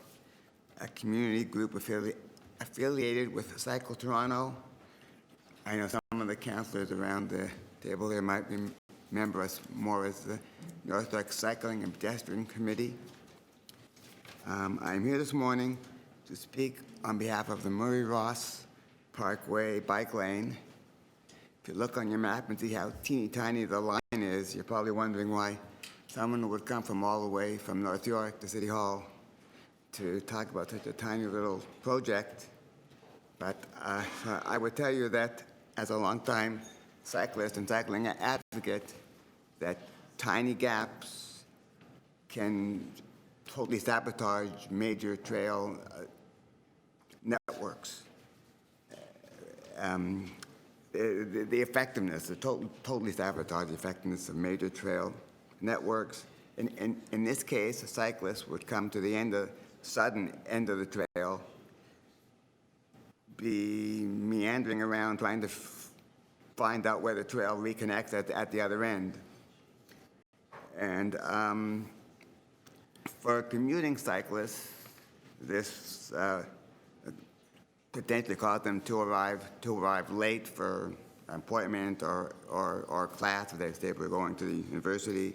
a community group affiliated with Cycle Toronto. I know some of the councillors around the table there might remember us more as the North York Cycling and Pedestrian Committee. I'm here this morning to speak on behalf of the Murray Ross Parkway bike lane. If you look on your map and see how teeny tiny the line is, you're probably wondering why someone would come from all the way from North York to City Hall to talk about such a tiny little project. But I would tell you that as a long-time cyclist and cycling advocate, that tiny gaps can totally sabotage major trail networks. The effectiveness, totally sabotage the effectiveness of major trail networks. In this case, a cyclist would come to the sudden end of the trail, be meandering around trying to find out where the trail reconnects at the other end. And for commuting cyclists, this potentially cause them to arrive late for appointment or class if they were going to the university.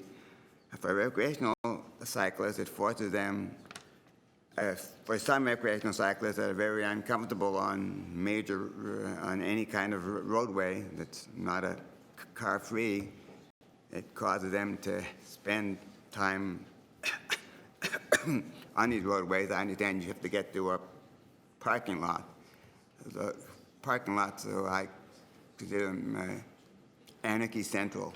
For recreational cyclists, it forces them, for some recreational cyclists that are very uncomfortable on on any kind of roadway that's not a car-free, it causes them to spend time on these roadways. I understand you have to get to a parking lot. The parking lots are, I consider them anarchy central,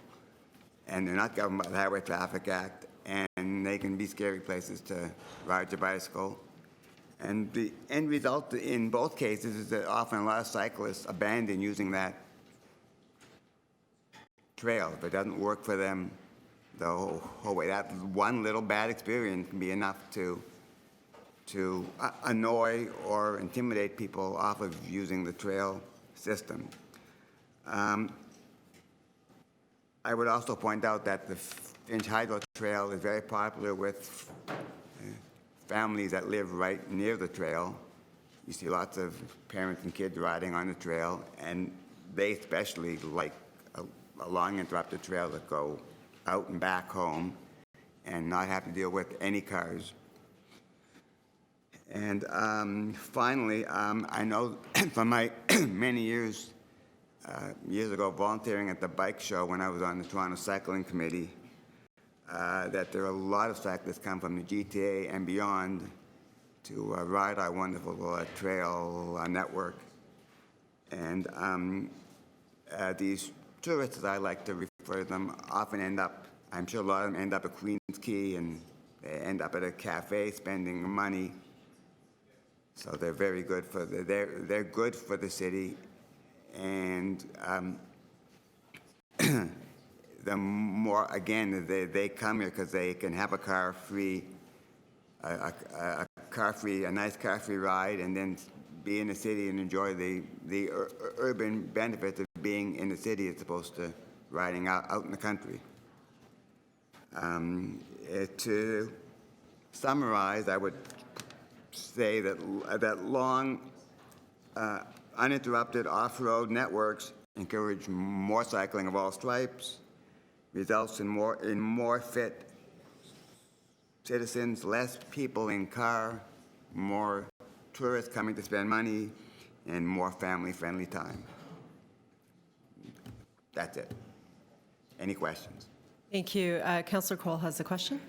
and they're not governed by the Highway Traffic Act, and they can be scary places to ride your bicycle. And the end result in both cases is that often a lot of cyclists abandon using that trail. If it doesn't work for them the whole way, that one little bad experience can be enough to annoy or intimidate people off of using the trail system. I would also point out that the Finch Hydro Trail is very popular with families that live right near the trail. You see lots of parents and kids riding on the trail, and they especially like a long interrupted trail that go out and back home and not have to deal with any cars. And finally, I know from my many years ago volunteering at the bike show when I was on the Toronto Cycling Committee, that there are a lot of cyclists come from the GTA and beyond to ride our wonderful trail network. And these tourists, as I like to refer to them, often end up, I'm sure a lot of them end up at Queen's Quay, and they end up at a cafe spending money. So they're very good for they're good for the city, and the more again they come here because they can have a car-free, a nice car-free ride, and then be in the city and enjoy the urban benefits of being in the city as opposed to riding out in the country. To summarize, I would say that long, uninterrupted off-road networks encourage more cycling of all stripes, results in more fit citizens, less people in car, more tourists coming to spend money, and more family-friendly time. That's it. Any questions? Thank you. Councillor Cole has a question.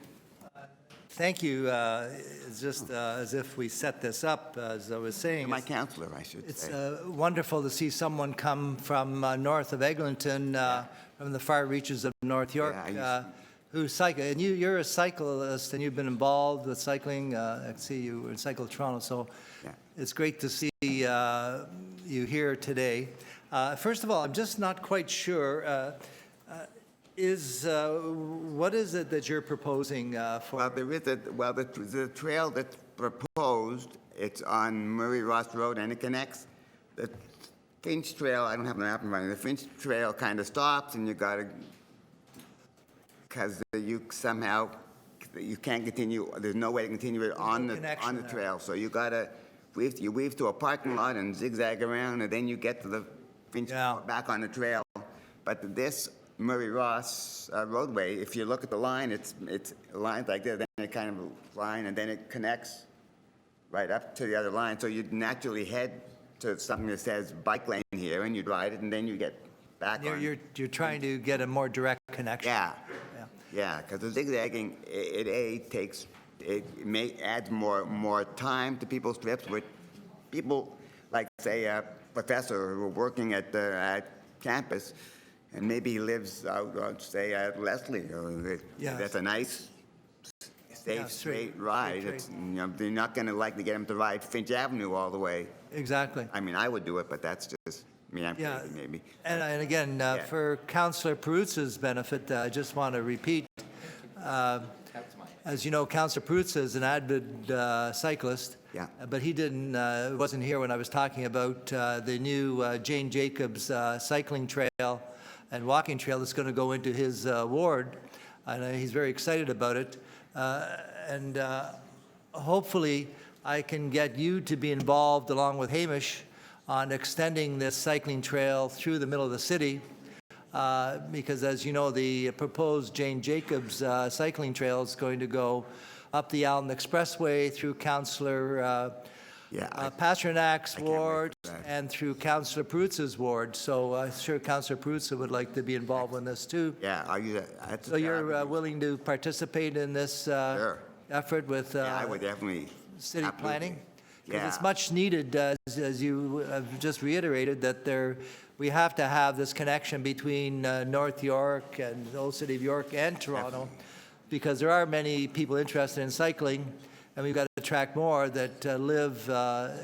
Thank you. It's just as if we set this up, as I was saying. My counselor, I should It's say. wonderful to see someone come from north of Eglinton, from the far reaches of North York, who cycle. And you're a cyclist, and you've been involved with cycling. I see you in Cycle Toronto, so it's great to see you here today. First of all, I'm just not quite sure. What is it that you're proposing for? Well, the trail that's proposed, it's on Murray Ross Road, and it connects the Finch Trail. I don't have the map in front of me. The Finch Trail kind of stops, and you got to, because you can't continue. There's no way to continue it on the trail. So you got to weave to a parking lot and zigzag around, and then you get to the Finch back on the trail. But this Murray Ross roadway, if you look at the line, it's lines like this, then it kind of line, and then it connects right up to the other line. So you'd naturally head to something that says bike lane here, and you'd ride it, and then you get back on. You're trying to get a more direct connection. Yeah, because the zigzagging, it adds more time to people's trips, which people, like say a professor who are working at campus, and maybe he lives out, say, at Leslie. That's a nice, safe, straight ride. They're not going to likely get him to ride Finch Avenue all the way. Exactly. I mean, I would do it, but that's just me. I'm crazy, maybe. And again, for Councillor Peruzza's benefit, I just want to repeat, as you know, Councillor Peruzza is an avid cyclist. But he wasn't here when I was talking about the new Jane Jacobs cycling trail and walking trail that's going to go into his ward, and he's very excited about it. And hopefully I can get you to be involved along with Hamish on extending this cycling trail through the middle of the city. because as you know, the proposed Jane Jacobs cycling trail is going to go up the Allen Expressway through Councillor Pasternak's ward and through Councillor Peruzza's ward. So I'm sure Councillor Peruzza would like to be involved in this too. Yeah, I'll use that. So you're willing to participate in this effort with I would definitely. city planning? Because Yeah. it's much needed, as you have just reiterated, that we have to have this connection between North York and the old city of York and Toronto, because there are many people interested in cycling, and we've got to attract more that live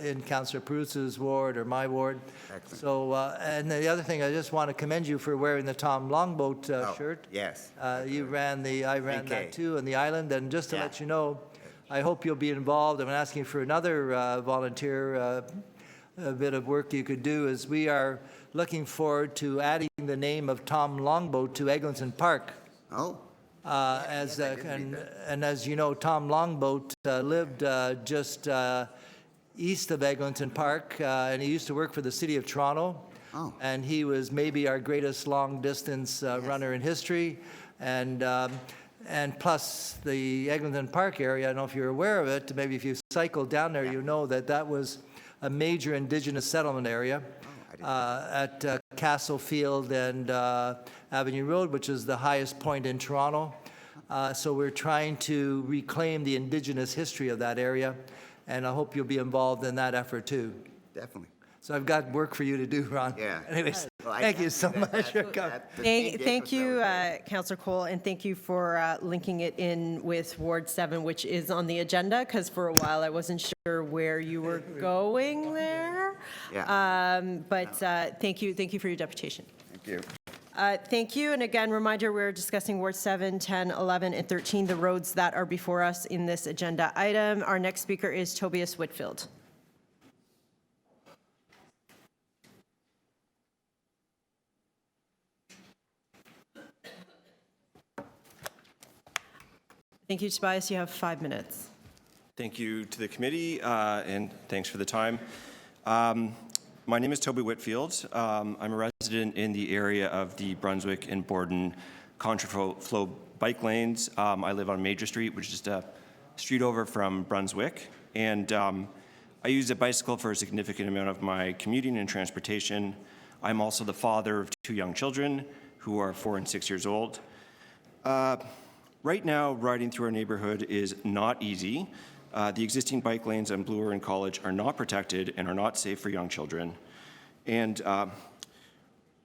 in Councillor Peruzza's ward or my ward. Excellent. So, and the other thing, I just want to commend you for wearing the Tom Longboat shirt. Yes. I ran that Okay. too on the island, and just to let you know, I hope you'll be involved. I'm asking for another volunteer a bit of work you could do, is we are looking forward to adding the name of Tom Longboat to Eglinton Park. Oh. And as you know, Tom Longboat lived just east of Eglinton Park, and he used to work for the city of Toronto. Oh. And he was maybe our greatest long-distance runner in history. And plus, the Eglinton Park area, I don't know if you're aware of it, maybe if you cycled down there, you know that that was a major Indigenous settlement area at Castlefield and Avenue Road, which is the highest point in Toronto. So we're trying to reclaim the Indigenous history of that area, and I hope you'll be involved in that effort too. Definitely. So I've got work for you to do, Ron. Yeah. Anyways, Well, thank you so much for coming. Thank you, Councillor Cole, and thank you for linking it in with Ward 7, which is on the agenda, because for a while I wasn't sure where you were going there. But thank you for your deputation. Thank you. Thank you, and again, reminder, we're discussing Ward 7, 10, 11, and 13, the roads that are before us in this agenda item. Our next speaker is Tobias Whitfield. Thank you, Tobias. You have 5 minutes. Thank you to the committee, and thanks for the time. My name is Toby Whitfield. I'm a resident in the area of the Brunswick and Borden contraflow bike lanes. I live on Major Street, which is just a street over from Brunswick. And I use a bicycle for a significant amount of my commuting and transportation. I'm also the father of 2 young children who are 4 and 6 years old. Right now, riding through our neighborhood is not easy. The existing bike lanes on Bloor and College are not protected and are not safe for young children. And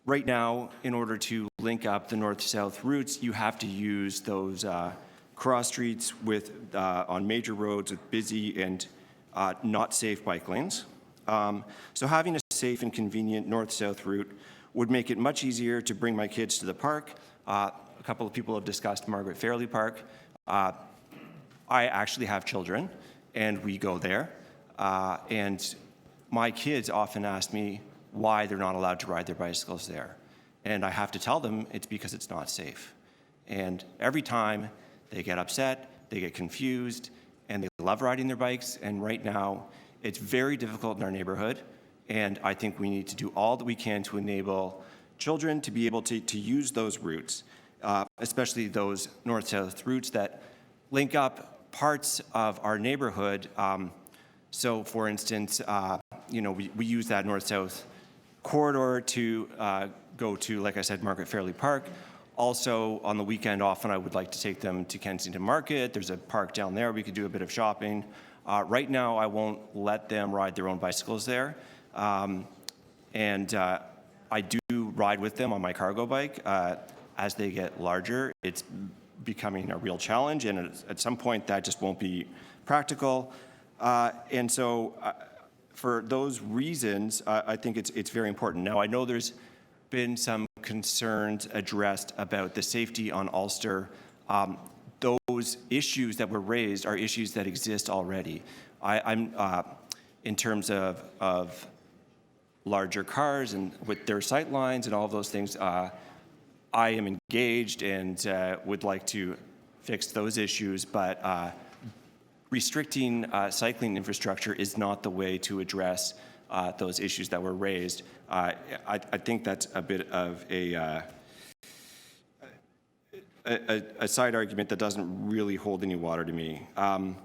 right now, in order to link up the north-south routes, you have to use those cross streets with on major roads with busy and not safe bike lanes. So having a safe and convenient north-south route would make it much easier to bring my kids to the park. A couple of people have discussed Margaret Fairley Park. I actually have children, and we go there. And my kids often ask me why they're not allowed to ride their bicycles there. And I have to tell them it's because it's not safe. And every time they get upset, they get confused, and they love riding their bikes. And right now, it's very difficult in our neighborhood. And I think we need to do all that we can to enable children to be able to use those routes. Especially those north-south routes that link up parts of our neighborhood. So, for instance, we use that north-south corridor to go to, like I said, Margaret Fairley Park. Also, on the weekend, often I would like to take them to Kensington Market. There's a park down there. We could do a bit of shopping. Right now, I won't let them ride their own bicycles there. And I do ride with them on my cargo bike. As they get larger, it's becoming a real challenge, and at some point that just won't be practical. And so for those reasons, I think it's very important. Now, I know there's been some concerns addressed about the safety on Ulster. Those issues that were raised are issues that exist already. I'm in terms of larger cars and with their sight lines and all of those things, I am engaged and would like to fix those issues, but restricting cycling infrastructure is not the way to address those issues that were raised. I think that's a bit of a a side argument that doesn't really hold any water to me. One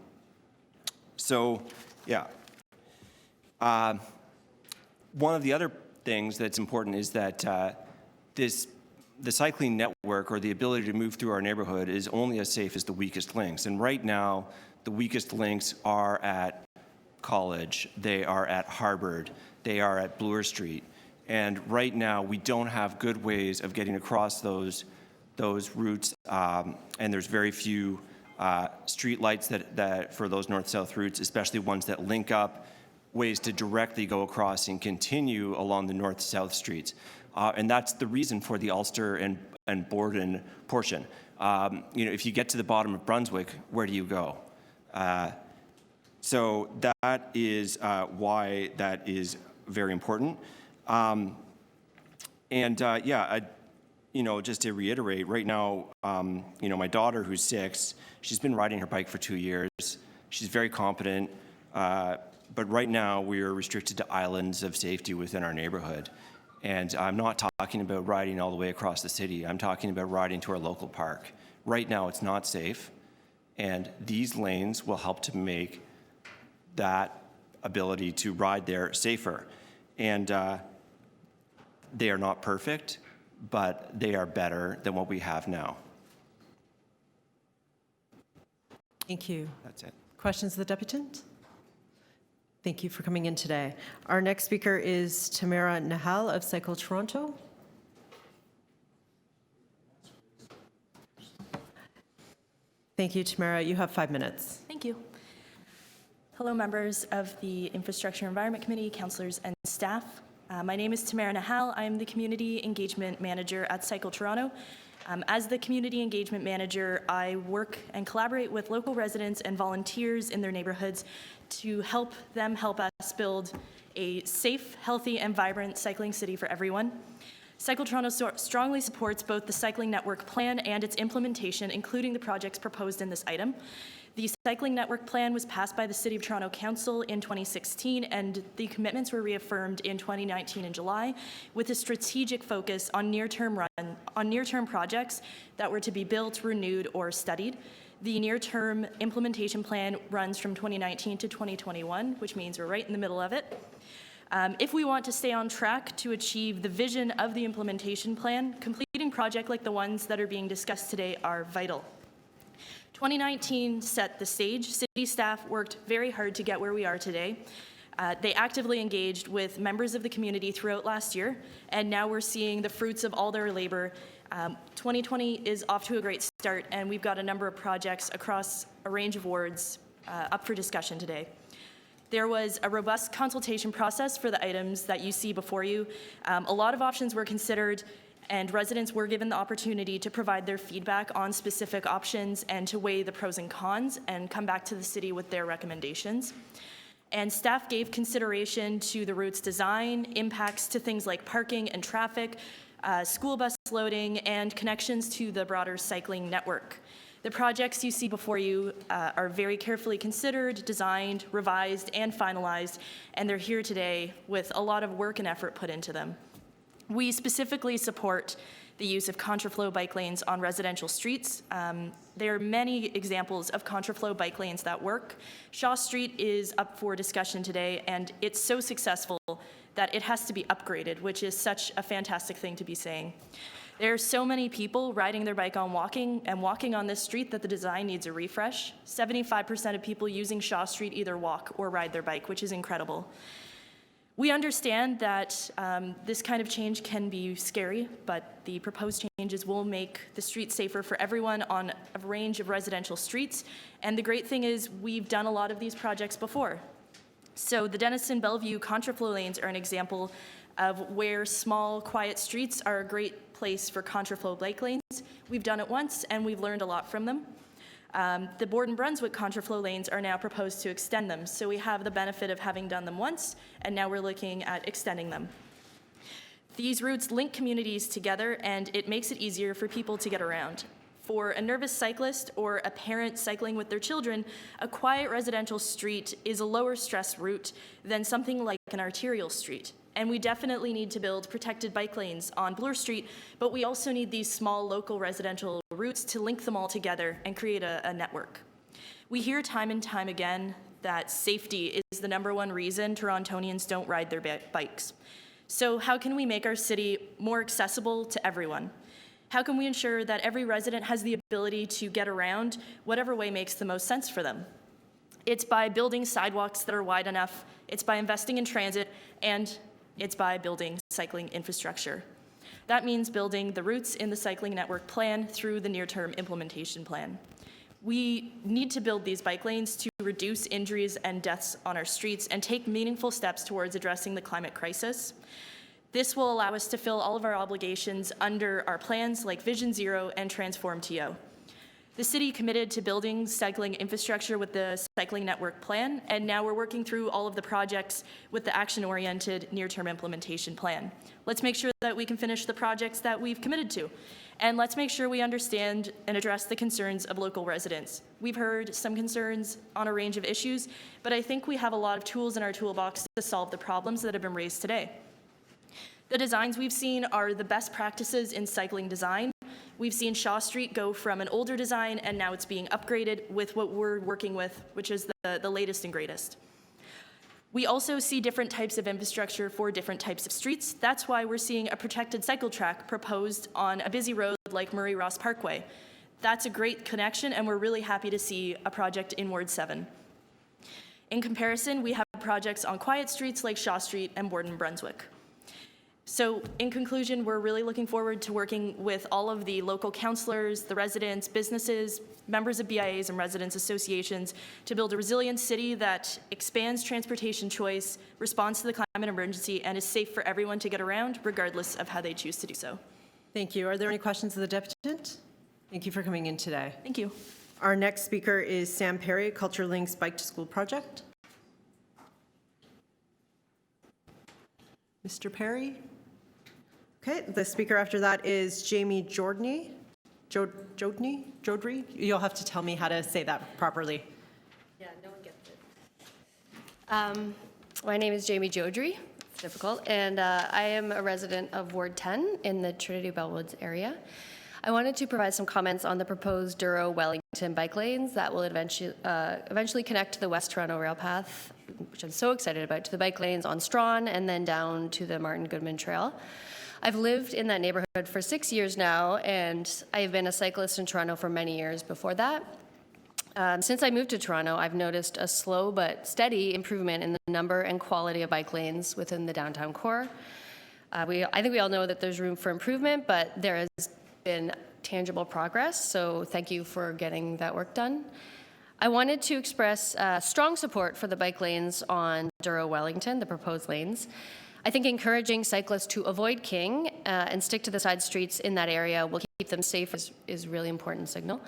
of the other things that's important is that the cycling network, or the ability to move through our neighborhood, is only as safe as the weakest links. And right now, the weakest links are at College, they are at Harvard, they are at Bloor Street. And right now, we don't have good ways of getting across those routes, and there's very few street lights that for those north-south routes, especially ones that link up, ways to directly go across and continue along the north-south streets. And that's the reason for the Ulster and Borden portion. If you get to the bottom of Brunswick, where do you go? So that is why that is very important. Just to reiterate, right now, my daughter, who's 6, she's been riding her bike for 2 years. She's very competent, but right now we are restricted to islands of safety within our neighborhood. And I'm not talking about riding all the way across the city. I'm talking about riding to our local park. Right now, it's not safe, and these lanes will help to make that ability to ride there safer. And they are not perfect, but they are better than what we have now. Thank you. That's it. Questions of the deputant? Thank you for coming in today. Our next speaker is Tamara Nahal of Cycle Toronto. Thank you, Tamara. You have 5 minutes. Thank you. Hello, members of the Infrastructure Environment Committee, councillors, and staff. My name is Tamara Nahal. I'm the Community Engagement Manager at Cycle Toronto. As the Community Engagement Manager, I work and collaborate with local residents and volunteers in their neighborhoods to help us build a safe, healthy, and vibrant cycling city for everyone. Cycle Toronto strongly supports both the cycling network plan and its implementation, including the projects proposed in this item. The cycling network plan was passed by the City of Toronto Council in 2016, and the commitments were reaffirmed in 2019 in July, with a strategic focus on near-term projects that were to be built, renewed, or studied. The near-term implementation plan runs from 2019 to 2021, which means we're right in the middle of it. If we want to stay on track to achieve the vision of the implementation plan, completing projects like the ones that are being discussed today are vital. 2019 set the stage. City staff worked very hard to get where we are today. They actively engaged with members of the community throughout last year, and now we're seeing the fruits of all their labor. 2020 is off to a great start, and we've got a number of projects across a range of wards up for discussion today. There was a robust consultation process for the items that you see before you. A lot of options were considered, and residents were given the opportunity to provide their feedback on specific options and to weigh the pros and cons and come back to the city with their recommendations. And staff gave consideration to the route's design, impacts to things like parking and traffic, school bus loading, and connections to the broader cycling network. The projects you see before you are very carefully considered, designed, revised, and finalized, and they're here today with a lot of work and effort put into them. We specifically support the use of contraflow bike lanes on residential streets. There are many examples of contraflow bike lanes that work. Shaw Street is up for discussion today, and it's so successful that it has to be upgraded, which is such a fantastic thing to be saying. There are so many people riding their bike on walking on this street that the design needs a refresh. 75% of people using Shaw Street either walk or ride their bike, which is incredible. We understand that this kind of change can be scary, but the proposed changes will make the street safer for everyone on a range of residential streets. And the great thing is we've done a lot of these projects before. So the Denison Bellevue contraflow lanes are an example of where small, quiet streets are a great place for contraflow bike lanes. We've done it once, and we've learned a lot from them. The Borden-Brunswick contraflow lanes are now proposed to extend them, so we have the benefit of having done them once, and now we're looking at extending them. These routes link communities together, and it makes it easier for people to get around. For a nervous cyclist or a parent cycling with their children, a quiet residential street is a lower stress route than something like an arterial street. And we definitely need to build protected bike lanes on Bloor Street, but we also need these small local residential routes to link them all together and create a network. We hear time and time again that safety is the #1 reason Torontonians don't ride their bikes. So how can we make our city more accessible to everyone? How can we ensure that every resident has the ability to get around whatever way makes the most sense for them? It's by building sidewalks that are wide enough, it's by investing in transit, and it's by building cycling infrastructure. That means building the routes in the cycling network plan through the near-term implementation plan. We need to build these bike lanes to reduce injuries and deaths on our streets and take meaningful steps towards addressing the climate crisis. This will allow us to fill all of our obligations under our plans like Vision Zero and Transform TO. The city committed to building cycling infrastructure with the cycling network plan, and now we're working through all of the projects with the action-oriented near-term implementation plan. Let's make sure that we can finish the projects that we've committed to, and let's make sure we understand and address the concerns of local residents. We've heard some concerns on a range of issues, but I think we have a lot of tools in our toolbox to solve the problems that have been raised today. The designs we've seen are the best practices in cycling design. We've seen Shaw Street go from an older design and now it's being upgraded with what we're working with, which is the latest and greatest. We also see different types of infrastructure for different types of streets. That's why we're seeing a protected cycle track proposed on a busy road like Murray Ross Parkway. That's a great connection and we're really happy to see a project in Ward 7. In comparison, we have projects on quiet streets like Shaw Street and Borden Brunswick. So in conclusion, we're really looking forward to working with all of the local councillors, the residents, businesses, members of BIAs and residents associations to build a resilient city that expands transportation choice, responds to the climate emergency, and is safe for everyone to get around, regardless of how they choose to do so. Thank you. Are there any questions of the deputant? Thank you for coming in today. Thank you. Our next speaker is Sam Perry, Culture Links Bike to School Project. Mr. Perry? Okay, the speaker after that is Jamie Jodry. You'll have to tell me how to say that properly. Yeah, no one gets it. My name is Jamie Jodry. It's difficult. And I am a resident of Ward 10 in the Trinity Bellwoods area. I wanted to provide some comments on the proposed Duro-Wellington bike lanes that will eventually connect to the West Toronto Rail Path, which I'm so excited about, to the bike lanes on Strawn and then down to the Martin Goodman Trail. I've lived in that neighborhood for 6 years now, and I've been a cyclist in Toronto for many years before that. Since I moved to Toronto, I've noticed a slow but steady improvement in the number and quality of bike lanes within the downtown core. I think we all know that there's room for improvement, but there has been tangible progress, so thank you for getting that work done. I wanted to express strong support for the bike lanes on Duro-Wellington, the proposed lanes. I think encouraging cyclists to avoid King and stick to the side streets in that area will keep them safe is a really important signal.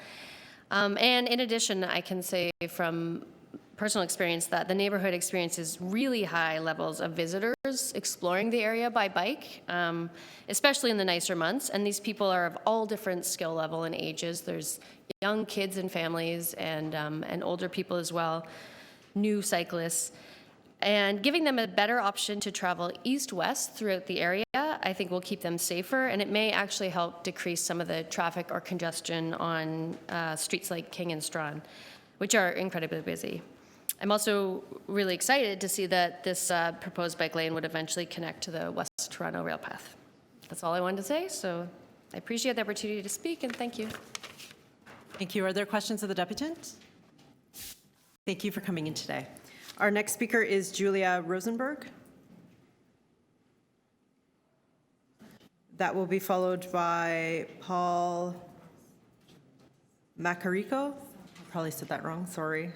And in addition, I can say from personal experience that the neighborhood experiences really high levels of visitors exploring the area by bike, especially in the nicer months. And these people are of all different skill level and ages. There's young kids and families and older people as well, new cyclists. And giving them a better option to travel east-west throughout the area, I think will keep them safer, and it may actually help decrease some of the traffic or congestion on streets like King and Strawn, which are incredibly busy. I'm also really excited to see that this proposed bike lane would eventually connect to the West Toronto Rail Path. That's all I wanted to say, so I appreciate the opportunity to speak, and thank you. Thank you. Are there questions of the deputant? Thank you for coming in today. Our next speaker is Julia Rosenberg. That will be followed by Paul Macarico. I probably said that wrong, sorry.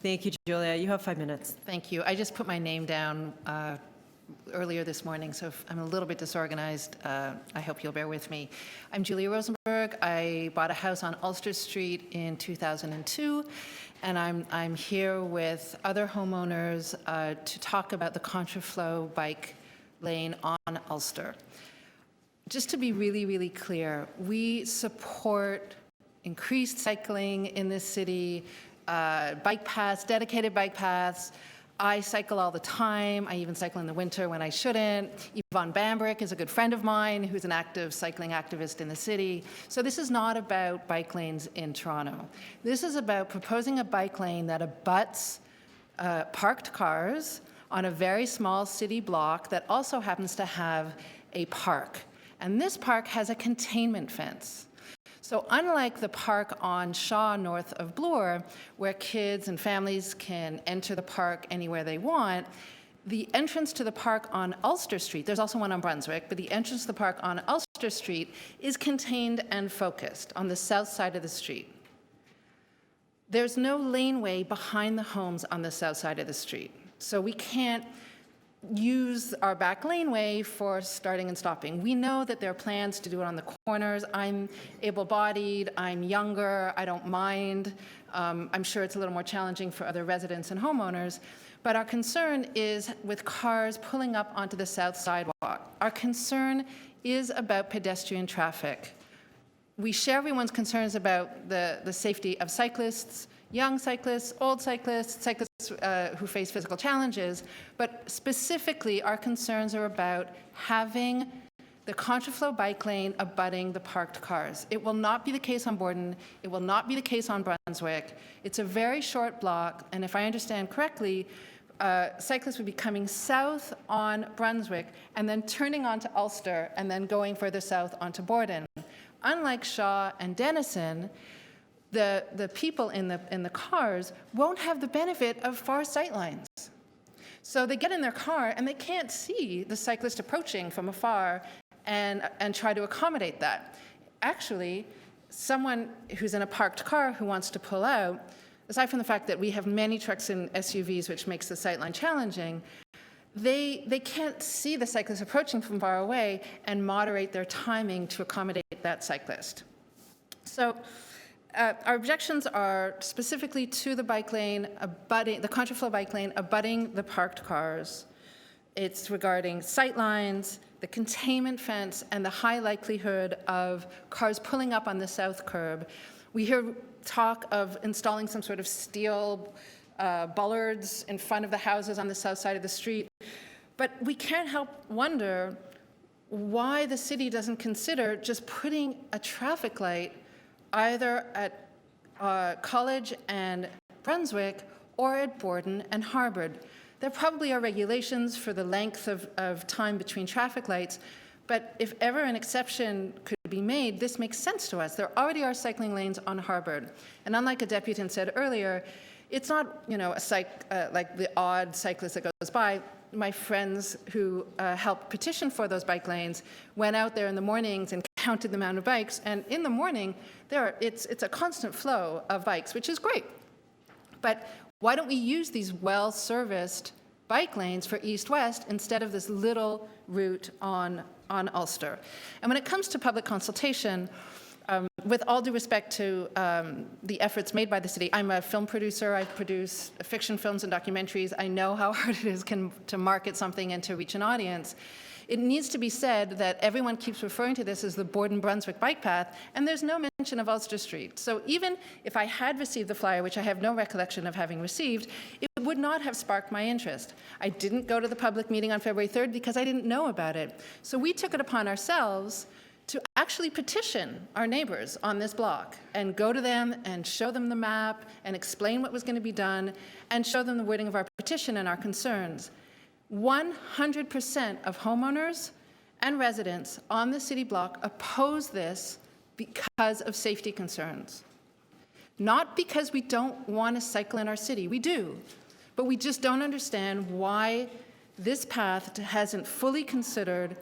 Thank you, Julia. You have 5 minutes. Thank you. I just put my name down earlier this morning, so if I'm a little bit disorganized, I hope you'll bear with me. I'm Julia Rosenberg. I bought a house on Ulster Street in 2002, and I'm here with other homeowners to talk about the contraflow bike lane on Ulster. Just to be really, really clear, we support increased cycling in this city, bike paths, dedicated bike paths, I cycle all the time. I even cycle in the winter when I shouldn't. Yvonne Bambrick is a good friend of mine who's an active cycling activist in the city. So this is not about bike lanes in Toronto. This is about proposing a bike lane that abuts parked cars on a very small city block that also happens to have a park. And this park has a containment fence. So unlike the park on Shaw north of Bloor, where kids and families can enter the park anywhere they want, the entrance to the park on Ulster Street, there's also one on Brunswick, but the entrance to the park on Ulster Street is contained and focused on the south side of the street. There's no laneway behind the homes on the south side of the street. So we can't use our back laneway for starting and stopping. We know that there are plans to do it on the corners. I'm able-bodied, I'm younger, I don't mind. I'm sure it's a little more challenging for other residents and homeowners, but our concern is with cars pulling up onto the south sidewalk. Our concern is about pedestrian traffic. We share everyone's concerns about the safety of cyclists, young cyclists, old cyclists, cyclists who face physical challenges, but specifically our concerns are about having the contraflow bike lane abutting the parked cars. It will not be the case on Borden. It will not be the case on Brunswick. It's a very short block, and if I understand correctly, cyclists would be coming south on Brunswick and then turning onto Ulster and then going further south onto Borden. Unlike Shaw and Denison, the people in the cars won't have the benefit of far sight lines. So they get in their car and they can't see the cyclist approaching from afar and try to accommodate that. Actually, someone who's in a parked car who wants to pull out, aside from the fact that we have many trucks and SUVs, which makes the sight line challenging, they can't see the cyclist approaching from far away and moderate their timing to accommodate that cyclist. So our objections are specifically to the bike lane abutting, the contraflow bike lane abutting the parked cars. It's regarding sight lines, the containment fence, and the high likelihood of cars pulling up on the south curb. We hear talk of installing some sort of steel bollards in front of the houses on the south side of the street. But we can't help wonder why the city doesn't consider just putting a traffic light either at College and Brunswick or at Borden and Harvard. There probably are regulations for the length of time between traffic lights, but if ever an exception could be made, this makes sense to us. There already are cycling lanes on Harvard. And unlike a deputant said earlier, it's not, like the odd cyclist that goes by. My friends who helped petition for those bike lanes went out there in the mornings and counted the amount of bikes. And in the morning, it's a constant flow of bikes, which is great. But why don't we use these well-serviced bike lanes for east-west instead of this little route on Ulster? And when it comes to public consultation, with all due respect to the efforts made by the city, I'm a film producer. I produce fiction films and documentaries. I know how hard it is to market something and to reach an audience. It needs to be said that everyone keeps referring to this as the Borden-Brunswick bike path, and there's no mention of Ulster Street. So even if I had received the flyer, which I have no recollection of having received, it would not have sparked my interest. I didn't go to the public meeting on February 3rd because I didn't know about it. So we took it upon ourselves to actually petition our neighbors on this block and go to them and show them the map and explain what was going to be done and show them the wording of our petition and our concerns. 100% of homeowners and residents on the city block oppose this because of safety concerns. Not because we don't want to cycle in our city. We do. But we just don't understand why this path hasn't fully considered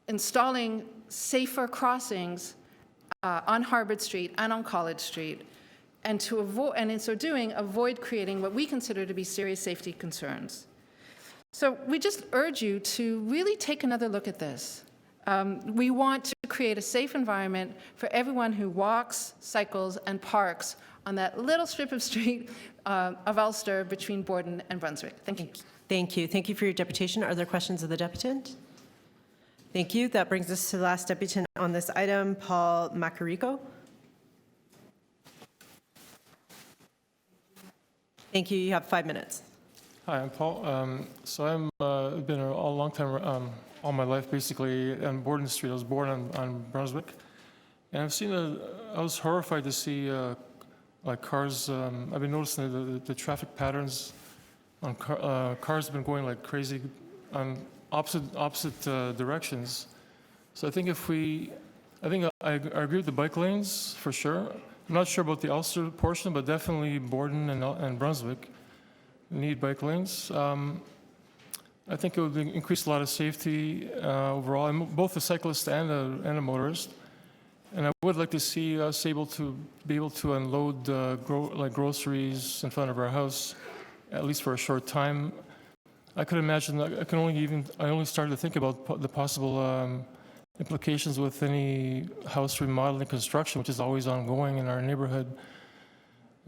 installing safer crossings on Harvard Street and on College Street, and in so doing, avoid creating what we consider to be serious safety concerns. So we just urge you to really take another look at this. We want to create a safe environment for everyone who walks, cycles, and parks on that little strip of street of Ulster between Borden and Brunswick. Thank you. Thank you. Thank you for your deputation. Are there questions of the deputant? Thank you. That brings us to the last deputant on this item, Paul Macarico. Thank you. You have 5 minutes. Hi, I'm Paul. So I've been a long time, all my life basically, on Borden Street. I was born on Brunswick. And I was horrified to see like cars, I've been noticing the traffic patterns on cars have been going like crazy on opposite directions. So I think I agree with the bike lanes for sure. I'm not sure about the Ulster portion, but definitely Borden and Brunswick need bike lanes. I think it would increase a lot of safety overall, and both a cyclist and a motorist. And I would like to see us be able to unload like groceries in front of our house, at least for a short time. I could imagine. I only started to think about the possible implications with any house remodeling construction, which is always ongoing in our neighborhood.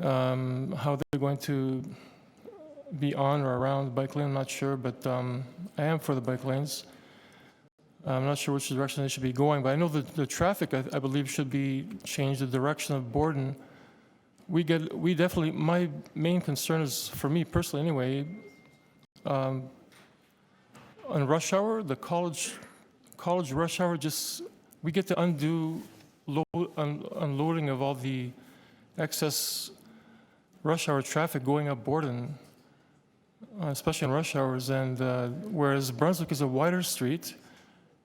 How they're going to be on or around the bike lane, I'm not sure, but I am for the bike lanes. I'm not sure which direction they should be going, but I know that the traffic, I believe, should be changed the direction of Borden. We definitely, my main concern is, for me personally anyway, on rush hour, the college rush hour, we get the undue unloading of all the excess rush hour traffic going up Borden, especially in rush hours. And whereas Brunswick is a wider street,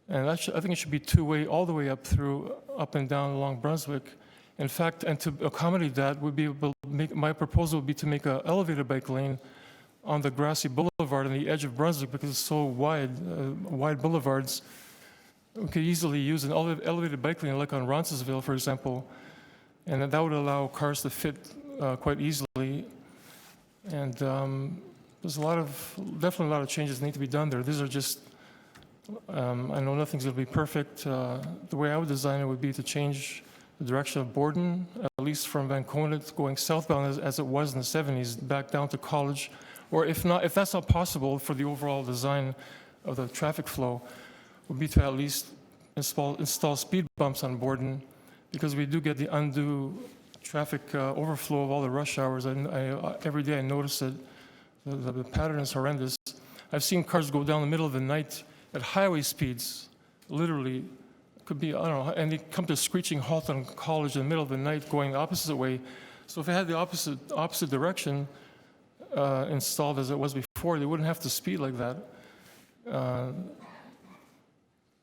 and I think it should be two-way all the way up and down along Brunswick. In fact, and to accommodate that, my proposal would be to make an elevated bike lane on the grassy boulevard on the edge of Brunswick, because it's so wide boulevards. We could easily use an elevated bike lane like on Roncesvalles, for example, and that would allow cars to fit quite easily. And there's definitely a lot of changes that need to be done there. These are just, I know nothing's going to be perfect. The way I would design it would be to change the direction of Borden, at least from Van Conant going southbound as it was in the 70s, back down to College. Or if that's not possible for the overall design of the traffic flow, would be to at least install speed bumps on Borden, because we do get the undue traffic overflow of all the rush hours. Every day I notice it. The pattern is horrendous. I've seen cars go down the middle of the night at highway speeds, literally, could be, I don't know, and they come to a screeching halt on College in the middle of the night going the opposite way. So if it had the opposite direction installed as it was before, they wouldn't have to speed like that.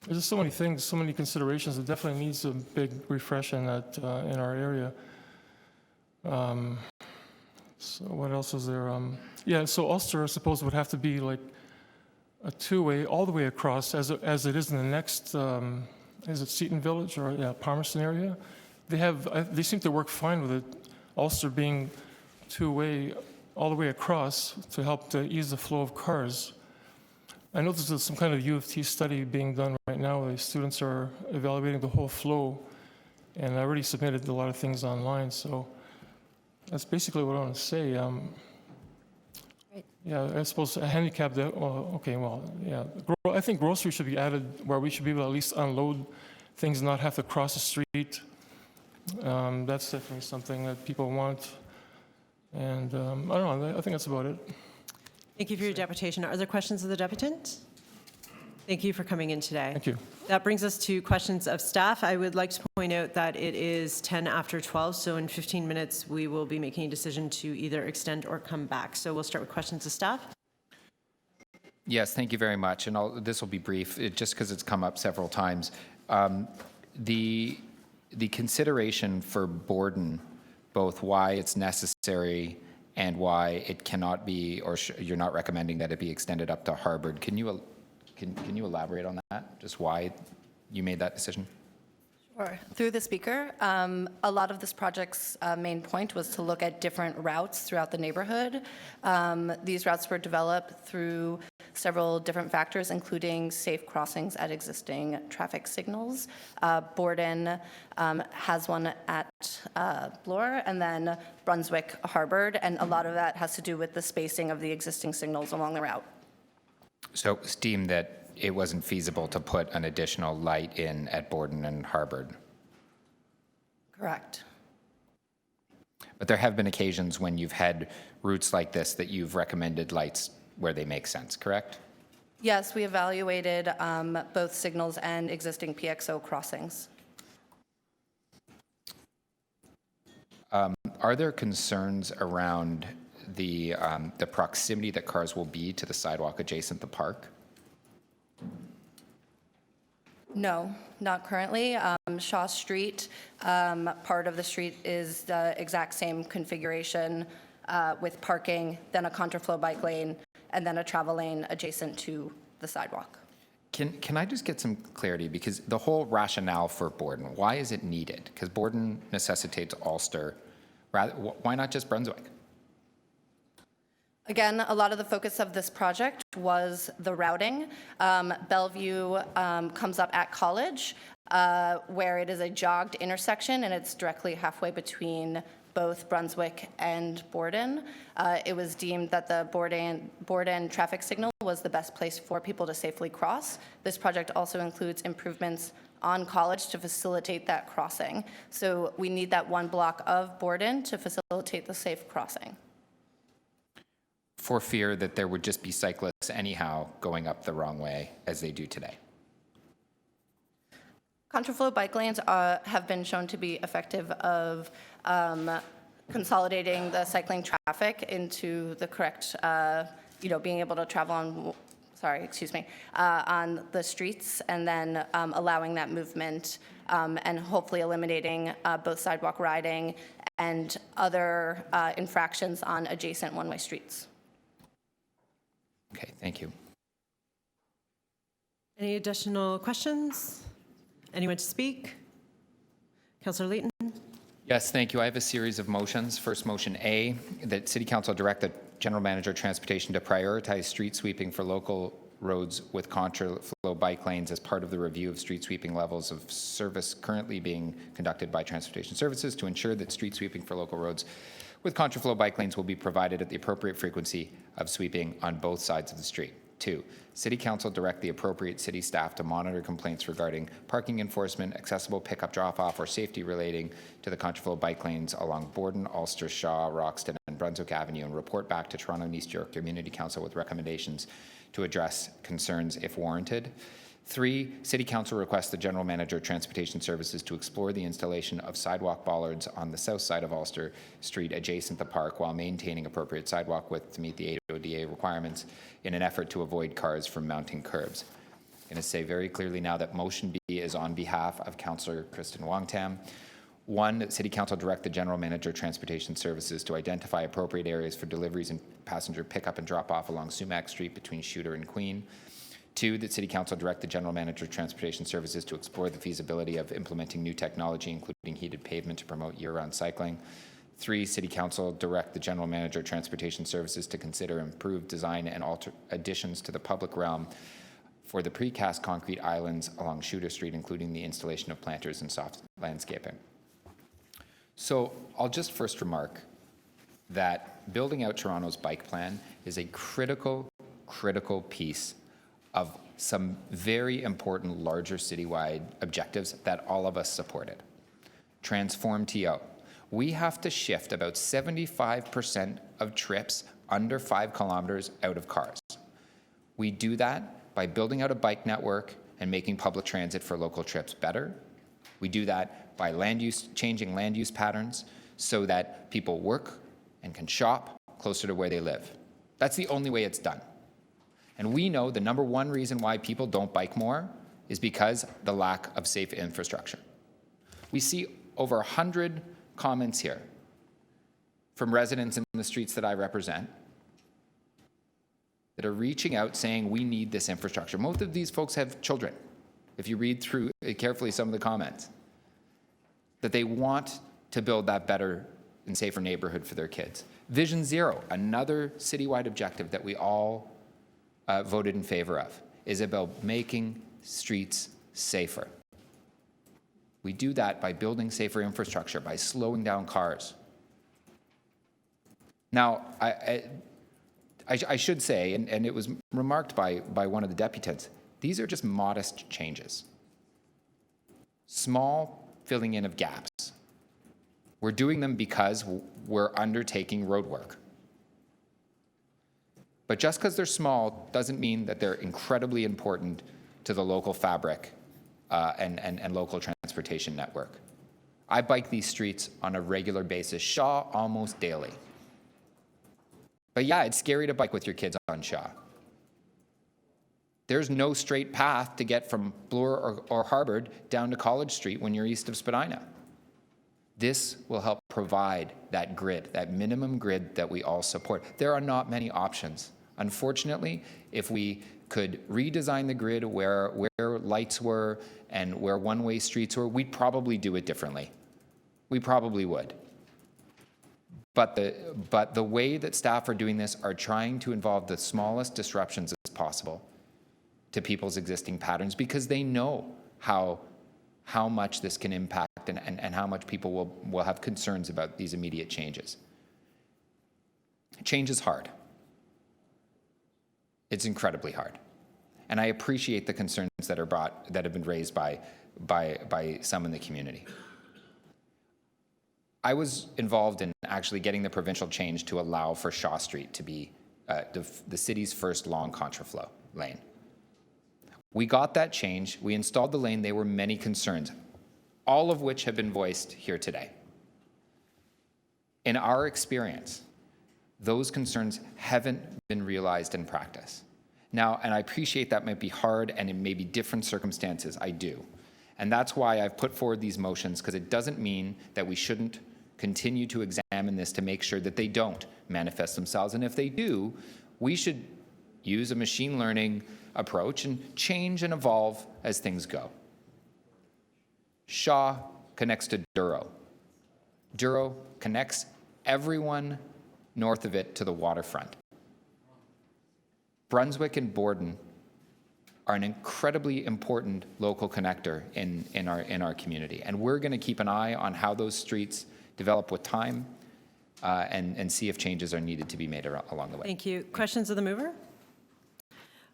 There's just so many things, so many considerations. It definitely needs a big refresh in that in our area. So what else is there? Yeah, so Ulster, I suppose, would have to be like a two-way all the way across, as it is in the next. Is it Seton Village or Palmerston area? They seem to work fine with it. Ulster being two-way all the way across to help to ease the flow of cars. I know there's some kind of U of T study being done right now. The students are evaluating the whole flow, and I already submitted a lot of things online. So that's basically what I want to say. Yeah, I suppose a handicap. I think grocery should be added where we should be able to at least unload things and not have to cross the street. That's definitely something that people want. And I don't know. I think that's about it. Thank you for your deputation. Are there questions of the deputant? Thank you for coming in today. Thank you. That brings us to questions of staff. I would like to point out that it is 10 after 12, so in 15 minutes we will be making a decision to either extend or come back. So we'll start with questions of staff. Yes, thank you very much. And this will be brief, just because it's come up several times. The consideration for Borden, both why it's necessary and why it cannot be, or you're not recommending that it be extended up to Harvard. Can you elaborate on that? Just why you made that decision? Sure. Through the speaker, a lot of this project's main point was to look at different routes throughout the neighborhood. These routes were developed through several different factors, including safe crossings at existing traffic signals. Borden has one at Bloor, and then Brunswick, Harvard, and a lot of that has to do with the spacing of the existing signals along the route. So it's deemed that it wasn't feasible to put an additional light in at Borden and Harvard. Correct. But there have been occasions when you've had routes like this that you've recommended lights where they make sense, correct? Yes, we evaluated both signals and existing PXO crossings. Are there concerns around the proximity that cars will be to the sidewalk adjacent the park? No, not currently. Shaw Street, part of the street is the exact same configuration with parking, then a contraflow bike lane, and then a travel lane adjacent to the sidewalk. Can I just get some clarity? Because the whole rationale for Borden, why is it needed? Because Borden necessitates Ulster. Why not just Brunswick? Again, a lot of the focus of this project was the routing. Bellevue comes up at College, where it is a jogged intersection, and it's directly halfway between both Brunswick and Borden. It was deemed that the Borden traffic signal was the best place for people to safely cross. This project also includes improvements on College to facilitate that crossing. So we need that one block of Borden to facilitate the safe crossing. For fear that there would just be cyclists anyhow going up the wrong way as they do today. Contraflow bike lanes have been shown to be effective of consolidating the cycling traffic into the correct, being able to travel on, on the streets, and then allowing that movement and hopefully eliminating both sidewalk riding and other infractions on adjacent one-way streets. Okay, thank you. Any additional questions? Anyone to speak? Councillor Leighton? Yes, thank you. I have a series of motions. First, motion A, that City Council direct the General Manager of Transportation to prioritize street sweeping for local roads with contraflow bike lanes as part of the review of street sweeping levels of service currently being conducted by Transportation Services to ensure that street sweeping for local roads with contraflow bike lanes will be provided at the appropriate frequency of sweeping on both sides of the street. 2, City Council direct the appropriate city staff to monitor complaints regarding parking enforcement, accessible pickup drop-off, or safety relating to the contraflow bike lanes along Borden, Ulster, Shaw, Roxton, and Brunswick Avenue, and report back to Toronto and East York Community Council with recommendations to address concerns if warranted. 3, City Council requests the General Manager of Transportation Services to explore the installation of sidewalk bollards on the south side of Ulster Street adjacent the park while maintaining appropriate sidewalk width to meet the AODA requirements in an effort to avoid cars from mounting curbs. I'm going to say very clearly now that motion B is on behalf of Councillor Kristen Wongtam. 1, that City Council direct the General Manager of Transportation Services to identify appropriate areas for deliveries and passenger pickup and drop-off along Sumac Street between Shooter and Queen. 2, that City Council direct the General Manager of Transportation Services to explore the feasibility of implementing new technology, including heated pavement, to promote year-round cycling. 3, City Council direct the General Manager of Transportation Services to consider improved design and additions to the public realm for the precast concrete islands along Shooter Street, including the installation of planters and soft landscaping. So I'll just first remark that building out Toronto's bike plan is a critical piece of some very important larger citywide objectives that all of us supported. Transform TO. We have to shift about 75% of trips under 5 kilometers out of cars. We do that by building out a bike network and making public transit for local trips better. We do that by changing land use patterns so that people work and can shop closer to where they live. That's the only way it's done. And we know the number one reason why people don't bike more is because the lack of safe infrastructure. We see over 100 comments here from residents in the streets that I represent that are reaching out saying we need this infrastructure. Most of these folks have children, if you read through carefully some of the comments, that they want to build that better and safer neighborhood for their kids. Vision Zero, another citywide objective that we all voted in favor of, is about making streets safer. We do that by building safer infrastructure, by slowing down cars. Now, I should say, and it was remarked by one of the deputants, these are just modest changes. Small filling in of gaps. We're doing them because we're undertaking road work. But just because they're small doesn't mean that they're incredibly important to the local fabric and local transportation network. I bike these streets on a regular basis, Shaw almost daily. But yeah, it's scary to bike with your kids on Shaw. There's no straight path to get from Bloor or Harvard down to College Street when you're east of Spadina. This will help provide that grid, that minimum grid that we all support. There are not many options. Unfortunately, if we could redesign the grid where lights were and where one-way streets were, we'd probably do it differently. We probably would. But the way that staff are doing this are trying to involve the smallest disruptions as possible to people's existing patterns, because they know how much this can impact and how much people will have concerns about these immediate changes. Change is hard. It's incredibly hard. And I appreciate the concerns that have been raised by some in the community. I was involved in actually getting the provincial change to allow for Shaw Street to be the city's first long contraflow lane. We got that change, we installed the lane, there were many concerns, all of which have been voiced here today. In our experience, those concerns haven't been realized in practice. Now, and I appreciate that might be hard and it may be different circumstances, I do. And that's why I've put forward these motions, because it doesn't mean that we shouldn't continue to examine this to make sure that they don't manifest themselves. And if they do, we should use a machine learning approach and change and evolve as things go. Shaw connects to Douro. Douro connects everyone north of it to the waterfront. Brunswick and Borden are an incredibly important local connector in our community, and we're going to keep an eye on how those streets develop with time and see if changes are needed to be made along the way. Thank you. Questions of the mover?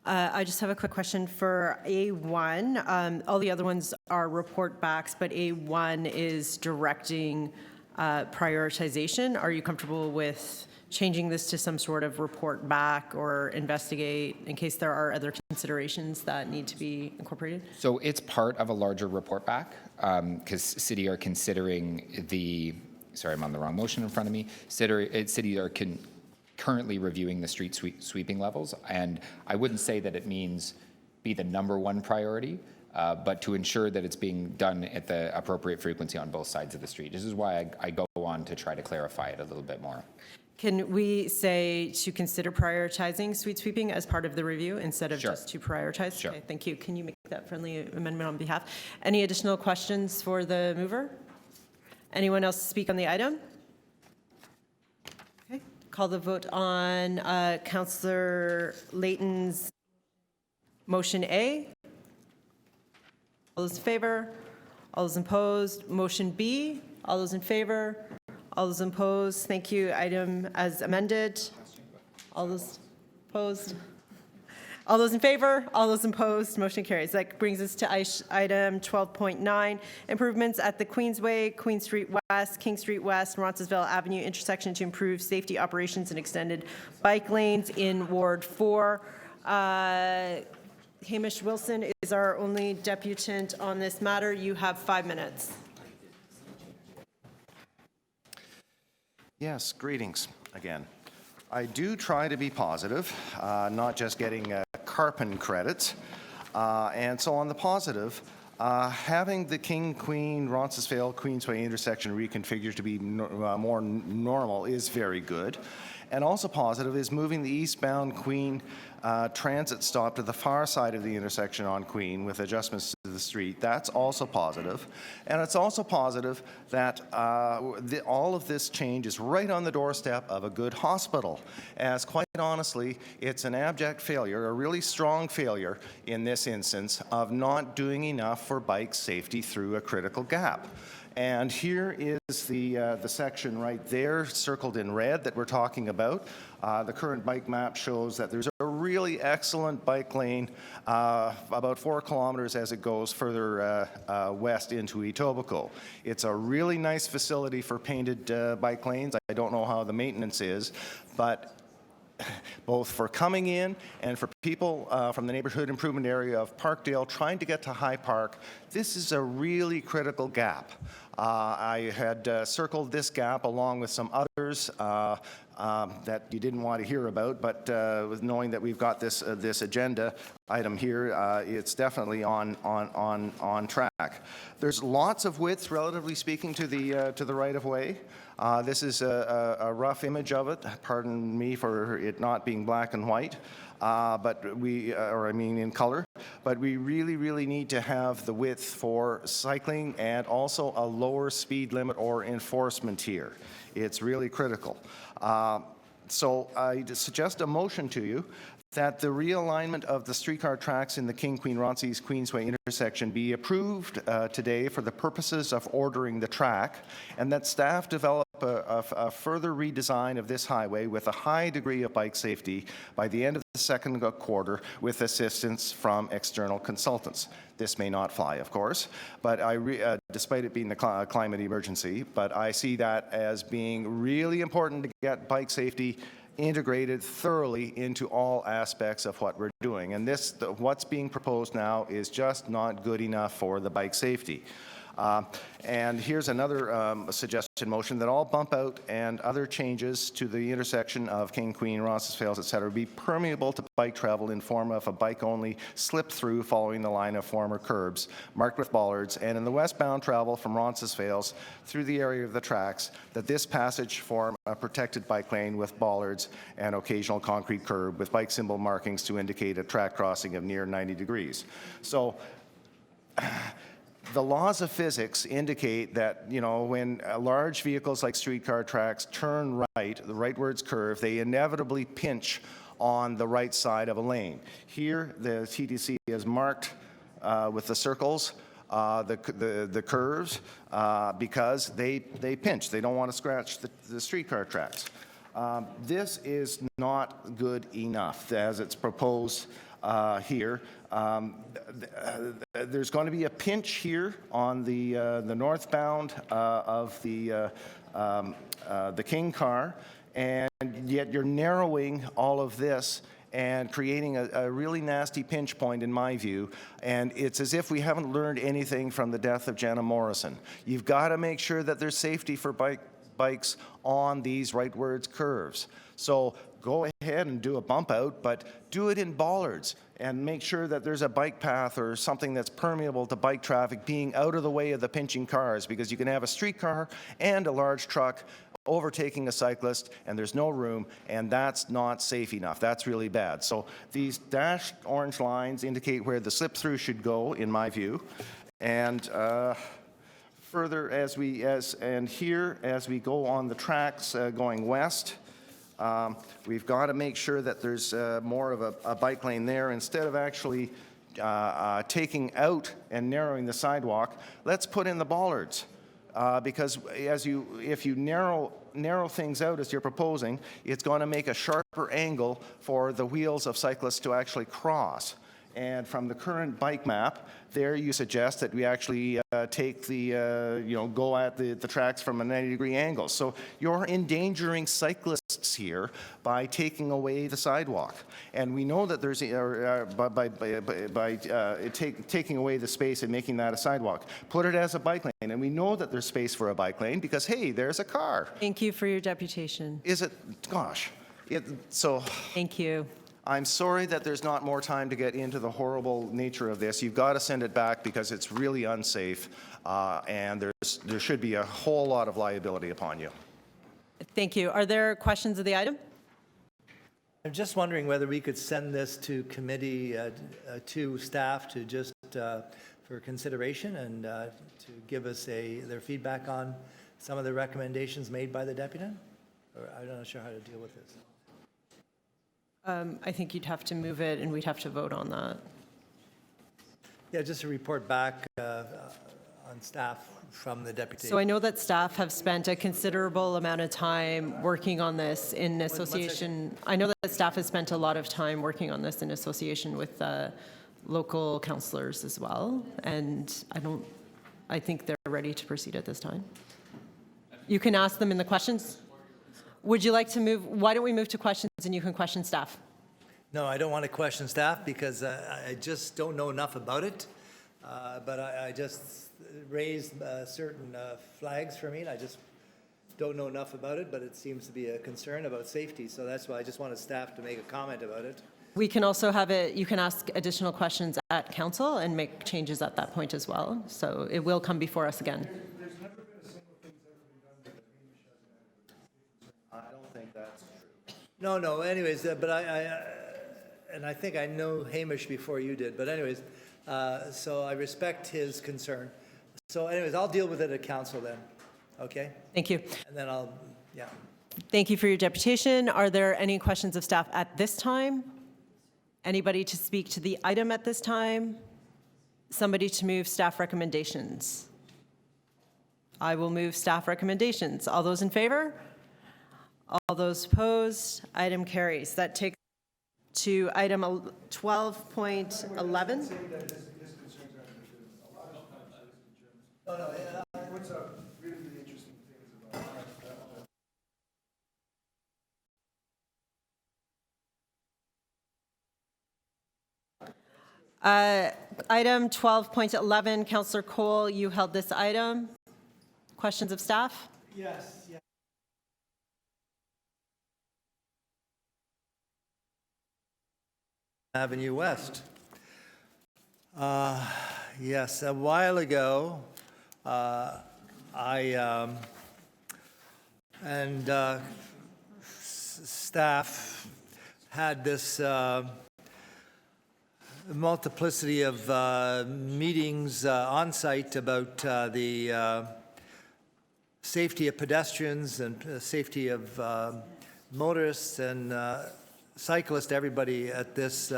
I just have a quick question for A1. All the other ones are report backs, but A1 is directing prioritization. Are you comfortable with changing this to some sort of report back or investigate in case there are other considerations that need to be incorporated? So it's part of a larger report back, because city are considering sorry, I'm on the wrong motion in front of me. City are currently reviewing the street sweeping levels, and I wouldn't say that it means be the #1 priority, but to ensure that it's being done at the appropriate frequency on both sides of the street. This is why I go on to try to clarify it a little bit more. Can we say to consider prioritizing street sweeping as part of the review instead of just to prioritize? Sure. Okay, thank you. Can you make that friendly amendment on behalf? Any additional questions for the mover? Anyone else speak on the item? Okay, call the vote on Councillor Layton's motion A. All those in favor? All those opposed? Motion B. All those in favor? All those opposed? Thank you. Item as amended. All those opposed? All those in favor? All those opposed? Motion carries. That brings us to item 12.9, improvements at the Queensway, Queen Street West, King Street West, and Roncesvalles Avenue intersection to improve safety operations and extended bike lanes in Ward 4. Hamish Wilson is our only deputant on this matter. You have 5 minutes. Yes, greetings again. I do try to be positive, not just getting Carpin credits. And so on the positive, having the King-Queen, Roncesvalles, Queensway intersection reconfigured to be more normal is very good. And also positive is moving the eastbound Queen transit stop to the far side of the intersection on Queen with adjustments to the street. That's also positive. And it's also positive that all of this change is right on the doorstep of a good hospital, as quite honestly, it's an abject failure, a really strong failure in this instance, of not doing enough for bike safety through a critical gap. And here is the section right there circled in red that we're talking about. The current bike map shows that there's a really excellent bike lane about 4 kilometers as it goes further west into Etobicoke. It's a really nice facility for painted bike lanes. I don't know how the maintenance is, but both for coming in and for people from the neighborhood improvement area of Parkdale trying to get to High Park, this is a really critical gap. I had circled this gap along with some others that you didn't want to hear about, but with knowing that we've got this agenda item here, it's definitely on track. There's lots of width, relatively speaking, to the right-of-way. This is a rough image of it. Pardon me for it not being black and white, but in color. But we really, really need to have the width for cycling and also a lower speed limit or enforcement here. It's really critical. So I suggest a motion to you that the realignment of the streetcar tracks in the King-Queen Ronces Queensway intersection be approved today for the purposes of ordering the track, and that staff develop a further redesign of this highway with a high degree of bike safety by the end of the second quarter with assistance from external consultants. This may not fly, of course, but despite it being the climate emergency, but I see that as being really important to get bike safety integrated thoroughly into all aspects of what we're doing. And what's being proposed now is just not good enough for the bike safety. And here's another suggestion motion that all bump out and other changes to the intersection of King, Queen, Roncesvalles, etc. be permeable to bike travel in form of a bike-only slip-through following the line of former curbs marked with bollards, and in the westbound travel from Roncesvalles through the area of the tracks, that this passage form a protected bike lane with bollards and occasional concrete curb with bike symbol markings to indicate a track crossing of near 90 degrees. So the laws of physics indicate that, when large vehicles like streetcar tracks turn right, the rightwards curve, they inevitably pinch on the right side of a lane. Here, the TTC is marked with the circles, the curves, because they pinch. They don't want to scratch the streetcar tracks. This is not good enough as it's proposed here. There's going to be a pinch here on the northbound of the King car, and yet you're narrowing all of this and creating a really nasty pinch point in my view, and it's as if we haven't learned anything from the death of Jenna Morrison. You've got to make sure that there's safety for bikes on these rightwards curves. So go ahead and do a bump out, but do it in bollards and make sure that there's a bike path or something that's permeable to bike traffic being out of the way of the pinching cars, because you can have a streetcar and a large truck overtaking a cyclist and there's no room, and that's not safe enough. That's really bad. So these dashed orange lines indicate where the slip-through should go, in my view. And further, as we go on the tracks going west, we've got to make sure that there's more of a bike lane there. Instead of actually taking out and narrowing the sidewalk, let's put in the bollards. Because if you narrow things out as you're proposing, it's going to make a sharper angle for the wheels of cyclists to actually cross. And from the current bike map, there you suggest that we actually take go at the tracks from a 90-degree angle. So you're endangering cyclists here by taking away the sidewalk. And we know that there's, taking away the space and making that a sidewalk. Put it as a bike lane. And we know that there's space for a bike lane because, hey, there's a car. Thank you for your deputation. Is it? Gosh. Thank you. I'm sorry that there's not more time to get into the horrible nature of this. You've got to send it back because it's really unsafe, and there should be a whole lot of liability upon you. Thank you. Are there questions of the item? I'm just wondering whether we could send this to committee, to staff to just for consideration and to give us their feedback on some of the recommendations made by the deputant? Or I'm not sure how to deal with this. I think you'd have to move it, and we'd have to vote on that. Yeah, just to report back on on staff from the deputy? So I know that staff have spent a considerable amount of time working on this in association. I know that staff has spent a lot of time working on this in association with local councillors as well. And I think they're ready to proceed at this time. You can ask them in the questions. Would you like to move? Why don't we move to questions and you can question staff? No, I don't want to question staff because I just don't know enough about it. But I just raised certain flags for me, and I just don't know enough about it, but it seems to be a concern about safety, so that's why I just wanted staff to make a comment about it. We can also have it, you can ask additional questions at council and make changes at that point as well. So it will come before us again. There's never been a single thing that's ever been done that Hamish hasn't had. I don't think that's true. No, anyways, but I think I know Hamish before you did, but anyways, so I respect his concern. So anyways, I'll deal with it at council then, okay? Thank you. And then yeah. Thank you for your deputation. Are there any questions of staff at this time? Anybody to speak to the item at this time? Somebody to move staff recommendations? I will move staff recommendations. All those in favor? All those opposed? Item carries. That takes to item 12.11. What's a really interesting thing about Item 12.11, Councillor Cole, you held this item. Questions of staff? Yes, yeah. Avenue West. Yes, a while ago, staff had this multiplicity of meetings on site about the safety of pedestrians and safety of motorists and cyclists, everybody at this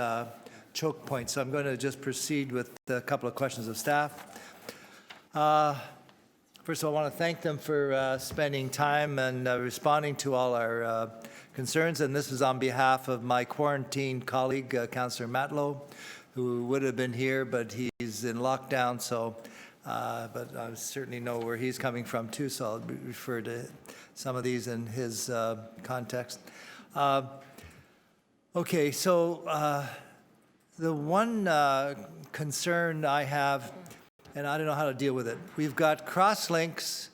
choke point. So I'm going to just proceed with a couple of questions of staff. First of all, I want to thank them for spending time and responding to all our concerns. And this is on behalf of my quarantined colleague, Councillor Matlow, who would have been here, but he's in lockdown. So, but I certainly know where he's coming from too. So I'll refer to some of these in his context. Okay, so the one concern I have, and I don't know how to deal with it. We've got Crosslinks,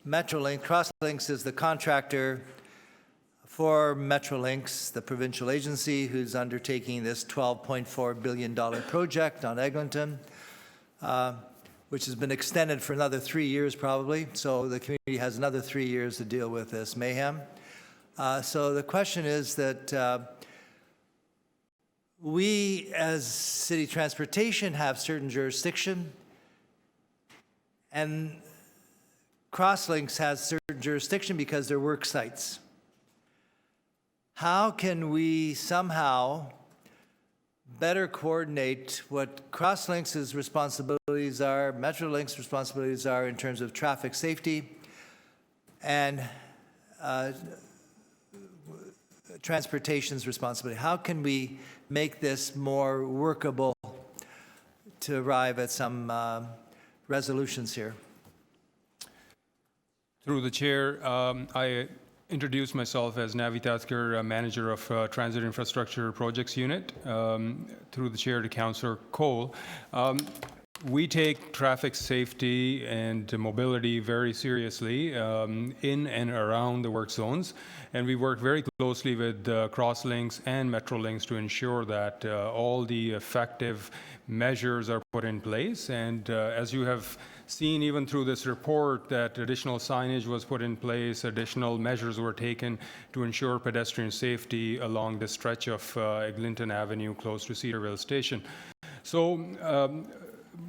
Metrolink. Crosslinks is the contractor for Metrolinx, the provincial agency who's undertaking this $12.4 billion project on Eglinton, which has been extended for another 3 years probably. So the community has another 3 years to deal with this mayhem. So the question is that we as city transportation have certain jurisdiction, and Crosslinks has certain jurisdiction because they're work sites. How can we somehow better coordinate what Crosslinks' responsibilities are, Metrolinx's responsibilities are in terms of traffic safety, and transportation's responsibility? How can we make this more workable to arrive at some resolutions here? Through the chair, I introduced myself as Navi Tasker, manager of Transit Infrastructure Projects Unit. Through the chair to Councillor Cole. We take traffic safety and mobility very seriously in and around the work zones, and we work very closely with Crosslinks and Metrolinks to ensure that all the effective measures are put in place. And as you have seen even through this report, that additional signage was put in place, additional measures were taken to ensure pedestrian safety along the stretch of Eglinton Avenue close to Cedarville Station. So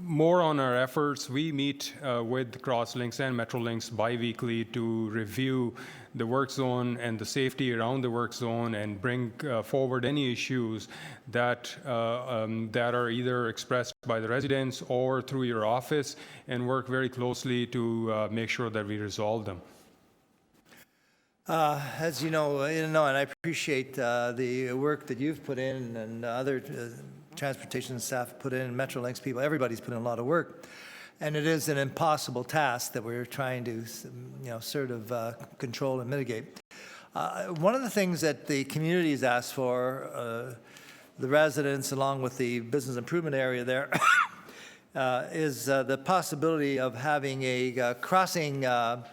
more on our efforts. We meet with Crosslinks and Metrolinks bi-weekly to review the work zone and the safety around the work zone and bring forward any issues that are either expressed by the residents or through your office, and work very closely to make sure that we resolve them. As you know, and I appreciate the work that you've put in and other transportation staff put in, Metrolinx people, everybody's put in a lot of work. And it is an impossible task that we're trying to, sort of control and mitigate. One of the things that the community has asked for, the residents along with the business improvement area there, is the possibility of having a crossing guard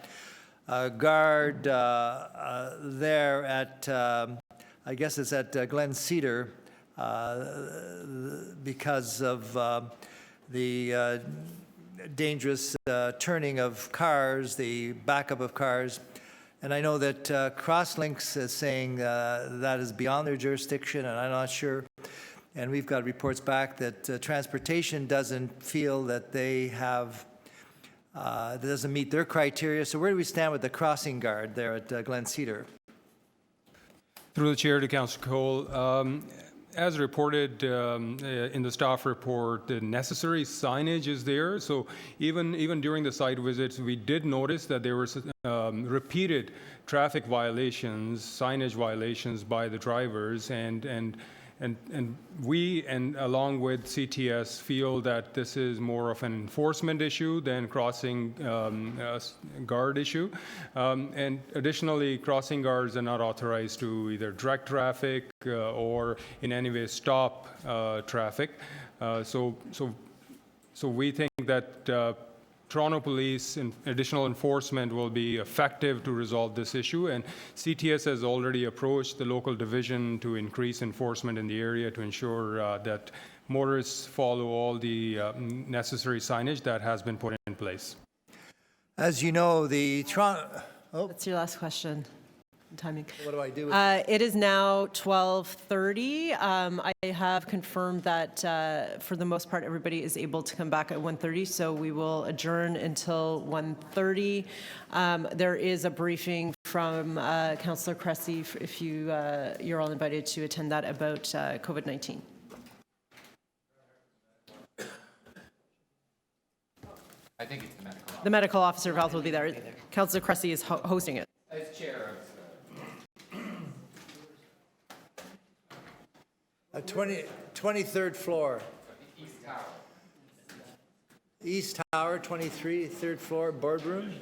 there at, I guess it's at Glen Cedar, because of the dangerous turning of cars, the backup of cars. And I know that Crosslinks is saying that is beyond their jurisdiction, and I'm not sure. And we've got reports back that transportation doesn't feel that they have, that doesn't meet their criteria. So where do we stand with the crossing guard there at Glen Cedar? Through the chair to Councillor Cole, as reported in the staff report, the necessary signage is there. So even during the site visits, we did notice that there were repeated traffic violations, signage violations by the drivers, and we, and along with CTS, feel that this is more of an enforcement issue than crossing guard issue. And additionally, crossing guards are not authorized to either direct traffic or in any way stop traffic. So we think that Toronto Police and additional enforcement will be effective to resolve this issue, and CTS has already approached the local division to increase enforcement in the area to ensure that motorists follow all the necessary signage that has been put in place. As you know, the Toronto... Oh. That's your last question. Timing. What do I do with it? It is now 12:30. I have confirmed that for the most part everybody is able to come back at 1:30, so we will adjourn until 1:30. There is a briefing from Councillor Cressy if you're all invited to attend that about COVID-19. I think it's the medical officer. The medical officer of health will be there. Councillor Cressy is hosting it. As chair of 23rd floor. East Tower. East Tower, 23, third floor, boardroom.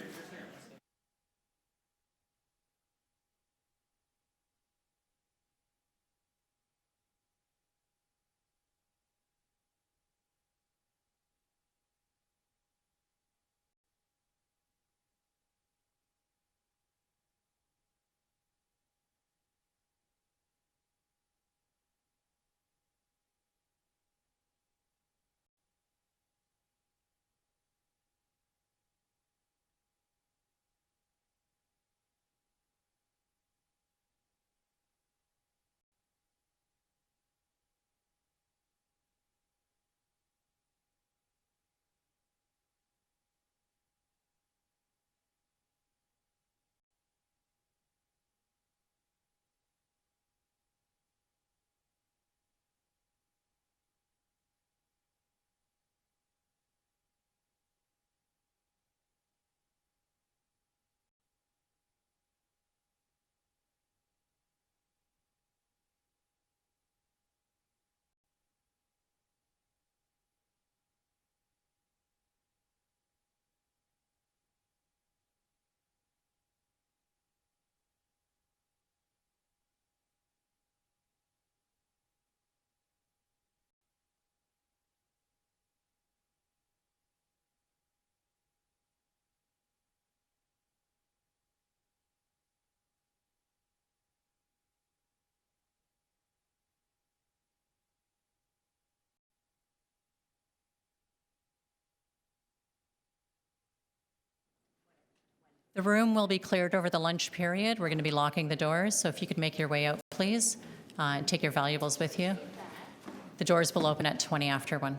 The room will be cleared over the lunch period. We're going to be locking the doors, so if you could make your way out, please, and take your valuables with you. The doors will open at 20 after 1.